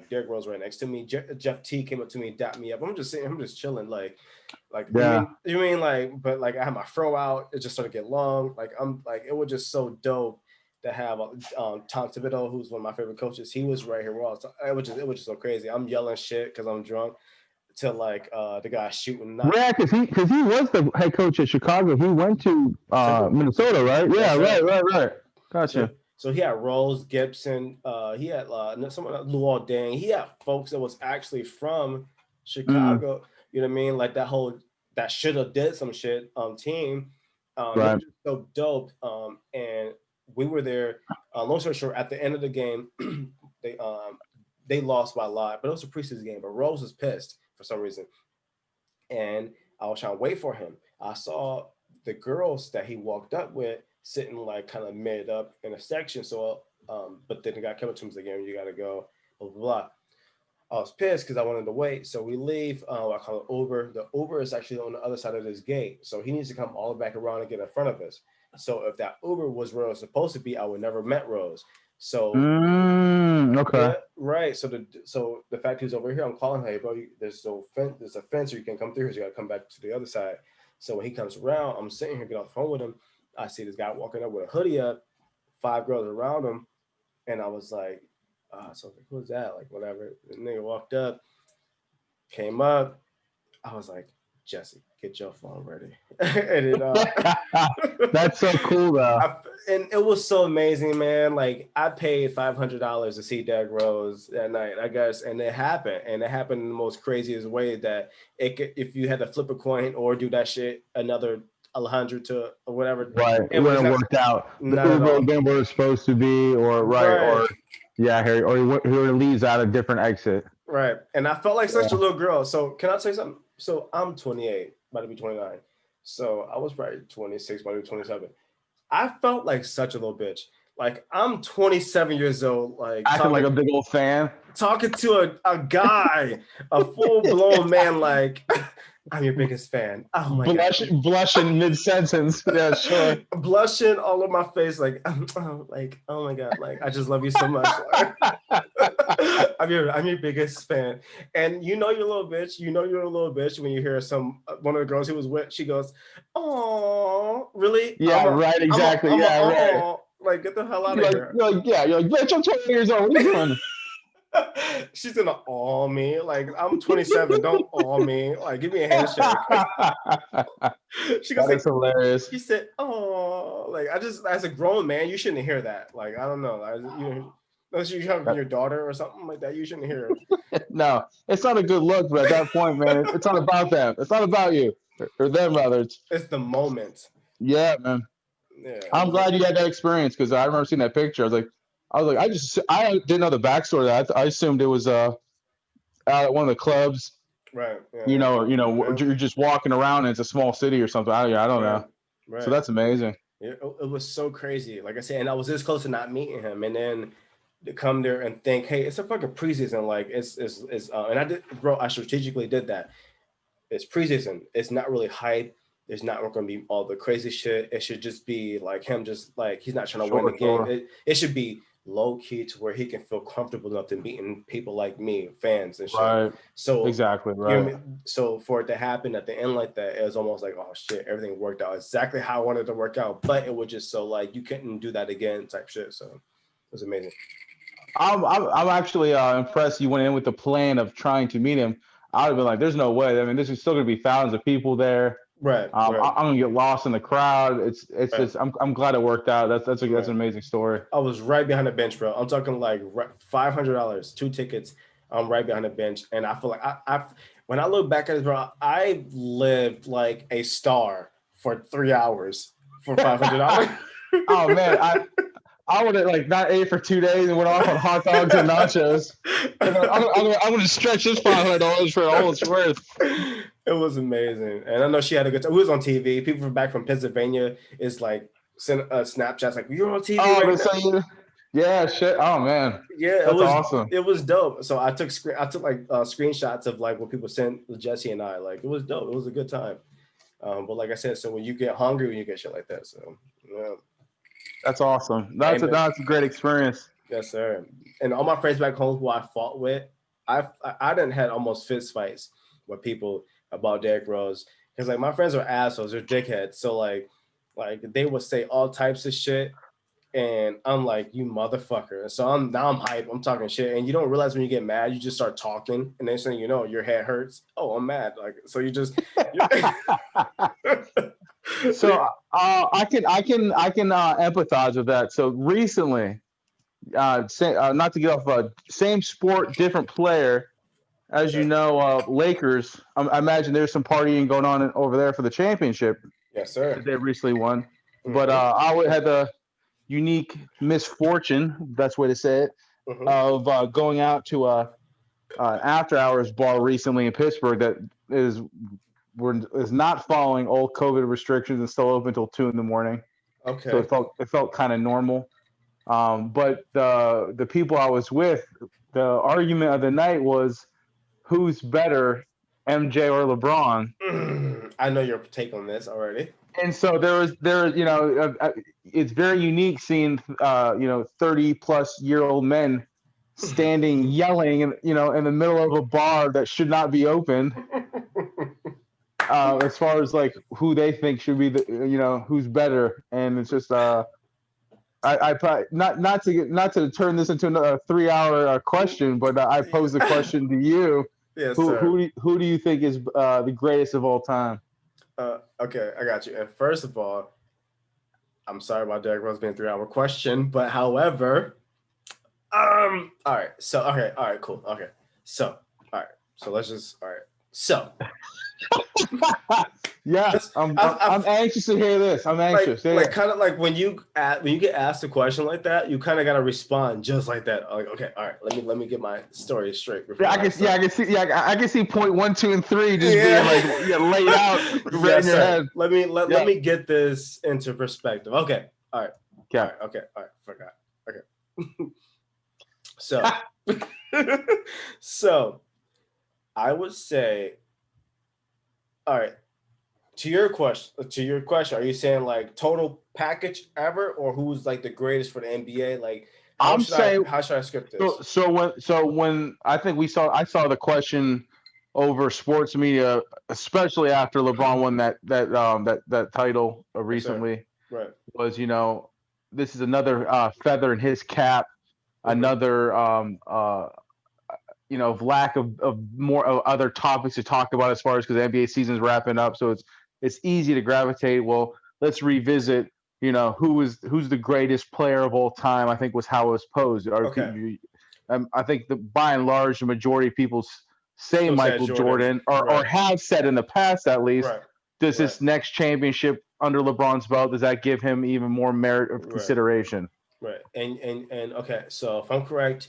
Derrick Rose right next to me. Jeff T came up to me, dapped me up. I'm just sitting, I'm just chilling, like Yeah. you mean like, but like I had my fro out. It just started to get long. Like I'm like it was just so dope to have Tom Thibodeau, who's one of my favorite coaches. He was right here. It was just so crazy. I'm yelling shit because I'm drunk to like the guy shooting not Yeah, because he was the head coach at Chicago. He went to Timberwolves. Minnesota, right? Yes, Yeah, right, sir. right, right. So Gotcha. so he had Rose Gibson. He had someone Luol Deng. He had folks that was actually from Mm, Chicago. You know what I mean? Like that whole that should have did some shit team. It right. was just so dope. And we were there. Long story short, at the end of the game, they um they lost by a lot, but it was a preseason game. But Rose was pissed for some reason, and I was trying to wait for him. I saw the girls that he walked up with sitting like kind of mid up in a section. So, but then the guy came up to him and said, "Again, you got to go." Blah blah blah. I was pissed because I wanted to wait. So we leave. I call it Uber. The Uber is actually on the other side of this gate. So he needs to come all the way back around and get in front of us. So if that Uber was where it was supposed to be, I would never met Rose. So Okay. yeah, right. So the fact he's over here, I'm calling, hey bro, there's a fence, or you can come through here. So you gotta come back to the other side. So when he comes around, I'm sitting here, get off the phone with him. I see this guy walking up with a hoodie up, 5 girls around him, and I was like, so I was like, who's that? Like whatever. The nigga walked up, came up. I was like, Jesse, get your phone ready. And it That's so cool, though. and it was so amazing, man. Like I paid $500 to see Derrick Rose that night, I guess, and it happened. And it happened in the most craziest way that it could, if you had to flip a coin or do that shit another 100 to or whatever, Right. it It was wouldn't not worked out. The not at Uber all. would been where it's supposed to be, or right, Right, or yeah, Harry, or he would leaves out a different exit. right. And I felt like such a Yeah. little girl. So can I tell you something? So I'm 28, about to be 29. So I was probably 26, about to be 27. I felt like such a little bitch. Like I'm 27 years old, like Acting like a big old fan. talking to a guy, a full blown man. Like I'm your biggest fan. Oh my god, Blushing mid sentence. Yeah, sure. blushing all over my face. Like like oh my god, like I just love you so much. Like, I'm your biggest fan, and you know you're a little bitch. You know you're a little bitch when you hear some one of the girls he was with. She goes, "Oh, really? Yeah, right. Exactly. Yeah, right. Oh, like get the hell out of here." Yeah, you're like, bitch, I'm 20 years old. What are you doing? She's gonna awe me. Like I'm 27. Don't awe me. Like give me a handshake. She goes That is like hilarious. she said, "Oh, like I just as a grown man, you shouldn't hear that. Like I don't know. Unless you have your daughter or something like that, you shouldn't hear it." No, it's not a good look, but at that point, man, it's not about them. It's not about you or them, rather. It's the moment. Yeah, man. Yeah, it I'm was glad you had that experience because I remember seeing that picture. I was like, I didn't know the backstory. I assumed it was out at one of the clubs, right. Yeah. you're just walking around and it's a small city or something. I don't Right. know. So Right. that's amazing. It was so crazy. Like I said, and I was this close to not meeting him, and then to come there and think, hey, it's a fucking preseason. Like it's and I did, bro. I strategically did that. It's preseason. It's not really hype. There's not going to be all the crazy shit. It should just be like him, just like he's not trying to win the Sure, game. sure. It should be low key to where he can feel comfortable enough to meeting people like me, fans and shit. Right. So Exactly. you know Right. what I mean? So for it to happen at the end like that, it was almost like, oh shit, everything worked out exactly how I wanted it to work out. But it was just so like you couldn't do that again type shit. So it was amazing. I'm actually impressed you went in with the plan of trying to meet him. I would have been like, there's no way. I mean, this is still going to be thousands of people there. Right, right, I'm gonna get lost in the crowd. It's right, just I'm glad it worked out. That's right. an amazing story. I was right behind the bench, bro. I'm talking like $500, 2 tickets. I'm right behind the bench, and I feel like I when I look back at it, bro, I lived like a star for 3 hours for $500. Oh man, I would have like not ate for 2 days and went off on hot dogs and nachos. I'm gonna stretch this $500 for all it's worth. It was amazing, and I know she had a good time. We was on TV. People from back from Pennsylvania is like sent Snapchats like you're on TV Oh, right they now. say you. Yeah, shit. Oh man, Yeah, that's awesome. it was dope. So I took like screenshots of like what people sent with Jesse and I. Like it was dope. It was a good time. But like I said, so when you get hungry, when you get shit like that, so yeah. That's awesome. Hey, man. That's a great experience. Yes, sir. And all my friends back home who I fought with, I didn't had almost fist fights with people about Derrick Rose because like my friends are assholes, they're dickheads. So like they would say all types of shit, and I'm like, you motherfucker. So I'm hype. I'm talking shit, and you don't realize when you get mad, you just start talking, and then saying, you know, your head hurts. Oh, I'm mad. Like so, you just. So I can empathize with that. So recently, not to get off same sport, different player. As you know, Lakers. I imagine there's some partying going on over there for the championship Yes, sir. that they recently won. But I had the unique misfortune, best way to say it, of going out to an after hours bar recently in Pittsburgh that is not following all COVID restrictions and still open until 2 a.m. Okay. So it felt kind of normal. But the people I was with, the argument of the night was who's better, MJ or LeBron. I know your take on this already. And so it's very unique seeing 30 plus year old men standing yelling in the middle of a bar that should not be open, as far as like who they think should be who's better. And it's just I probably not to turn this into a 3 hour question, but I pose the question to you. Yes, who sir. who do you think is the greatest of all time? Okay, I got you. And first of all, I'm sorry about Derrick Rose being a 3 hour question, but however, all right. So okay, all right, cool. Okay. So all right. So let's just all right. So Yeah, let's, I'm anxious to hear this. I'm anxious. like kind of like when you get asked a question like that, you kind of gotta respond just like that. Like, okay, all right, let me get my story straight. I can see point 1, 2, and 3 just Yeah. being like laid out right in your head. Let me get this into perspective. Okay. All right. Okay. All right. Okay. All right. Forgot. Okay. So, so I would say, all right. To your question, are you saying like total package ever, or who's like the greatest for the NBA? Like, how I'm should I saying script this? so when I think I saw the question over sports media, especially after LeBron won that title Yes, sir. recently, Right. was this is another feather in his cap, Mhm. another lack of more of other topics to talk about as far as because the NBA season's wrapping up, so it's easy to gravitate. Well, let's revisit. Who's the greatest player of all time? I think was how it was posed. Okay. I think by and large, the majority of people say Still says Michael Jordan. Jordan, or Right. have said in the past at least. Right. Does Right. this next championship under LeBron's belt, does that give him even more merit of Right. consideration? Right. And okay. So if I'm correct,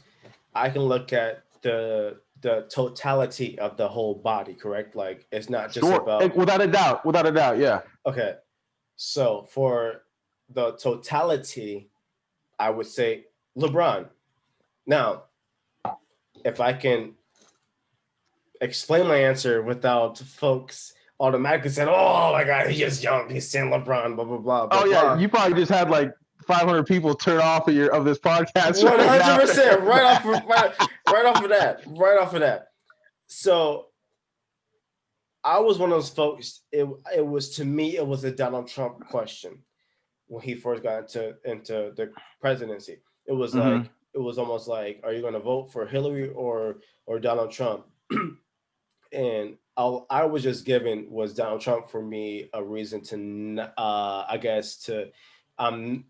I can look at the totality of the whole body. Correct. Like it's not just Sure, about. without a doubt, yeah. Okay. So for the totality, I would say LeBron. Now, if I can explain my answer without folks automatically saying, "Oh my God, he's just young. He's saying LeBron." Blah blah blah blah Oh yeah, blah. you probably just had like 500 people turn off of this podcast One right hundred now. percent. Right off of that. Right off of that. So I was one of those folks. It was to me. It was a Donald Trump question when he first got into the presidency. It was Mm-hmm. like it was almost like, are you going to vote for Hillary or Donald Trump? And I was just given was Donald Trump for me a reason to I guess to I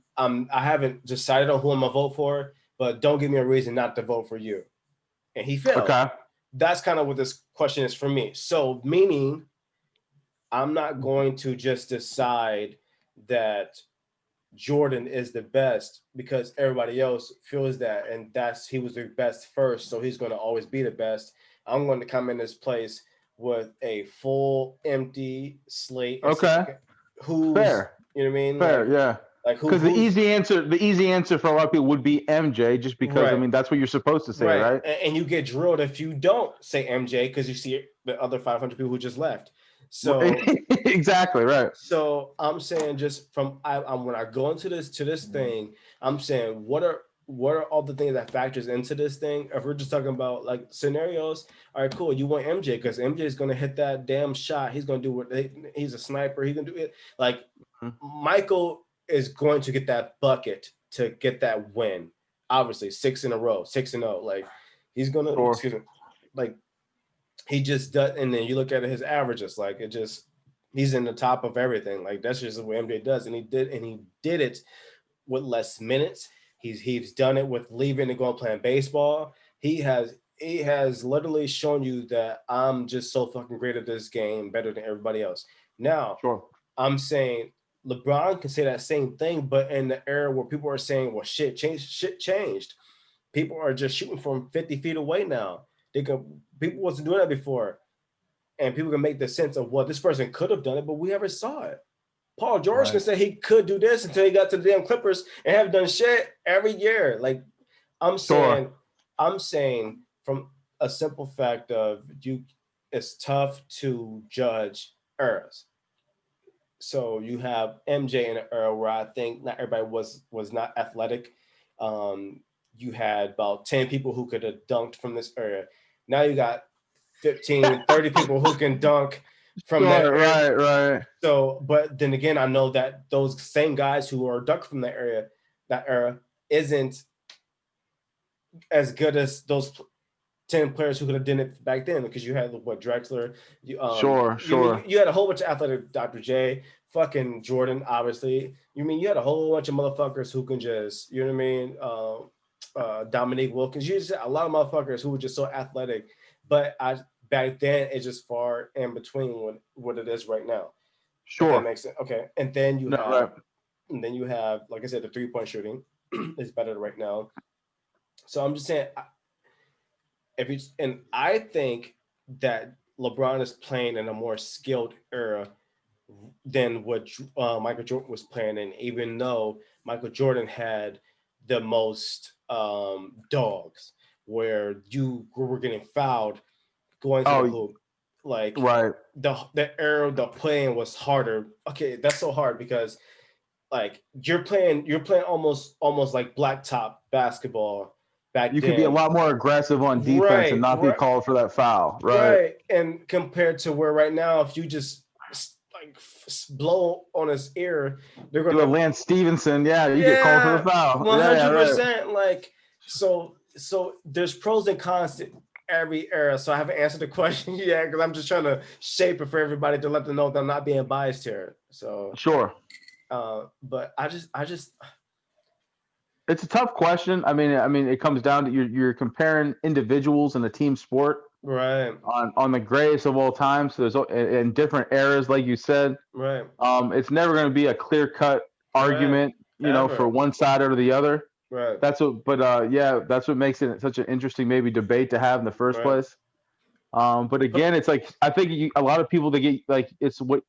haven't decided on who I'm gonna vote for, but don't give me a reason not to vote for you. And he failed. Okay. That's kind of what this question is for me. So meaning I'm not going to just decide that Jordan is the best because everybody else feels that, and he was the best first, so he's going to always be the best. I'm going to come in this place with a full empty slate and see Okay. who's Fair. you know what I mean, Fair. Yeah. like Because the who's easy answer for a lot of people would be MJ, just because I right, mean that's what you're supposed to say, right, right? and you get drilled if you don't say MJ because you see the other 500 people who just left. So Exactly right. So I'm saying just from I'm when I go into this thing, I'm saying what are all the things that factors into this thing? If we're just talking about like scenarios, all right, cool. You want MJ because MJ is gonna hit that damn shot. He's gonna do he's a sniper. He can do it. Like Michael is going to get that bucket to get that win. Obviously, 6 in a row, 6-0. Like he's gonna Sure. excuse me, like he just does. And then you look at his averages, like it just he's in the top of everything. Like that's just what MJ does, and he did it with less minutes. He's done it with leaving and going playing baseball. He has literally shown you that I'm just so fucking great at this game, better than everybody else. Now Sure. I'm saying LeBron can say that same thing, but in the era where people are saying, "Well, shit changed." People are just shooting from 50 feet away now. People wasn't doing that before, and people can make the sense of what this person could have done it, but we never saw it. Paul George can Right. say he could do this until he got to the damn Clippers and have done shit every year. Like I'm Sure. saying, I'm saying from a simple fact of it's tough to judge eras. So you have MJ in an era where I think not everybody was not athletic. Um, you had about 10 people who could have dunked from this era. Now you got 15, 30 people who can dunk from that Sure, era. right. So, but then again, I know that those same guys who are dunk from that era, isn't as good as those 10 players who could have done it back then, because you had what Drexler, Sure. you had a whole bunch of athletic, Dr. J, fucking Jordan, obviously. You had a whole bunch of motherfuckers who can just, you know what I mean? Dominique Wilkins. You just had a lot of motherfuckers who were just so athletic, but back then it's just far in between what it is right now. If that Sure. makes sense. Okay. And then No, right. like I said, the 3-point shooting is better right now. So I'm just saying, and I think that LeBron is playing in a more skilled era than what Michael Jordan was playing in, even though Michael Jordan had the most dogs, where you were getting fouled going to the Oh, hoop. Like right. the era of the playing was harder. Okay, that's so hard because like you're playing almost like blacktop basketball back You could be a then. lot more aggressive on defense and Right, not be right, called for that foul. Right. right. And compared to where right now, if you just like blow on his ear, they're Do a gonna, Lance Stevenson. Yeah, you get called for the yeah, foul. Yeah, right. 100%. Like, so there's pros and cons to every era. So I haven't answered the question yet because I'm just trying to shape it for everybody to let them know that I'm not being biased here. So, Sure. but I just It's a tough question. I mean, it comes down to you're comparing individuals in a team sport right, on the greatest of all time. So there's in different eras, like you said. right, It's never going to be a clear cut right, argument, for ever, one side or the other. right, That's what makes it such an interesting maybe debate to have in the first right. place. But But again, it's like I think a lot of people they get like it's what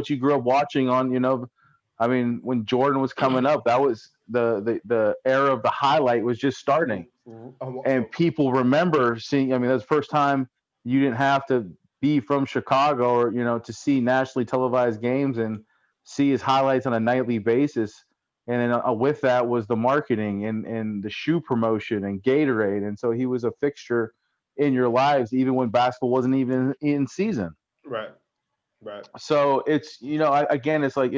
you grew up watching on. I mean, when Jordan was coming up, that was the era of the highlight was just starting, and people remember seeing. I mean, that's the first time you didn't have to be from Chicago or to see nationally televised games and see his highlights on a nightly basis. And then with that was the marketing and the shoe promotion and Gatorade, and so he was a fixture in your lives even when basketball wasn't even in season. right, right, So it's again it's like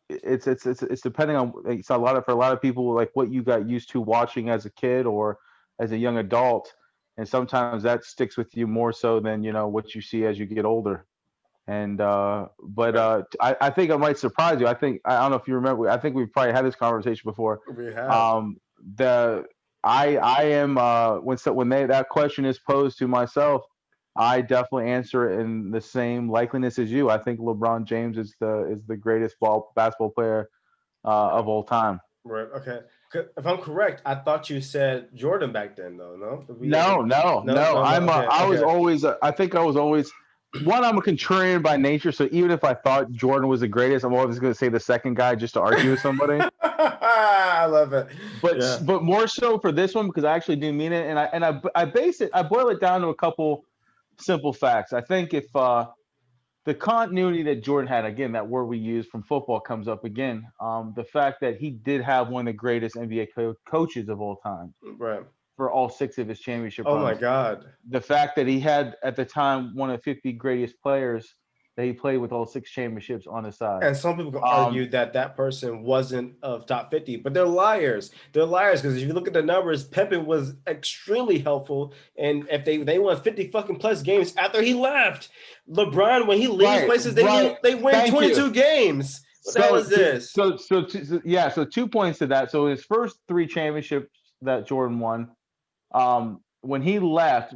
it's depending on it's a lot of for a lot of people like what you got used to watching as a kid or as a young adult, and sometimes that sticks with you more so than what you see as you get older. And but right. I think it might surprise you. I don't know if you remember. I think we've probably had this conversation before. We have. Um, the I am when that question is posed to myself, I definitely answer it in the same likeliness as you. I think LeBron James is the greatest basketball player Right. of all time. Right. Okay. If I'm correct, I thought you said Jordan back then, though. No, did we ever? No, no, No, no. no, no. Okay. I was Okay. always. I think I was always. One, I'm a contrarian by nature, so even if I thought Jordan was the greatest, I'm always going to say the second guy just to argue with somebody. I love it. But Yeah. but more so for this one because I actually do mean it, and I boil it down to a couple simple facts. I think if the continuity that Jordan had, again, that word we use from football comes up again. The fact that he did have one of the greatest NBA coaches of all time Right. for all six of his championship Oh my runs. God. The fact that he had at the time one of the 50 greatest players that he played with all six championships on his side. And some people can Um, argue that that person wasn't of top 50, but they're liars. They're liars because if you look at the numbers, Pippen was extremely helpful. And if they won 50 fucking plus games after he left, LeBron, when he leaves right, places, right. they win Thank you. 22 games. What the hell So, is this? yeah. So 2 points to that. So his first three championships that Jordan won, when he left,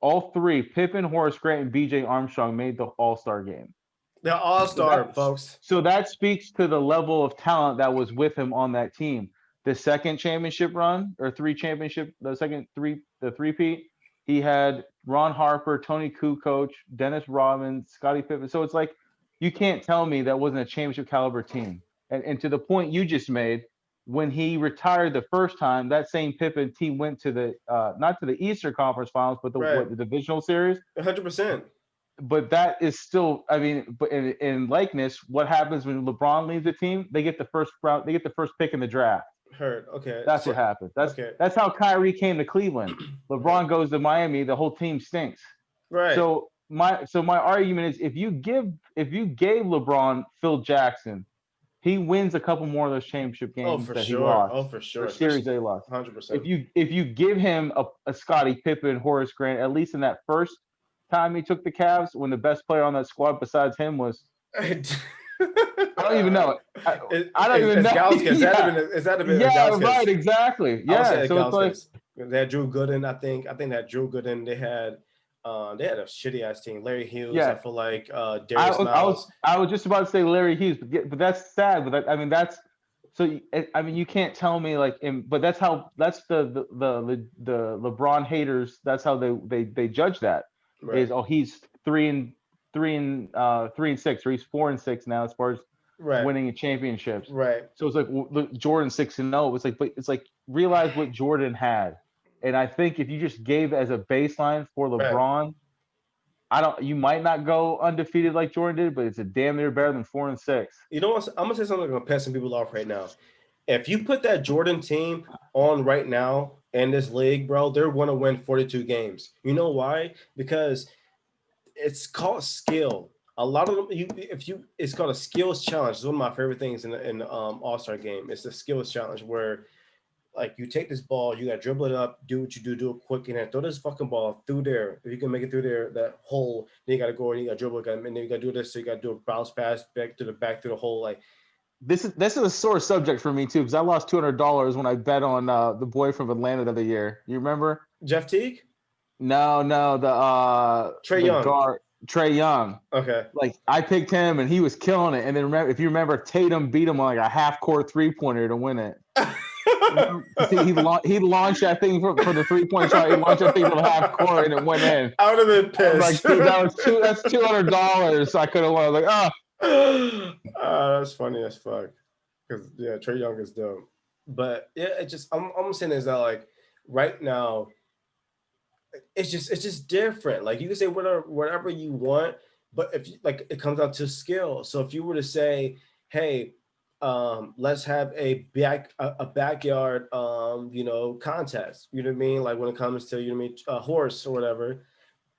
all three, Pippen, Horace Grant, and B.J. Armstrong made the All-Star game. They're So all-star, that folks. so that speaks to the level of talent that was with him on that team. The second championship run or the three-peat, he had Ron Harper, Tony Kukoc, Dennis Rodman, Scottie Pippen. So it's like you can't tell me that wasn't a championship caliber team. And to the point you just made, when he retired the first time, that same Pippen team went to the not to the Eastern Conference Finals, but Right. the divisional series. 100%. but that is still, I mean, but in likeness, what happens when LeBron leaves the team? They get the first round, they get the first pick in the draft. Heard. Okay. That's what happens. Okay. That's how Kyrie came to Cleveland. LeBron goes to Miami, the whole team stinks. Right. So my argument is if you gave LeBron Phil Jackson, he wins a couple more of those championship games that he lost. Oh, for sure. Or series they lost. 100%. If you give him a Scottie Pippen, Horace Grant, at least in that first time he took the Cavs, when the best player on that squad besides him was I don't even know. I don't even know. Is that a bit? Yeah, right, exactly. Yeah, so it's like they had Drew Gooden. I think they had Drew Gooden. They had a shitty ass team. Larry Hughes. Yeah. I feel like Darius Miles. I was just about to say Larry Hughes, but that's sad. But that, I mean, that's so. I mean, you can't tell me like, but that's the LeBron haters. That's how they judge that. Right. Is he's 3-6, or he's 4-6 now as far as winning championships. Right. So it's like Jordan 6-0. It's like realize what Jordan had. And I think if you just gave as a baseline for LeBron, you might not go undefeated like Jordan did, but it's a damn near better than 4-6. You know what? I'm gonna say something that's gonna piss some people off right now. If you put that Jordan team on right now in this league, bro, they're gonna win 42 games. You know why? Because it's called skill. A lot of them, it's called a skills challenge. It's one of my favorite things in the All-Star game. It's the skills challenge where, like, you take this ball, you got to dribble it up, do what you do it quick, and then throw this fucking ball through there. If you can make it through there, that hole, then you got to go and you got to dribble it, and then you got to do this. So you got to do a bounce pass back through the hole. Like, this is a sore subject for me too, because I lost $200 when I bet on the boy from Atlanta the other year. You remember Jeff Teague? No, the Trae Young. Guard, Trae Young. Okay. Like I picked him and he was killing it. And then if you remember, Tatum beat him on like a half-court 3-pointer to win it. See, he launched that thing for the 3-point shot. He launched that thing from half court and it went in. I would have been pissed. Like, dude, that's $200. I could have won. I was like, that's funny as fuck. Because Trae Young is dope. But yeah, I'm saying is that like right now, it's just different. Like you can say whatever you want, but if like it comes down to skill. So if you were to say, hey, let's have a backyard contest, you know what I mean, like when it comes to, you know what I mean, horse or whatever,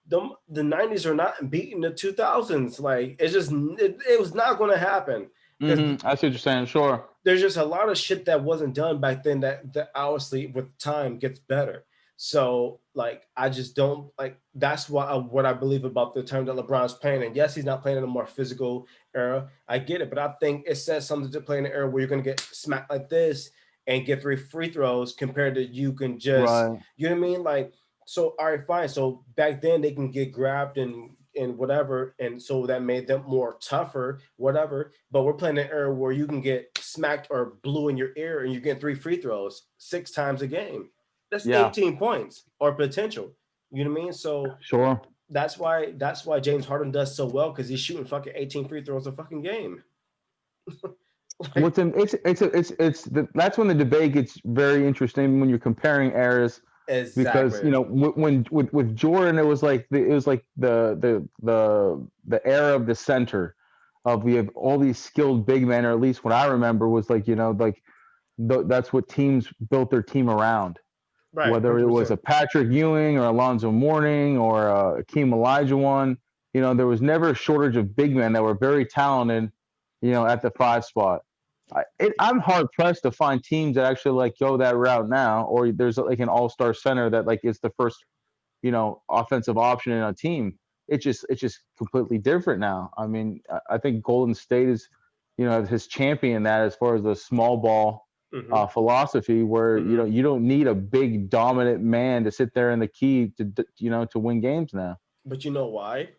the 90s are not beating the 2000s. Like it's just it was not going to happen. Mm-hmm. I see what you're saying. Sure, there's just a lot of shit that wasn't done back then that obviously with time gets better. So like I just don't like, that's what I believe about the term that LeBron's playing. And yes, he's not playing in a more physical era. I get it, but I think it says something to play in an era where you're gonna get smacked like this and get 3 free throws compared to you can just you know what I mean? Like, so all right, fine. So back then they can get grabbed and whatever, and so that made them more tougher, whatever. But we're playing an era where you can get smacked or blew in your ear and you get 3 free throws 6 times a game. That's 18 points or potential. You know what I mean? So sure. That's why James Harden does so well, because he's shooting fucking 18 free throws a fucking game. Like, that's when the debate gets very interesting, when you're comparing eras. Exactly. Because when with Jordan, it was like the era of the center of, we have all these skilled big men, or at least what I remember was like that's what teams built their team around. Right, whether 100%. It was a Patrick Ewing or Alonzo Mourning or Akeem Olajuwon, there was never a shortage of big men that were very talented, at the 5 spot. I'm hard pressed to find teams that actually like go that route now, or there's like an all-star center that like is the first, offensive option in a team. It's just completely different now. I mean, I think Golden State is, has championed that as far as the small ball philosophy, where you don't need a big dominant man to sit there in the key to win games now. But you know why?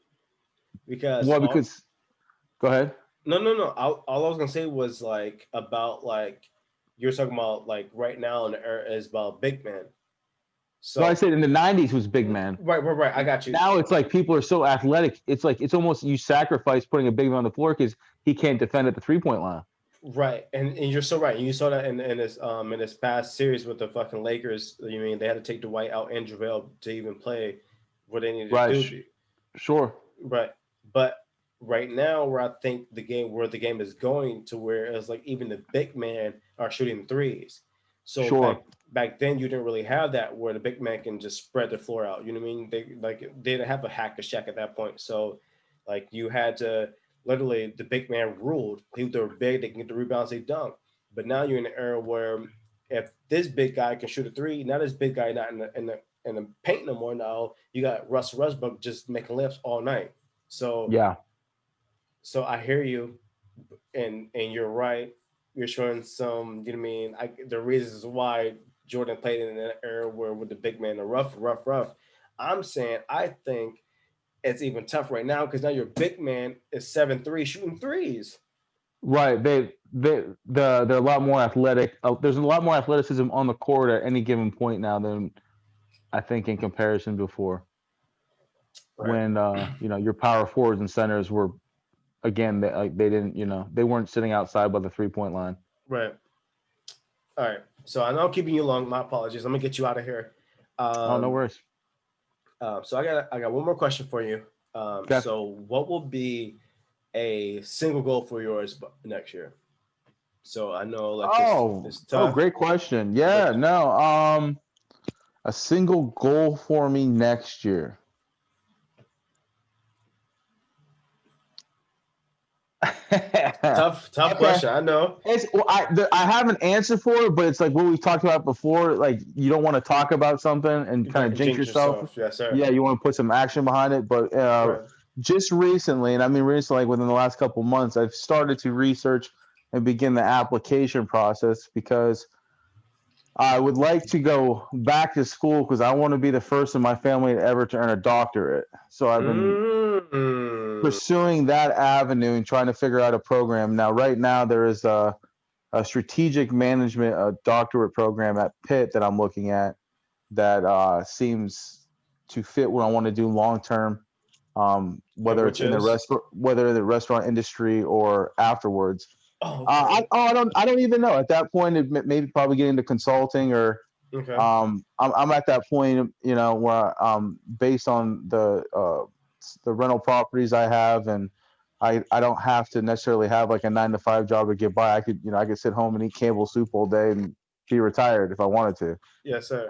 Because go ahead. No. All I was gonna say was like about like you're talking about like right now in the era is about big man. So I said in the 90s was big man. Right. I got you. Now it's like people are so athletic. It's like it's almost you sacrifice putting a big man on the floor because he can't defend at the 3-point line. Right, and you're so right. You saw that in this past series with the fucking Lakers. They had to take Dwight out and JaVale to even play what they needed to do. Sure. Right. But right now, where the game is going to where it's like even the big man are shooting threes. So Sure. back then you didn't really have that where the big man can just spread the floor out. You know what I mean? They didn't have a hack a shack at that point. So like you had to literally the big man ruled. They're big, they can get the rebounds, they dunk. But now you're in an era where if this big guy can shoot a three, now this big guy not in the paint no more. Now you got Russell Westbrook just making lifts all night. So Yeah. so I hear you, and you're right. You're showing some. You know what I mean? The reasons why Jordan played in an era where with the big man, the rough. I'm saying I think it's even tougher right now because now your big man is 7'3" shooting threes. Right. They're a lot more athletic. There's a lot more athleticism on the court at any given point now than I think in comparison before. Right, When your power forwards and centers were again they didn't they weren't sitting outside by the 3-point line. right. All right. So I know I'm keeping you long. My apologies. I'm gonna get you out of here. Oh, no Um, worries. so I got one more question for you. Okay. So what will be a single goal for yours next year? So I know like it's Oh, tough, great question. but Yeah, no. A single goal for me next year. tough Okay. question. I know. I have an answer for it, but it's like what we talked about before. Like you don't want to talk about something and kind of Right, jinx jinx yourself. yourself. Yes, sir. Yeah, you want to put some action behind it. But Right. just recently, and I mean recently, like within the last couple months, I've started to research and begin the application process because I would like to go back to school because I want to be the first in my family ever to earn a doctorate. So I've been Mm. pursuing that avenue and trying to figure out a program. Now, right now, there is a strategic management doctorate program at Pitt that I'm looking at that seems to fit what I want to do long term, And whether it's which in the is restaurant industry or afterwards. okay. I don't even know. At that point, maybe probably get into consulting or Okay. I'm at that point, where based on the rental properties I have, and I don't have to necessarily have like a 9 to 5 job to get by. I could sit home and eat Campbell soup all day and be retired if I wanted to. Yes, sir.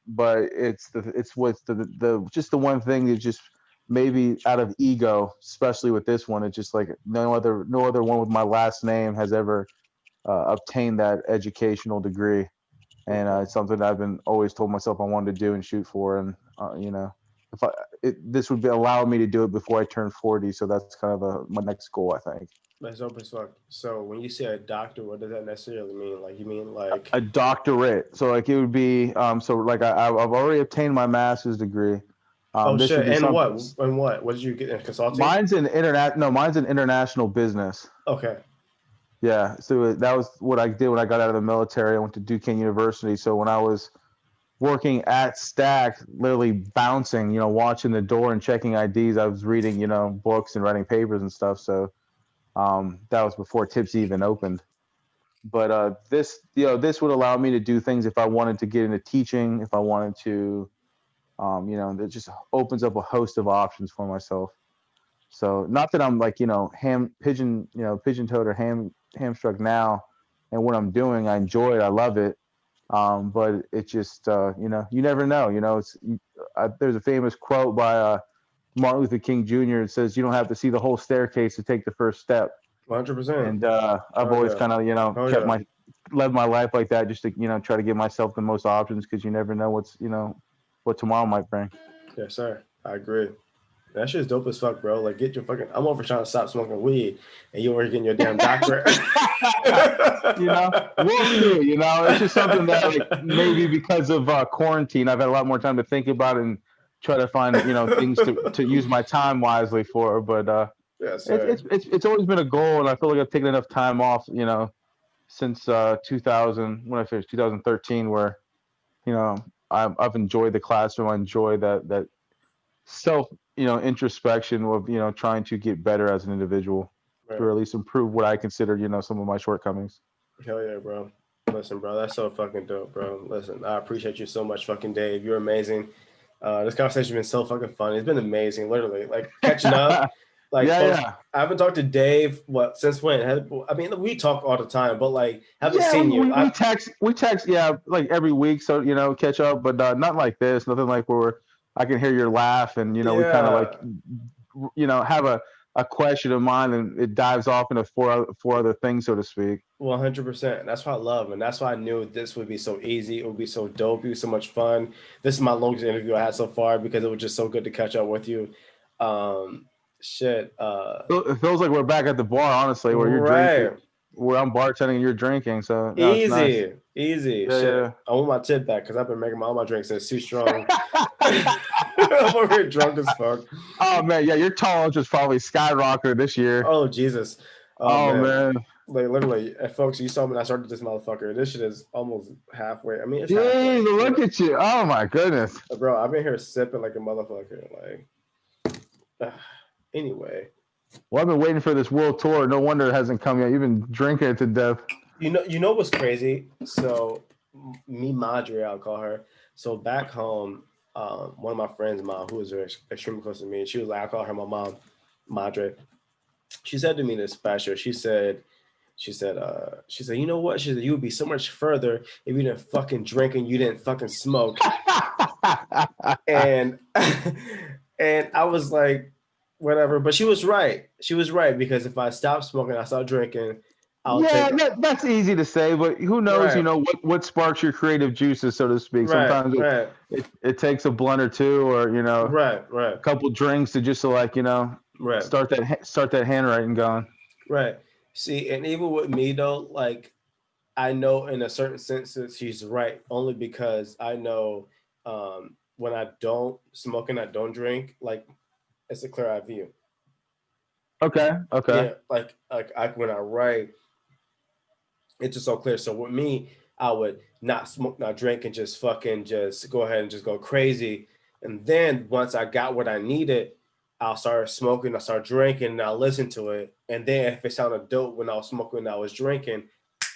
But it's with the just the one thing that just maybe out of ego, especially with this one, it's just like no other one with my last name has ever obtained that educational degree, and Okay. it's something that I've been always told myself I wanted to do and shoot for, and if this would allow me to do it before I turn 40, so that's kind of my next goal, I think. That's open as fuck. So when you say a doctor, what does that necessarily mean? Like you mean like A doctorate, so like it would be so like I've already obtained my master's degree. oh This would shit, be and something. what? What did you get in consulting? Mine's an international business. Okay. Yeah, so that was what I did when I got out of the military. I went to Duquesne University. So when I was working at Stack, literally bouncing, watching the door and checking IDs, I was reading, books and writing papers and stuff. So that was before Tipsey even opened. But this would allow me to do things if I wanted to get into teaching, if I wanted to, it just opens up a host of options for myself. So not that I'm like, pigeon-toed or hamstruck now, and what I'm doing, I enjoy it, I love it. But it just, you never know. There's a famous quote by Martin Luther King Jr. It says, "You don't have to see the whole staircase to take the first step." 100%. And I've Oh always yeah. kind of, Oh yeah. led my life like that, just to, try to give myself the most options because you never know what tomorrow might bring. Yes, sir. I agree. That shit's dope as fuck, bro. Like, get your fucking. I'm over trying to stop smoking weed, and you over getting your damn doctorate. We'll see. It's just something that like maybe because of quarantine, I've had a lot more time to think about it and try to find things to use my time wisely for. But Yes, sir. it's always been a goal, and I feel like I've taken enough time off, since 2000 when I finished 2013, where you know I've enjoyed the classroom. I enjoy that self introspection of trying to get better as an individual, Right. or at least improve what I consider some of my shortcomings. Hell yeah, bro. Listen, bro, that's so fucking dope, bro. Listen, I appreciate you so much, fucking Dave. You're amazing. This conversation has been so fucking fun. It's been amazing, literally. Like catching up. Like, Yeah, folks, yeah. I haven't talked to Dave. What since when? I mean, we talk all the time, but like, haven't Yeah, seen you. we text, yeah, like every week, so catch up, but not like this, nothing like where I can hear your laugh, and we kind of like Yeah, have a question of mine, and it dives off into four other things, so to speak. 100%. That's what I love, and that's why I knew this would be so easy. It would be so dope. It would be so much fun. This is my longest interview I had so far because it was just so good to catch up with you. Shit. It feels like we're back at the bar, honestly, where you're drinking, Right. where I'm bartending and you're drinking. So no, it's nice. Easy, easy. Yeah, Shit. I want my tip back because I've been making all my drinks and it's too strong. I'm over here drunk as fuck. Oh man, yeah, your tolerance is probably skyrocketed this year. Oh Jesus. Oh Oh man. man, Like literally, folks, you saw me when I started this motherfucker. This shit is almost halfway. I mean, it's halfway. jeez, look at you. Oh my goodness. Bro, I've been here sipping like a motherfucker. Like, anyway, Well, I've been waiting for this world tour. No wonder it hasn't come yet. You've been drinking it to death. you know what's crazy? So, me, Madre, I'll call her. So back home, one of my friends' mom, who was very extremely close to me, she was like, I call her my mom, Madre. She said to me this special. She said, you know what? She said, you would be so much further if you didn't fucking drink and you didn't fucking smoke. And and I was like, whatever. But she was right. She was right because if I stopped smoking, I stopped drinking, I'll Yeah, take that's easy to say, but who knows? right, What sparks your creative juices, so to speak. right, Sometimes right, it takes a blunt or two, or right, a right, couple drinks to just like right, start that handwriting going. right. See, and even with me though, like I know in a certain sense that she's right, only because I know when I don't smoke and I don't drink, like it's a clear eye view. Okay, okay, Yeah, like when I write, it's just so clear. So with me, I would not smoke, not drink, and just fucking just go ahead and just go crazy. And then once I got what I needed, I'll start smoking, I'll start drinking, and I'll listen to it. And then if it sounded dope when I was smoking and I was drinking,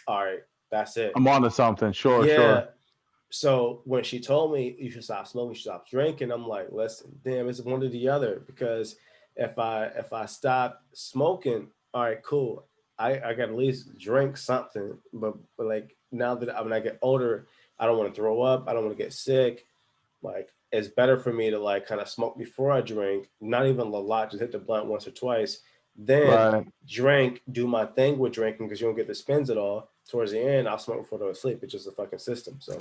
all right, that's it. I'm on to something. Sure, Yeah. sure. So when she told me you should stop smoking, you should stop drinking, I'm like, listen, damn, it's one or the other. Because if I stop smoking, all right, cool. I got at least drink something. But like now that when I get older, I don't want to throw up. I don't want to get sick. Like it's better for me to like kind of smoke before I drink, not even a lot, just hit the blunt once or twice, then Right. drink, do my thing with drinking because you don't get the spins at all. Towards the end, I'll smoke before I go to sleep. It's just a fucking system. So,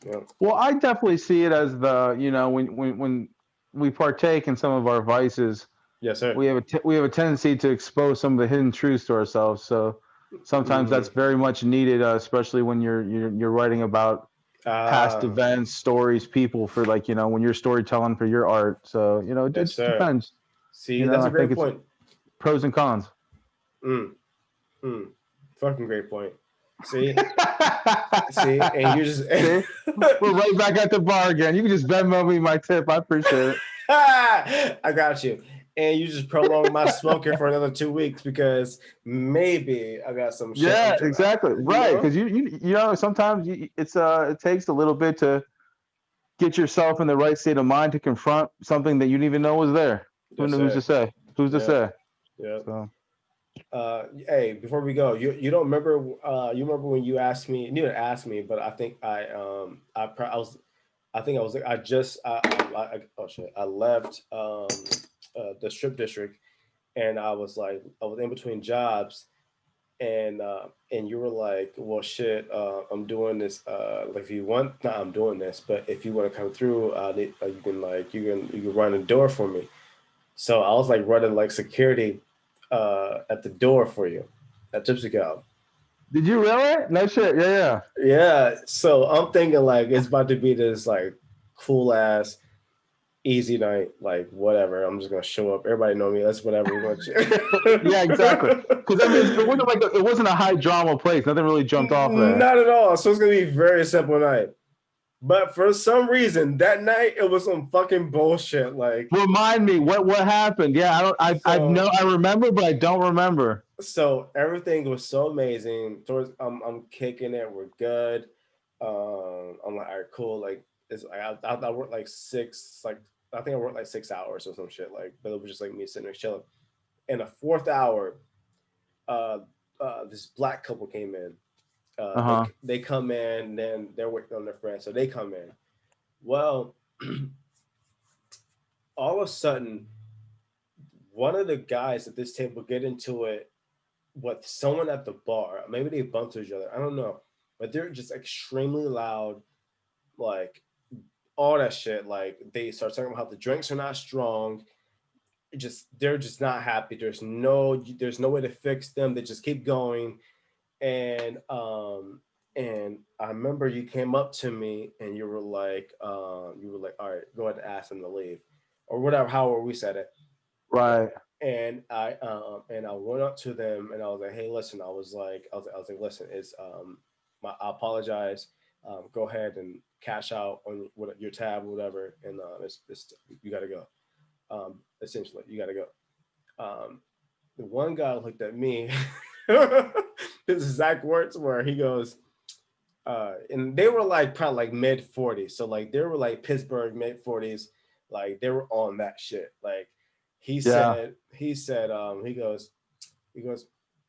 yeah. Well, I definitely see it as when we partake in some of our vices, Yes, sir. we have a tendency to expose some of the hidden truths to ourselves. So sometimes Mm-hmm. that's very much needed, especially when you're writing about past Ah, events, stories, people, for like when you're storytelling for your art. So it yes, just sir. depends. See, that's I a think great it's point. pros and cons. Mm, mm. Fucking great point. See, and you just See, we're right back at the bar again. You can just Venmo me my tip. I appreciate it. I got you. And you just prolong my smoking for another 2 weeks because maybe I got some shit I'm Yeah, trying to, exactly. you Right, know? because sometimes it takes a little bit to get yourself in the right state of mind to confront something that you didn't even know was there. Yes, Who's to sir. say? Who's to Yeah, say? yeah. So Hey, before we go, you don't remember? You remember when you asked me? You didn't ask me, but I think I was I think I was I just oh shit I left the strip district and I was in between jobs and you were like, well shit, I'm doing this, like if you want, nah, I'm doing this, but if you want to come through, you can you can run the door for me. So I was like running like security at the door for you at Tipsey. did you really? No shit. Yeah, yeah. Yeah, so I'm thinking like it's about to be this like cool ass easy night, like whatever. I'm just gonna show up. Everybody know me. That's whatever. We're Yeah, exactly. gonna Because I mean, it wasn't a high drama place. Nothing really jumped off there. Not at all. So it's gonna be a very simple night. But for some reason, that night it was some fucking bullshit. Like Remind me what happened. Yeah, I don't. I know so, I remember, but I don't remember. so everything was so amazing. I'm kicking it. We're good. I'm like, all right, cool. Like It's like I worked like six, like I think I worked like 6 hours or some shit. Like, but it was just like me sitting there chilling. In the fourth hour, uh, this black couple came in. They Uh-huh. they come in, and then they're waiting on their friend, so they come in. Well, all of a sudden, one of the guys at this table get into it with someone at the bar. Maybe they bumped to each other. I don't know, but they're just extremely loud, like all that shit. Like they start talking about how the drinks are not strong. They're just not happy. There's no way to fix them. They just keep going. And I remember you came up to me and you were like, all right, go ahead and ask them to leave, or whatever. However we said it. Right. And I went up to them and I was like, hey, listen. I was like, listen, I apologize. Go ahead and cash out on your tab or whatever, and it's you got to go. Essentially, you got to go. The one guy looked at me. His exact words were, he goes, and they were like probably like mid 40s, so like they were like Pittsburgh mid 40s, like they were on that shit. Like Yeah. he goes, he goes,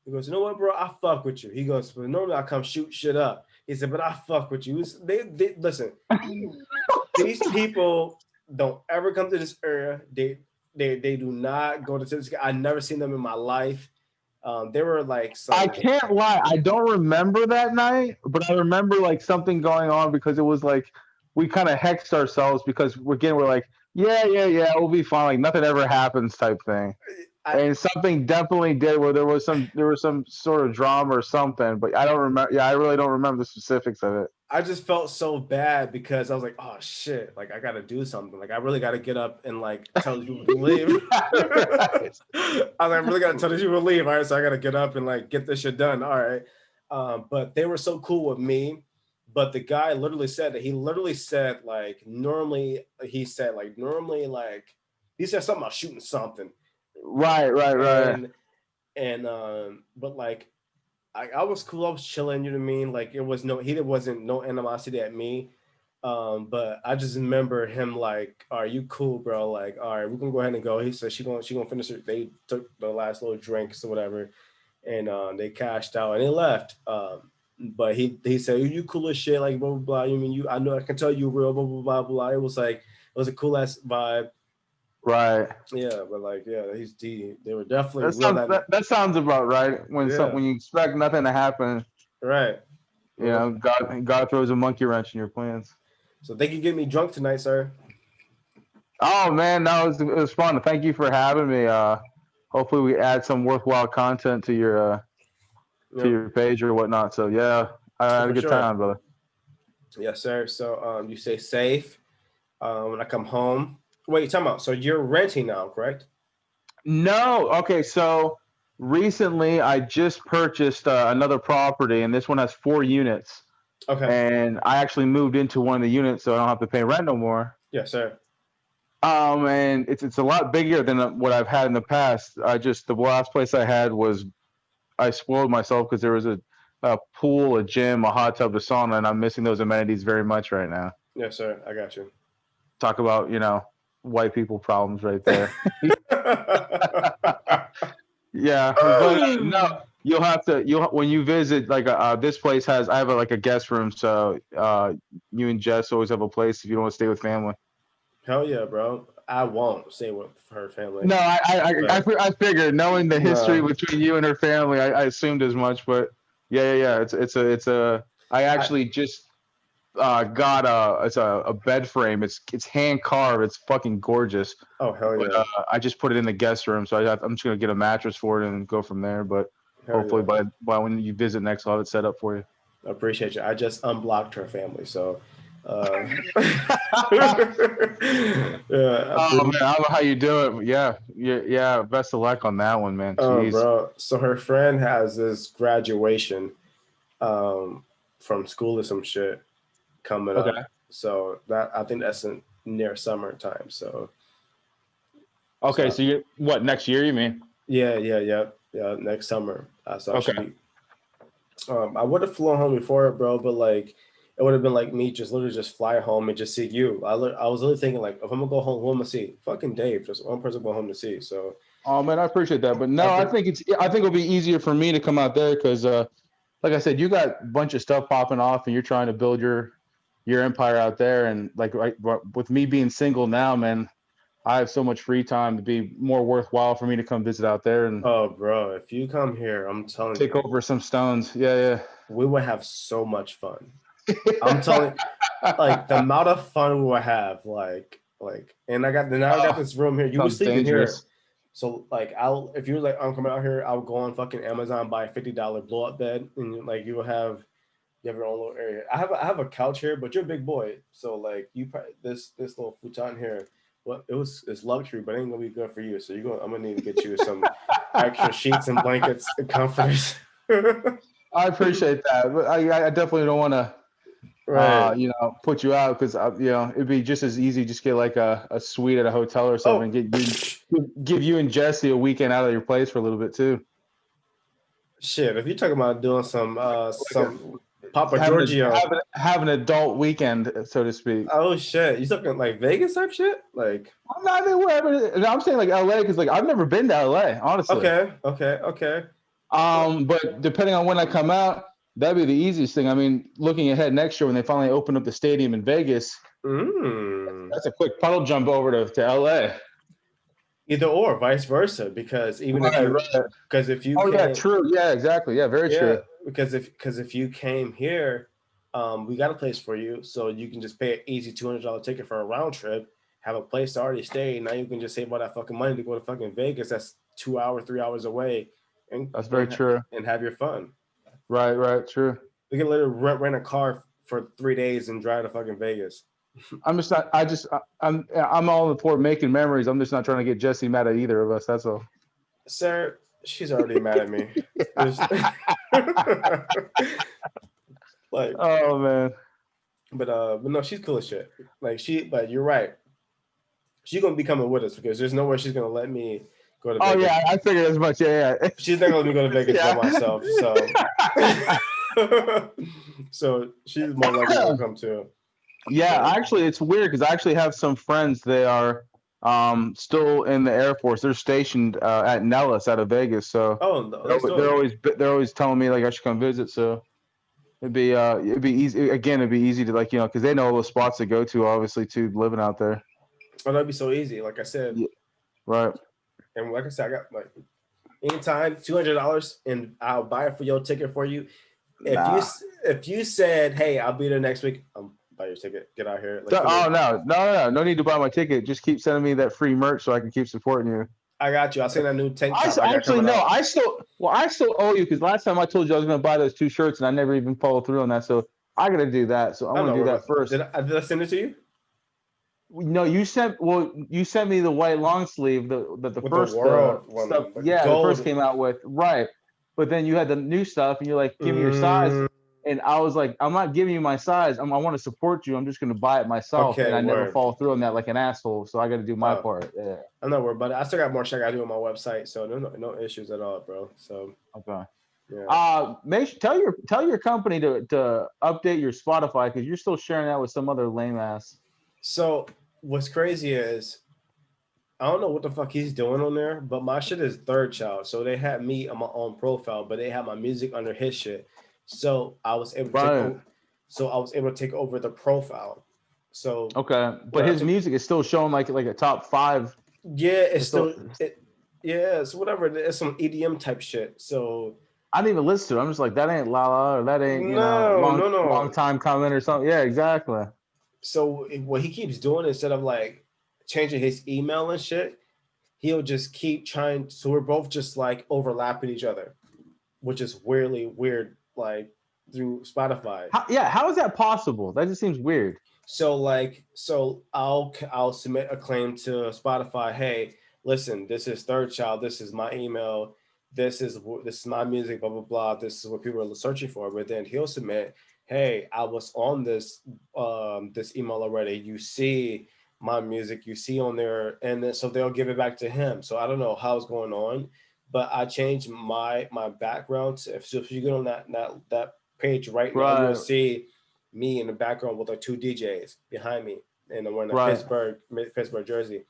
he goes, you know what, bro? I fuck with you. He goes, but normally I come shoot shit up. He said, but I fuck with you. They listen. These people don't ever come to this area. They do not go to Tipsey. I never seen them in my life. They were like I some. can't lie. I don't remember that night, but I remember like something going on because it was like we kind of hexed ourselves because we're like, yeah, yeah, yeah, we'll be fine. Like nothing ever happens type thing. I, And something definitely did where there was some sort of drama or something, but I don't remember. Yeah, I really don't remember the specifics of it. I just felt so bad because I was like, oh shit, like I gotta do something. Like I really gotta get up and like tell these people to leave. I Right. was like, I really gotta tell these people to leave. All right, so I gotta get up and like get this shit done. All right. But they were so cool with me. But the guy literally said like normally like he said something about shooting something. Right, right, right. And but like I was cool. I was chilling. You know what I mean? Like there wasn't no animosity at me. But I just remember him like, "Are you cool, bro? Like, all right, we're gonna go ahead and go." He said she gonna finish it. They took the last little drinks or whatever, and they cashed out and they left. But he said, "You cool as shit, like blah blah blah. You mean you? I know I can tell you real blah blah blah blah." It was like it was a cool ass vibe. Right. Yeah, but like yeah, they were definitely That real sounds that that, that sounds about right. yeah, When you expect nothing to happen, right. God throws a monkey wrench in your plans. So they can get me drunk tonight, sir. Oh man, it was fun. Thank you for having me. Hopefully we add some worthwhile content to Yep, your page or whatnot. So yeah, I had a for good sure. time, brother. Yes, sir. So you say safe when I come home. Wait, you talking about? So you're renting now, correct? No, okay. So recently I just purchased another property, and this one has 4 units. Okay. And I actually moved into one of the units, so I don't have to pay rent no more. Yes, sir. And it's a lot bigger than what I've had in the past. The last place I had was I spoiled myself because there was a pool, a gym, a hot tub, a sauna, and I'm missing those amenities very much right now. Yes, sir. I got you. Talk about white people problems right there. Yeah, but no, you'll when you visit like this place has I have like a guest room, so you and Jess always have a place if you don't want to stay with family. Hell yeah, bro. I won't stay with her family, No, but I figured knowing the history no, between you and her family, I assumed as much. But yeah, yeah, yeah. It's a. I I actually just got a bed frame. It's hand carved. It's fucking gorgeous. oh hell But yeah, I just put it in the guest room, so I'm just gonna get a mattress for it and go from there. But hell hopefully yeah. by when you visit next, I'll have it set up for you. I appreciate you. I just unblocked her family, so yeah, I Oh man, pretty. I don't know how you do it. But yeah, yeah, yeah. Best of luck on that one, man. Oh, Jeez. bro. So her friend has this graduation um, from school or some shit coming up. Okay. So that I think that's in near summertime. Okay. So So you what next year? You mean? yeah. Next summer. So I should Okay. be. I would have flown home before it, bro, but like it would have been like me just literally just fly home and just see you. I was literally thinking like, if I'm gonna go home, who am I gonna see? Fucking Dave. Just one person go home to see. So Oh man, I appreciate that. But no, I think it'll be easier for me to come out there because like I said, you got a bunch of stuff popping off and you're trying to build your empire out there. And like with me being single now, man, I have so much free time to be more worthwhile for me to come visit out there and oh, bro, if you come here, I'm telling take you, over some stones. Yeah, we would have so much fun. yeah. I'm telling, like the amount of fun we would have, and I got Oh, this room here. You were sounds sleeping here, dangerous. so like if you were like, I'm coming out here, I'll go on fucking Amazon, buy a $50 blow up bed, and like you have your own little area. I have a couch here, but you're a big boy, so like you probably this little futon here. Well, it's luxury, but it ain't gonna be good for you. So I'm gonna need to get you some extra sheets and blankets and comforters. I appreciate that, but I definitely don't want to Right. put you out because it'd be just as easy just get like a suite at a hotel or something. Oh, Give you and Jesse a weekend out of your place for a little bit too. shit. If you're talking about doing Like some Papa Giorgio. have an adult weekend, so to speak. Oh shit. You talking like Vegas type shit? Like I'm not even wherever. I'm saying like LA because like I've never been to LA, honestly. okay. But depending on when I come out, that'd be the easiest thing. I mean, looking ahead next year when they finally open up the stadium in Vegas, Mm. that's a quick puddle jump over to LA. Either or, vice versa. Because even if Right, you, right. because if you Oh yeah, came, true. Yeah, exactly. Yeah, very yeah, true. because if you came here, we got a place for you, so you can just pay an easy $200 ticket for a round trip, have a place to already stay. Now you can just save all that fucking money to go to fucking Vegas. That's 2 hours, 3 hours away, and That's very and true. and have your fun. Right, right, true. We can literally rent a car for 3 days and drive to fucking Vegas. I'm just not. I'm all for making memories. I'm just not trying to get Jesse mad at either of us. That's all. Sir, she's already mad at me. Like, Oh man. but no, she's cool as shit. But you're right. She's gonna be coming with us because there's nowhere she's gonna let me go to Oh Vegas. yeah, I figured as much. Yeah, She's not gonna let me go to Vegas by yeah. myself. So, so she's more likely gonna come too. Yeah, So, actually, it's weird because I actually have some friends. They are still in the Air Force. They're stationed at Nellis out of Vegas. So oh, no, that's dope. they're always telling me like I should come visit. So it'd be easy again. It'd be easy to like because they know all the spots to go to. Obviously, too living out there. Oh, that'd be so easy. Like I said, Yeah, right. and like I said, I got like anytime $200 and I'll buy it for your ticket for you. Nah. If you said, hey, I'll be there next week, buy your ticket. Get out here. Like, give me. Oh no need to buy my ticket. Just keep sending me that free merch so I can keep supporting you. I got you. I'll send that new tank top I got Actually coming no. out. I still owe you because last time I told you I was going to buy those 2 shirts and I never even followed through on that. So I got to do that. So I'm going to do that first. Did I send it to you? No, you sent me the white long sleeve the With first the world stuff. one, Yeah, gold. the first came out with right, but then you had the new stuff, and you're like, give me your size, and I was like, I'm not giving you my size. I want to support you. I'm just going to buy it myself, and I never follow through on that like an asshole. So I got to do my part. Yeah, I'm not worried about it. I still got more shit I got to do on my website, so no issues at all, bro. So okay. Yeah. Tell your company to update your Spotify because you're still sharing that with some other lame ass. So what's crazy is I don't know what the fuck he's doing on there, but my shit is Thirdchild. So they had me on my own profile, but they had my music under his shit. So I was able to take over the profile. So okay, but his music is still showing like a top 5. Yeah, it's still it's whatever. It's some EDM type shit. So I didn't even listen to it. I'm just like, that ain't Lala, or that ain't long time coming or something. Yeah, exactly. So what he keeps doing instead of like changing his email and shit, he'll just keep trying. So we're both just like overlapping each other, which is weirdly weird. Like through Spotify. How is that possible? That just seems weird. So I'll submit a claim to Spotify. Hey, listen, this is Thirdchild. This is my email. This is my music. Blah blah blah. This is what people are searching for. But then he'll submit, hey, I was on this this email already. You see my music. You see on there, and then so they'll give it back to him. So I don't know how it's going on, but I changed my background. So if you go on that page right now, you'll see me in the background with like two DJs behind me, and I'm wearing a Right. Pittsburgh jersey.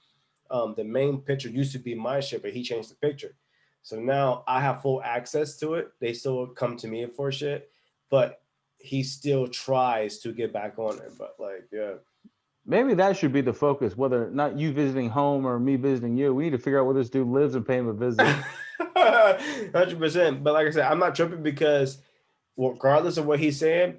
The main picture used to be my shit, but he changed the picture. So now I have full access to it. They still come to me for shit, but he still tries to get back on it. But like, yeah. Maybe that should be the focus, whether not you visiting home or me visiting you. We need to figure out where this dude lives and pay him a visit. 100%. But like I said, I'm not tripping because regardless of what he's saying,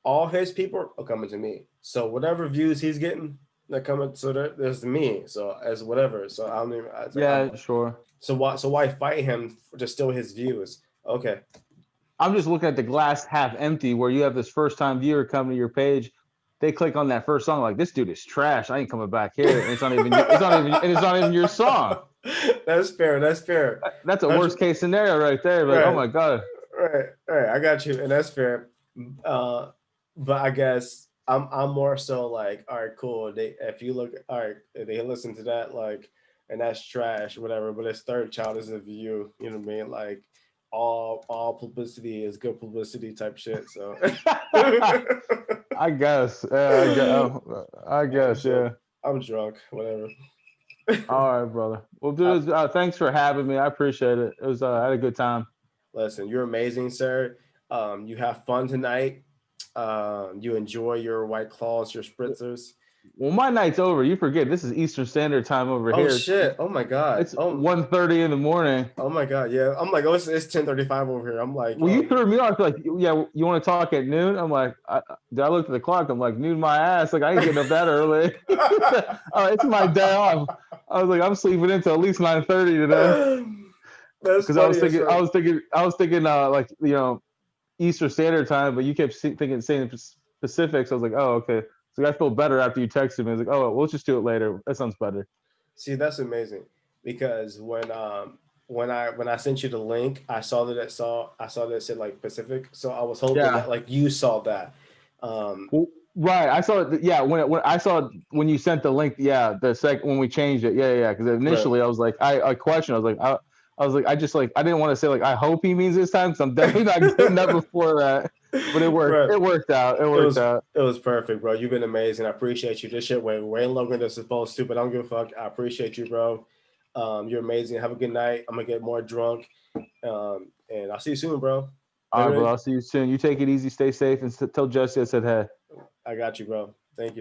all his people are coming to me. So whatever views he's getting, they're coming. So there's me. So as whatever. So I don't even. Yeah, sure. So why fight him for just still his views? Okay. I'm just looking at the glass half empty, where you have this first time viewer come to your page. They click on that first song, like, this dude is trash. I ain't coming back here. And it's not even your song. That's fair. That's fair. That's a worst case scenario right there. But Right. oh my God. Right. I got you, and that's fair. But I guess I'm more so like, all right, cool. If you look, all right, if they listen to that, like, and that's trash, whatever. But it's Thirdchild is a view. You know what I mean? Like, all publicity is good publicity type shit. So I guess. I guess. Yeah. I'm drunk. Whatever. All right, brother. Well, dude, thanks for having me. I appreciate it. It was I had a good time. Listen, you're amazing, sir. You have fun tonight. You enjoy your White Claws, your spritzers. Well, my night's over. You forget this is Eastern Standard Time over here. Oh shit! Oh my god! It's 1:30 in the morning. Oh my god! Yeah, I'm like, oh, it's 10:35 over here. I'm like, well, you threw me off. Like, yeah, you want to talk at noon? I'm like, I looked at the clock. I'm like, noon my ass. Like, I ain't getting up that early. It's my day off. I was like, I'm sleeping until at least 9:30 today. Because I was thinking, like, you know, Eastern Standard Time, but you kept saying Pacific. So I was like, oh, okay. So I feel better after you texted me. I was like, oh, we'll just do it later. That sounds better. See, that's amazing because when I sent you the link, I saw that it said like Pacific. So I was hoping that like you saw that. Right, I saw it. Yeah, when I saw when you sent the link. Yeah, when we changed it. Yeah. Because initially I was like, I questioned. I was like, I didn't want to say like, I hope he means this time because I'm definitely not getting that before that. But it worked. Right. It worked out. It was perfect, bro. You've been amazing. I appreciate you. This shit went way longer than it's supposed to, but I don't give a fuck. I appreciate you, bro. You're amazing. Have a good night. I'm gonna get more drunk, and I'll see you soon, bro. All right, bro. I'll see you soon. You take it easy. Stay safe, and tell Jesse I said hey. I got you, bro. Thank you.